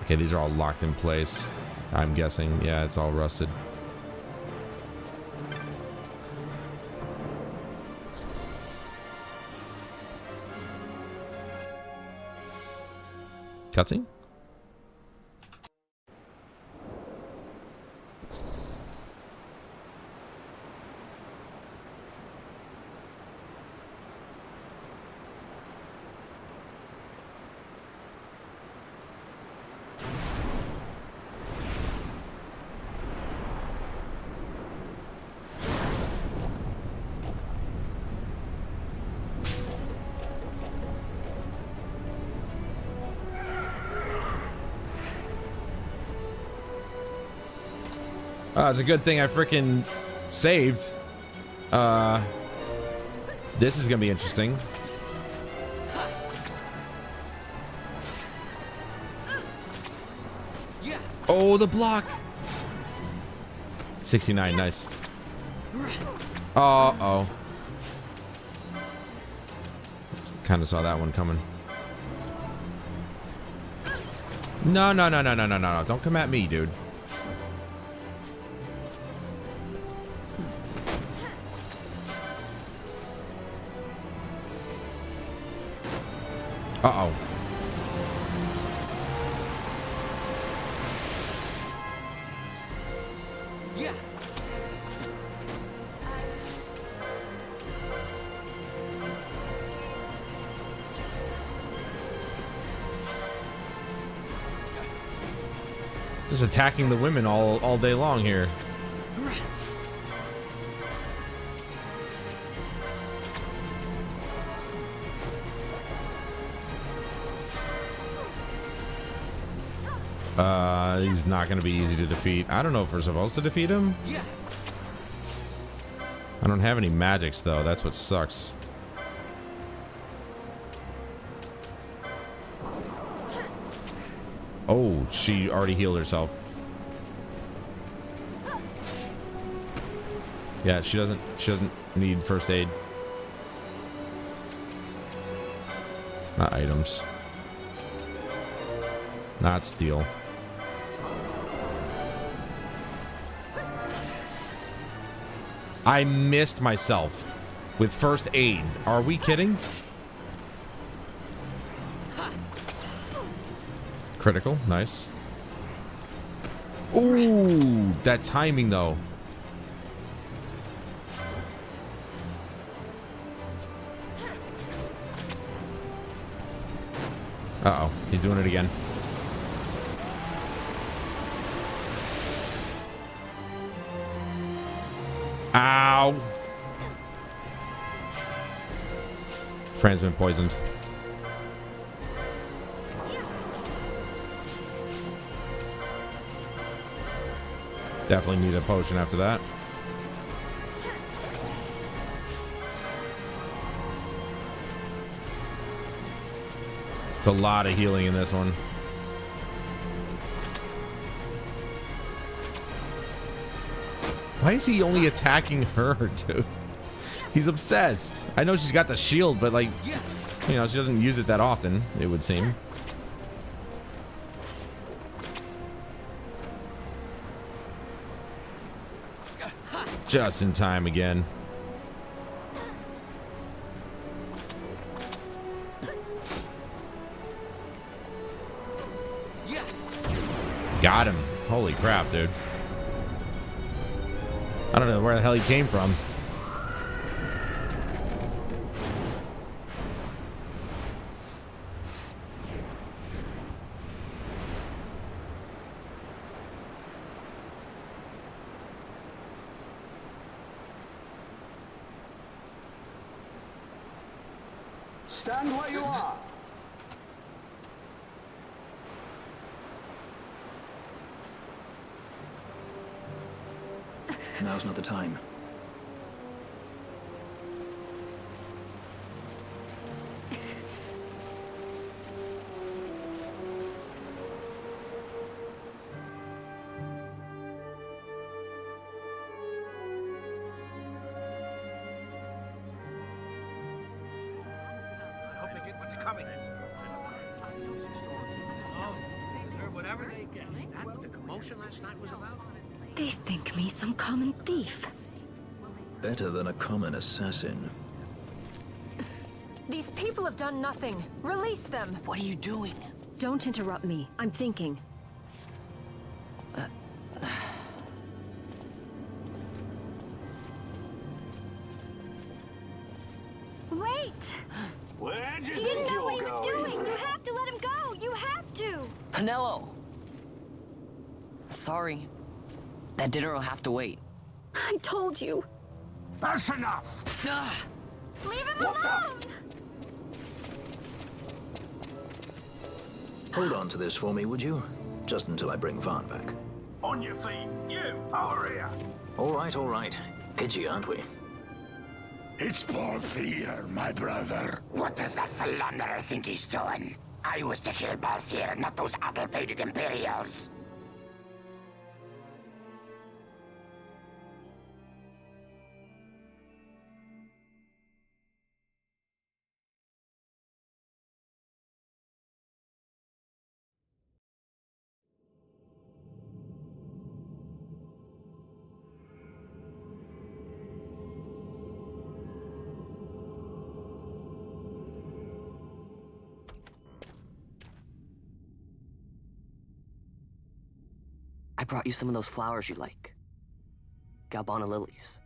Okay, these are all locked in place. I'm guessing. Yeah, it's all rusted. Cutscene? It's a good thing I freaking saved. This is gonna be interesting. Oh, the block. 69, nice. Uh-oh. Kind of saw that one coming. No. Don't come at me, dude. Uh-oh. Yeah. Just attacking the women all day long here. He's not going to be easy to defeat. I don't know if we're supposed to defeat him. Yeah. I don't have any magics, though. That's what sucks. Oh, she already healed herself. Yeah, she doesn't need first aid. Not items. Not steal. I missed myself with first aid. Are we kidding? Critical, nice. Ooh, that timing though. Uh-oh, he's doing it again. Ow. Fran's been poisoned. Definitely need a potion after that. It's a lot of healing in this one. Why is he only attacking her, dude? He's obsessed. I know she's got the shield, but like, you know, she doesn't use it that often, it would seem. Just in time again. Got him. Holy crap, dude. I don't know where the hell he came from. Stand where you are. Now's not the time. I hope they get what's coming. Whatever they get. Is that what the commotion last night was about? They think me some common thief. Better than a common assassin. These people have done nothing. Release them. What are you doing? Don't interrupt me. I'm thinking. Wait! Where'd you He think didn't know what he you're was going? doing! You have to let him go! You have to! Pinello! Sorry. That dinner will have to wait. I told you. That's enough! Leave him alone! Hold on to this for me, would you? Just until I bring Vaughn back. On your feet. You, over here. All right. Edgy, aren't we? It's Balthier, my brother. What does that philanderer think he's doing? I was to kill Balthier, not those addle-pated Imperials. I brought you some of those flowers you like. Galbana lilies.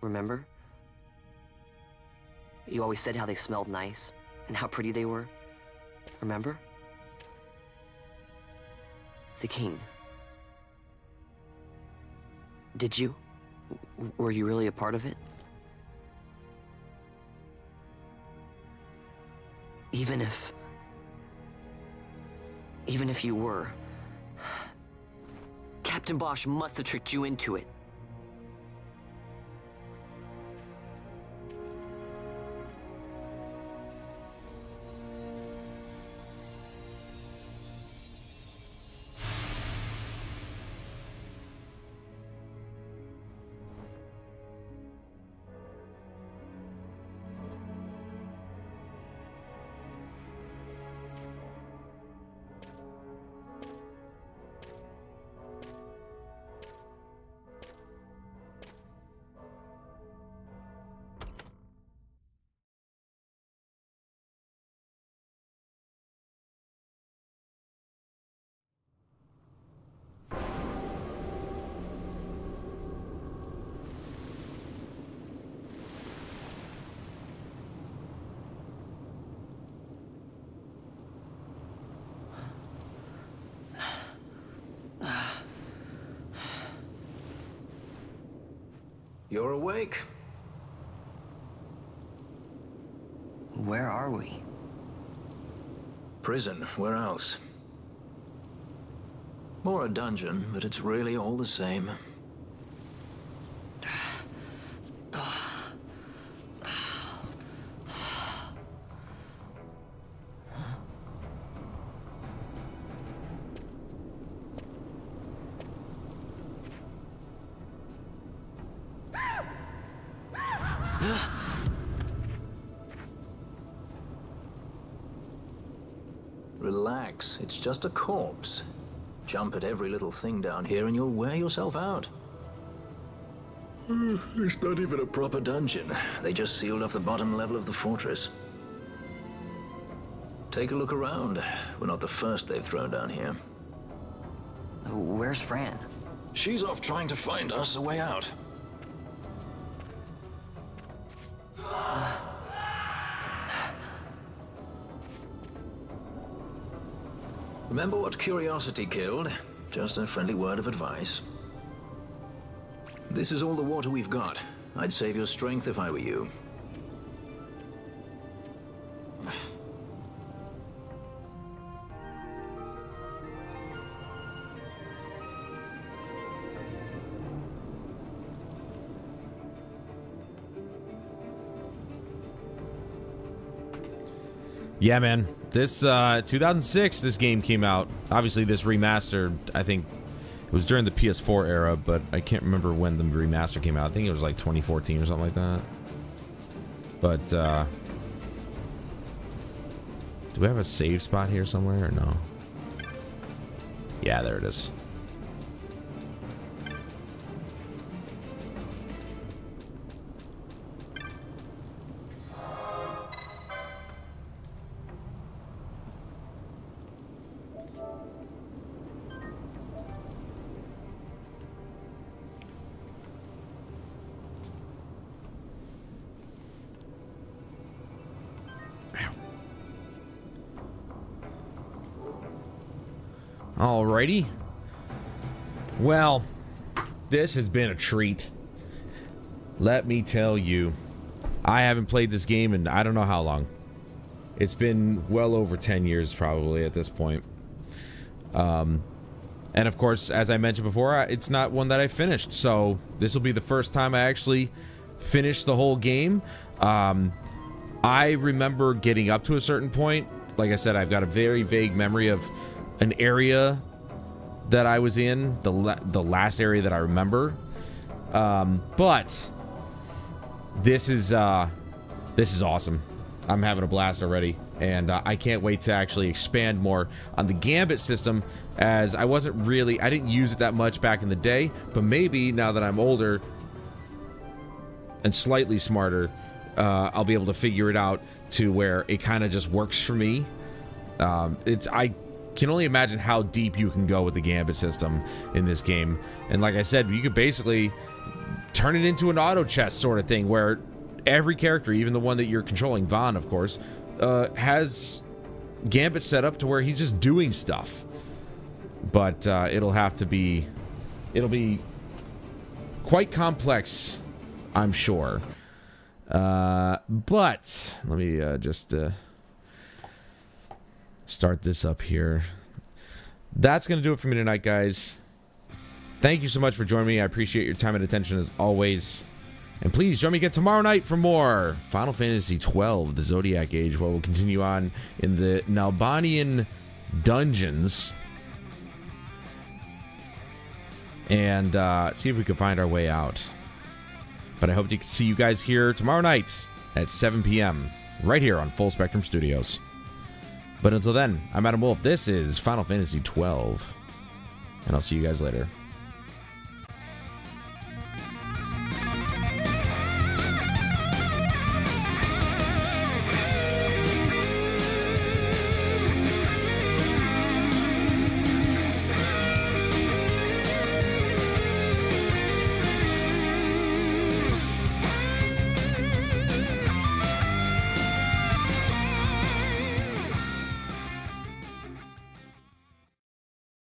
Remember? You always said how they smelled nice and how pretty they were. Remember? The king. Did you? Were you really a part of it? Even if you were, Captain Bosch must have tricked you into it. You're awake. Where are we? Prison, where else? More a dungeon, but it's really all the same. Relax, it's just a corpse. Jump at every little thing down here and you'll wear yourself out. It's not even a proper dungeon. They just sealed off the bottom level of the fortress. Take a look around. We're not the first they've thrown down here. Where's Fran? She's off trying to find us a way out. Remember what curiosity killed? Just a friendly word of advice. This is all the water we've got. I'd save your strength if I were you. Yeah, man. This 2006, this game came out. Obviously, this remastered, I think it was during the PS4 era, but I can't remember when the remaster came out. I think it was like 2014 or something like that. But do we have a save spot here somewhere or no? Yeah, there it is. Alrighty. Well, this has been a treat. Let me tell you, I haven't played this game in I don't know how long. It's been well over 10 years probably at this point. And of course, as I mentioned before, it's not one that I finished. So this will be the first time I actually finished the whole game. I remember getting up to a certain point. Like I said, I've got a very vague memory of an area that I was in, the last area that I remember. But this is awesome. I'm having a blast already, and I can't wait to actually expand more on the Gambit system, as I didn't use it that much back in the day, but maybe now that I'm older and slightly smarter, I'll be able to figure it out to where it kind of just works for me. I can only imagine how deep you can go with the Gambit system in this game. And like I said, you could basically turn it into an auto chess sort of thing, where every character, even the one that you're controlling, Vaughn, of course, has Gambit set up to where he's just doing stuff. But it'll be quite complex, I'm sure. But let me just start this up here. That's going to do it for me tonight, guys. Thank you so much for joining me. I appreciate your time and attention as always. And please join me again tomorrow night for more Final Fantasy XII, the Zodiac Age, where we'll continue on in the Nalbanian dungeons and see if we can find our way out. But I hope to see you guys here tomorrow night at 7 p.m. right here on Full Spectrum Studios. But until then, I'm Adam Wolf. This is Final Fantasy XII, and I'll see you guys later.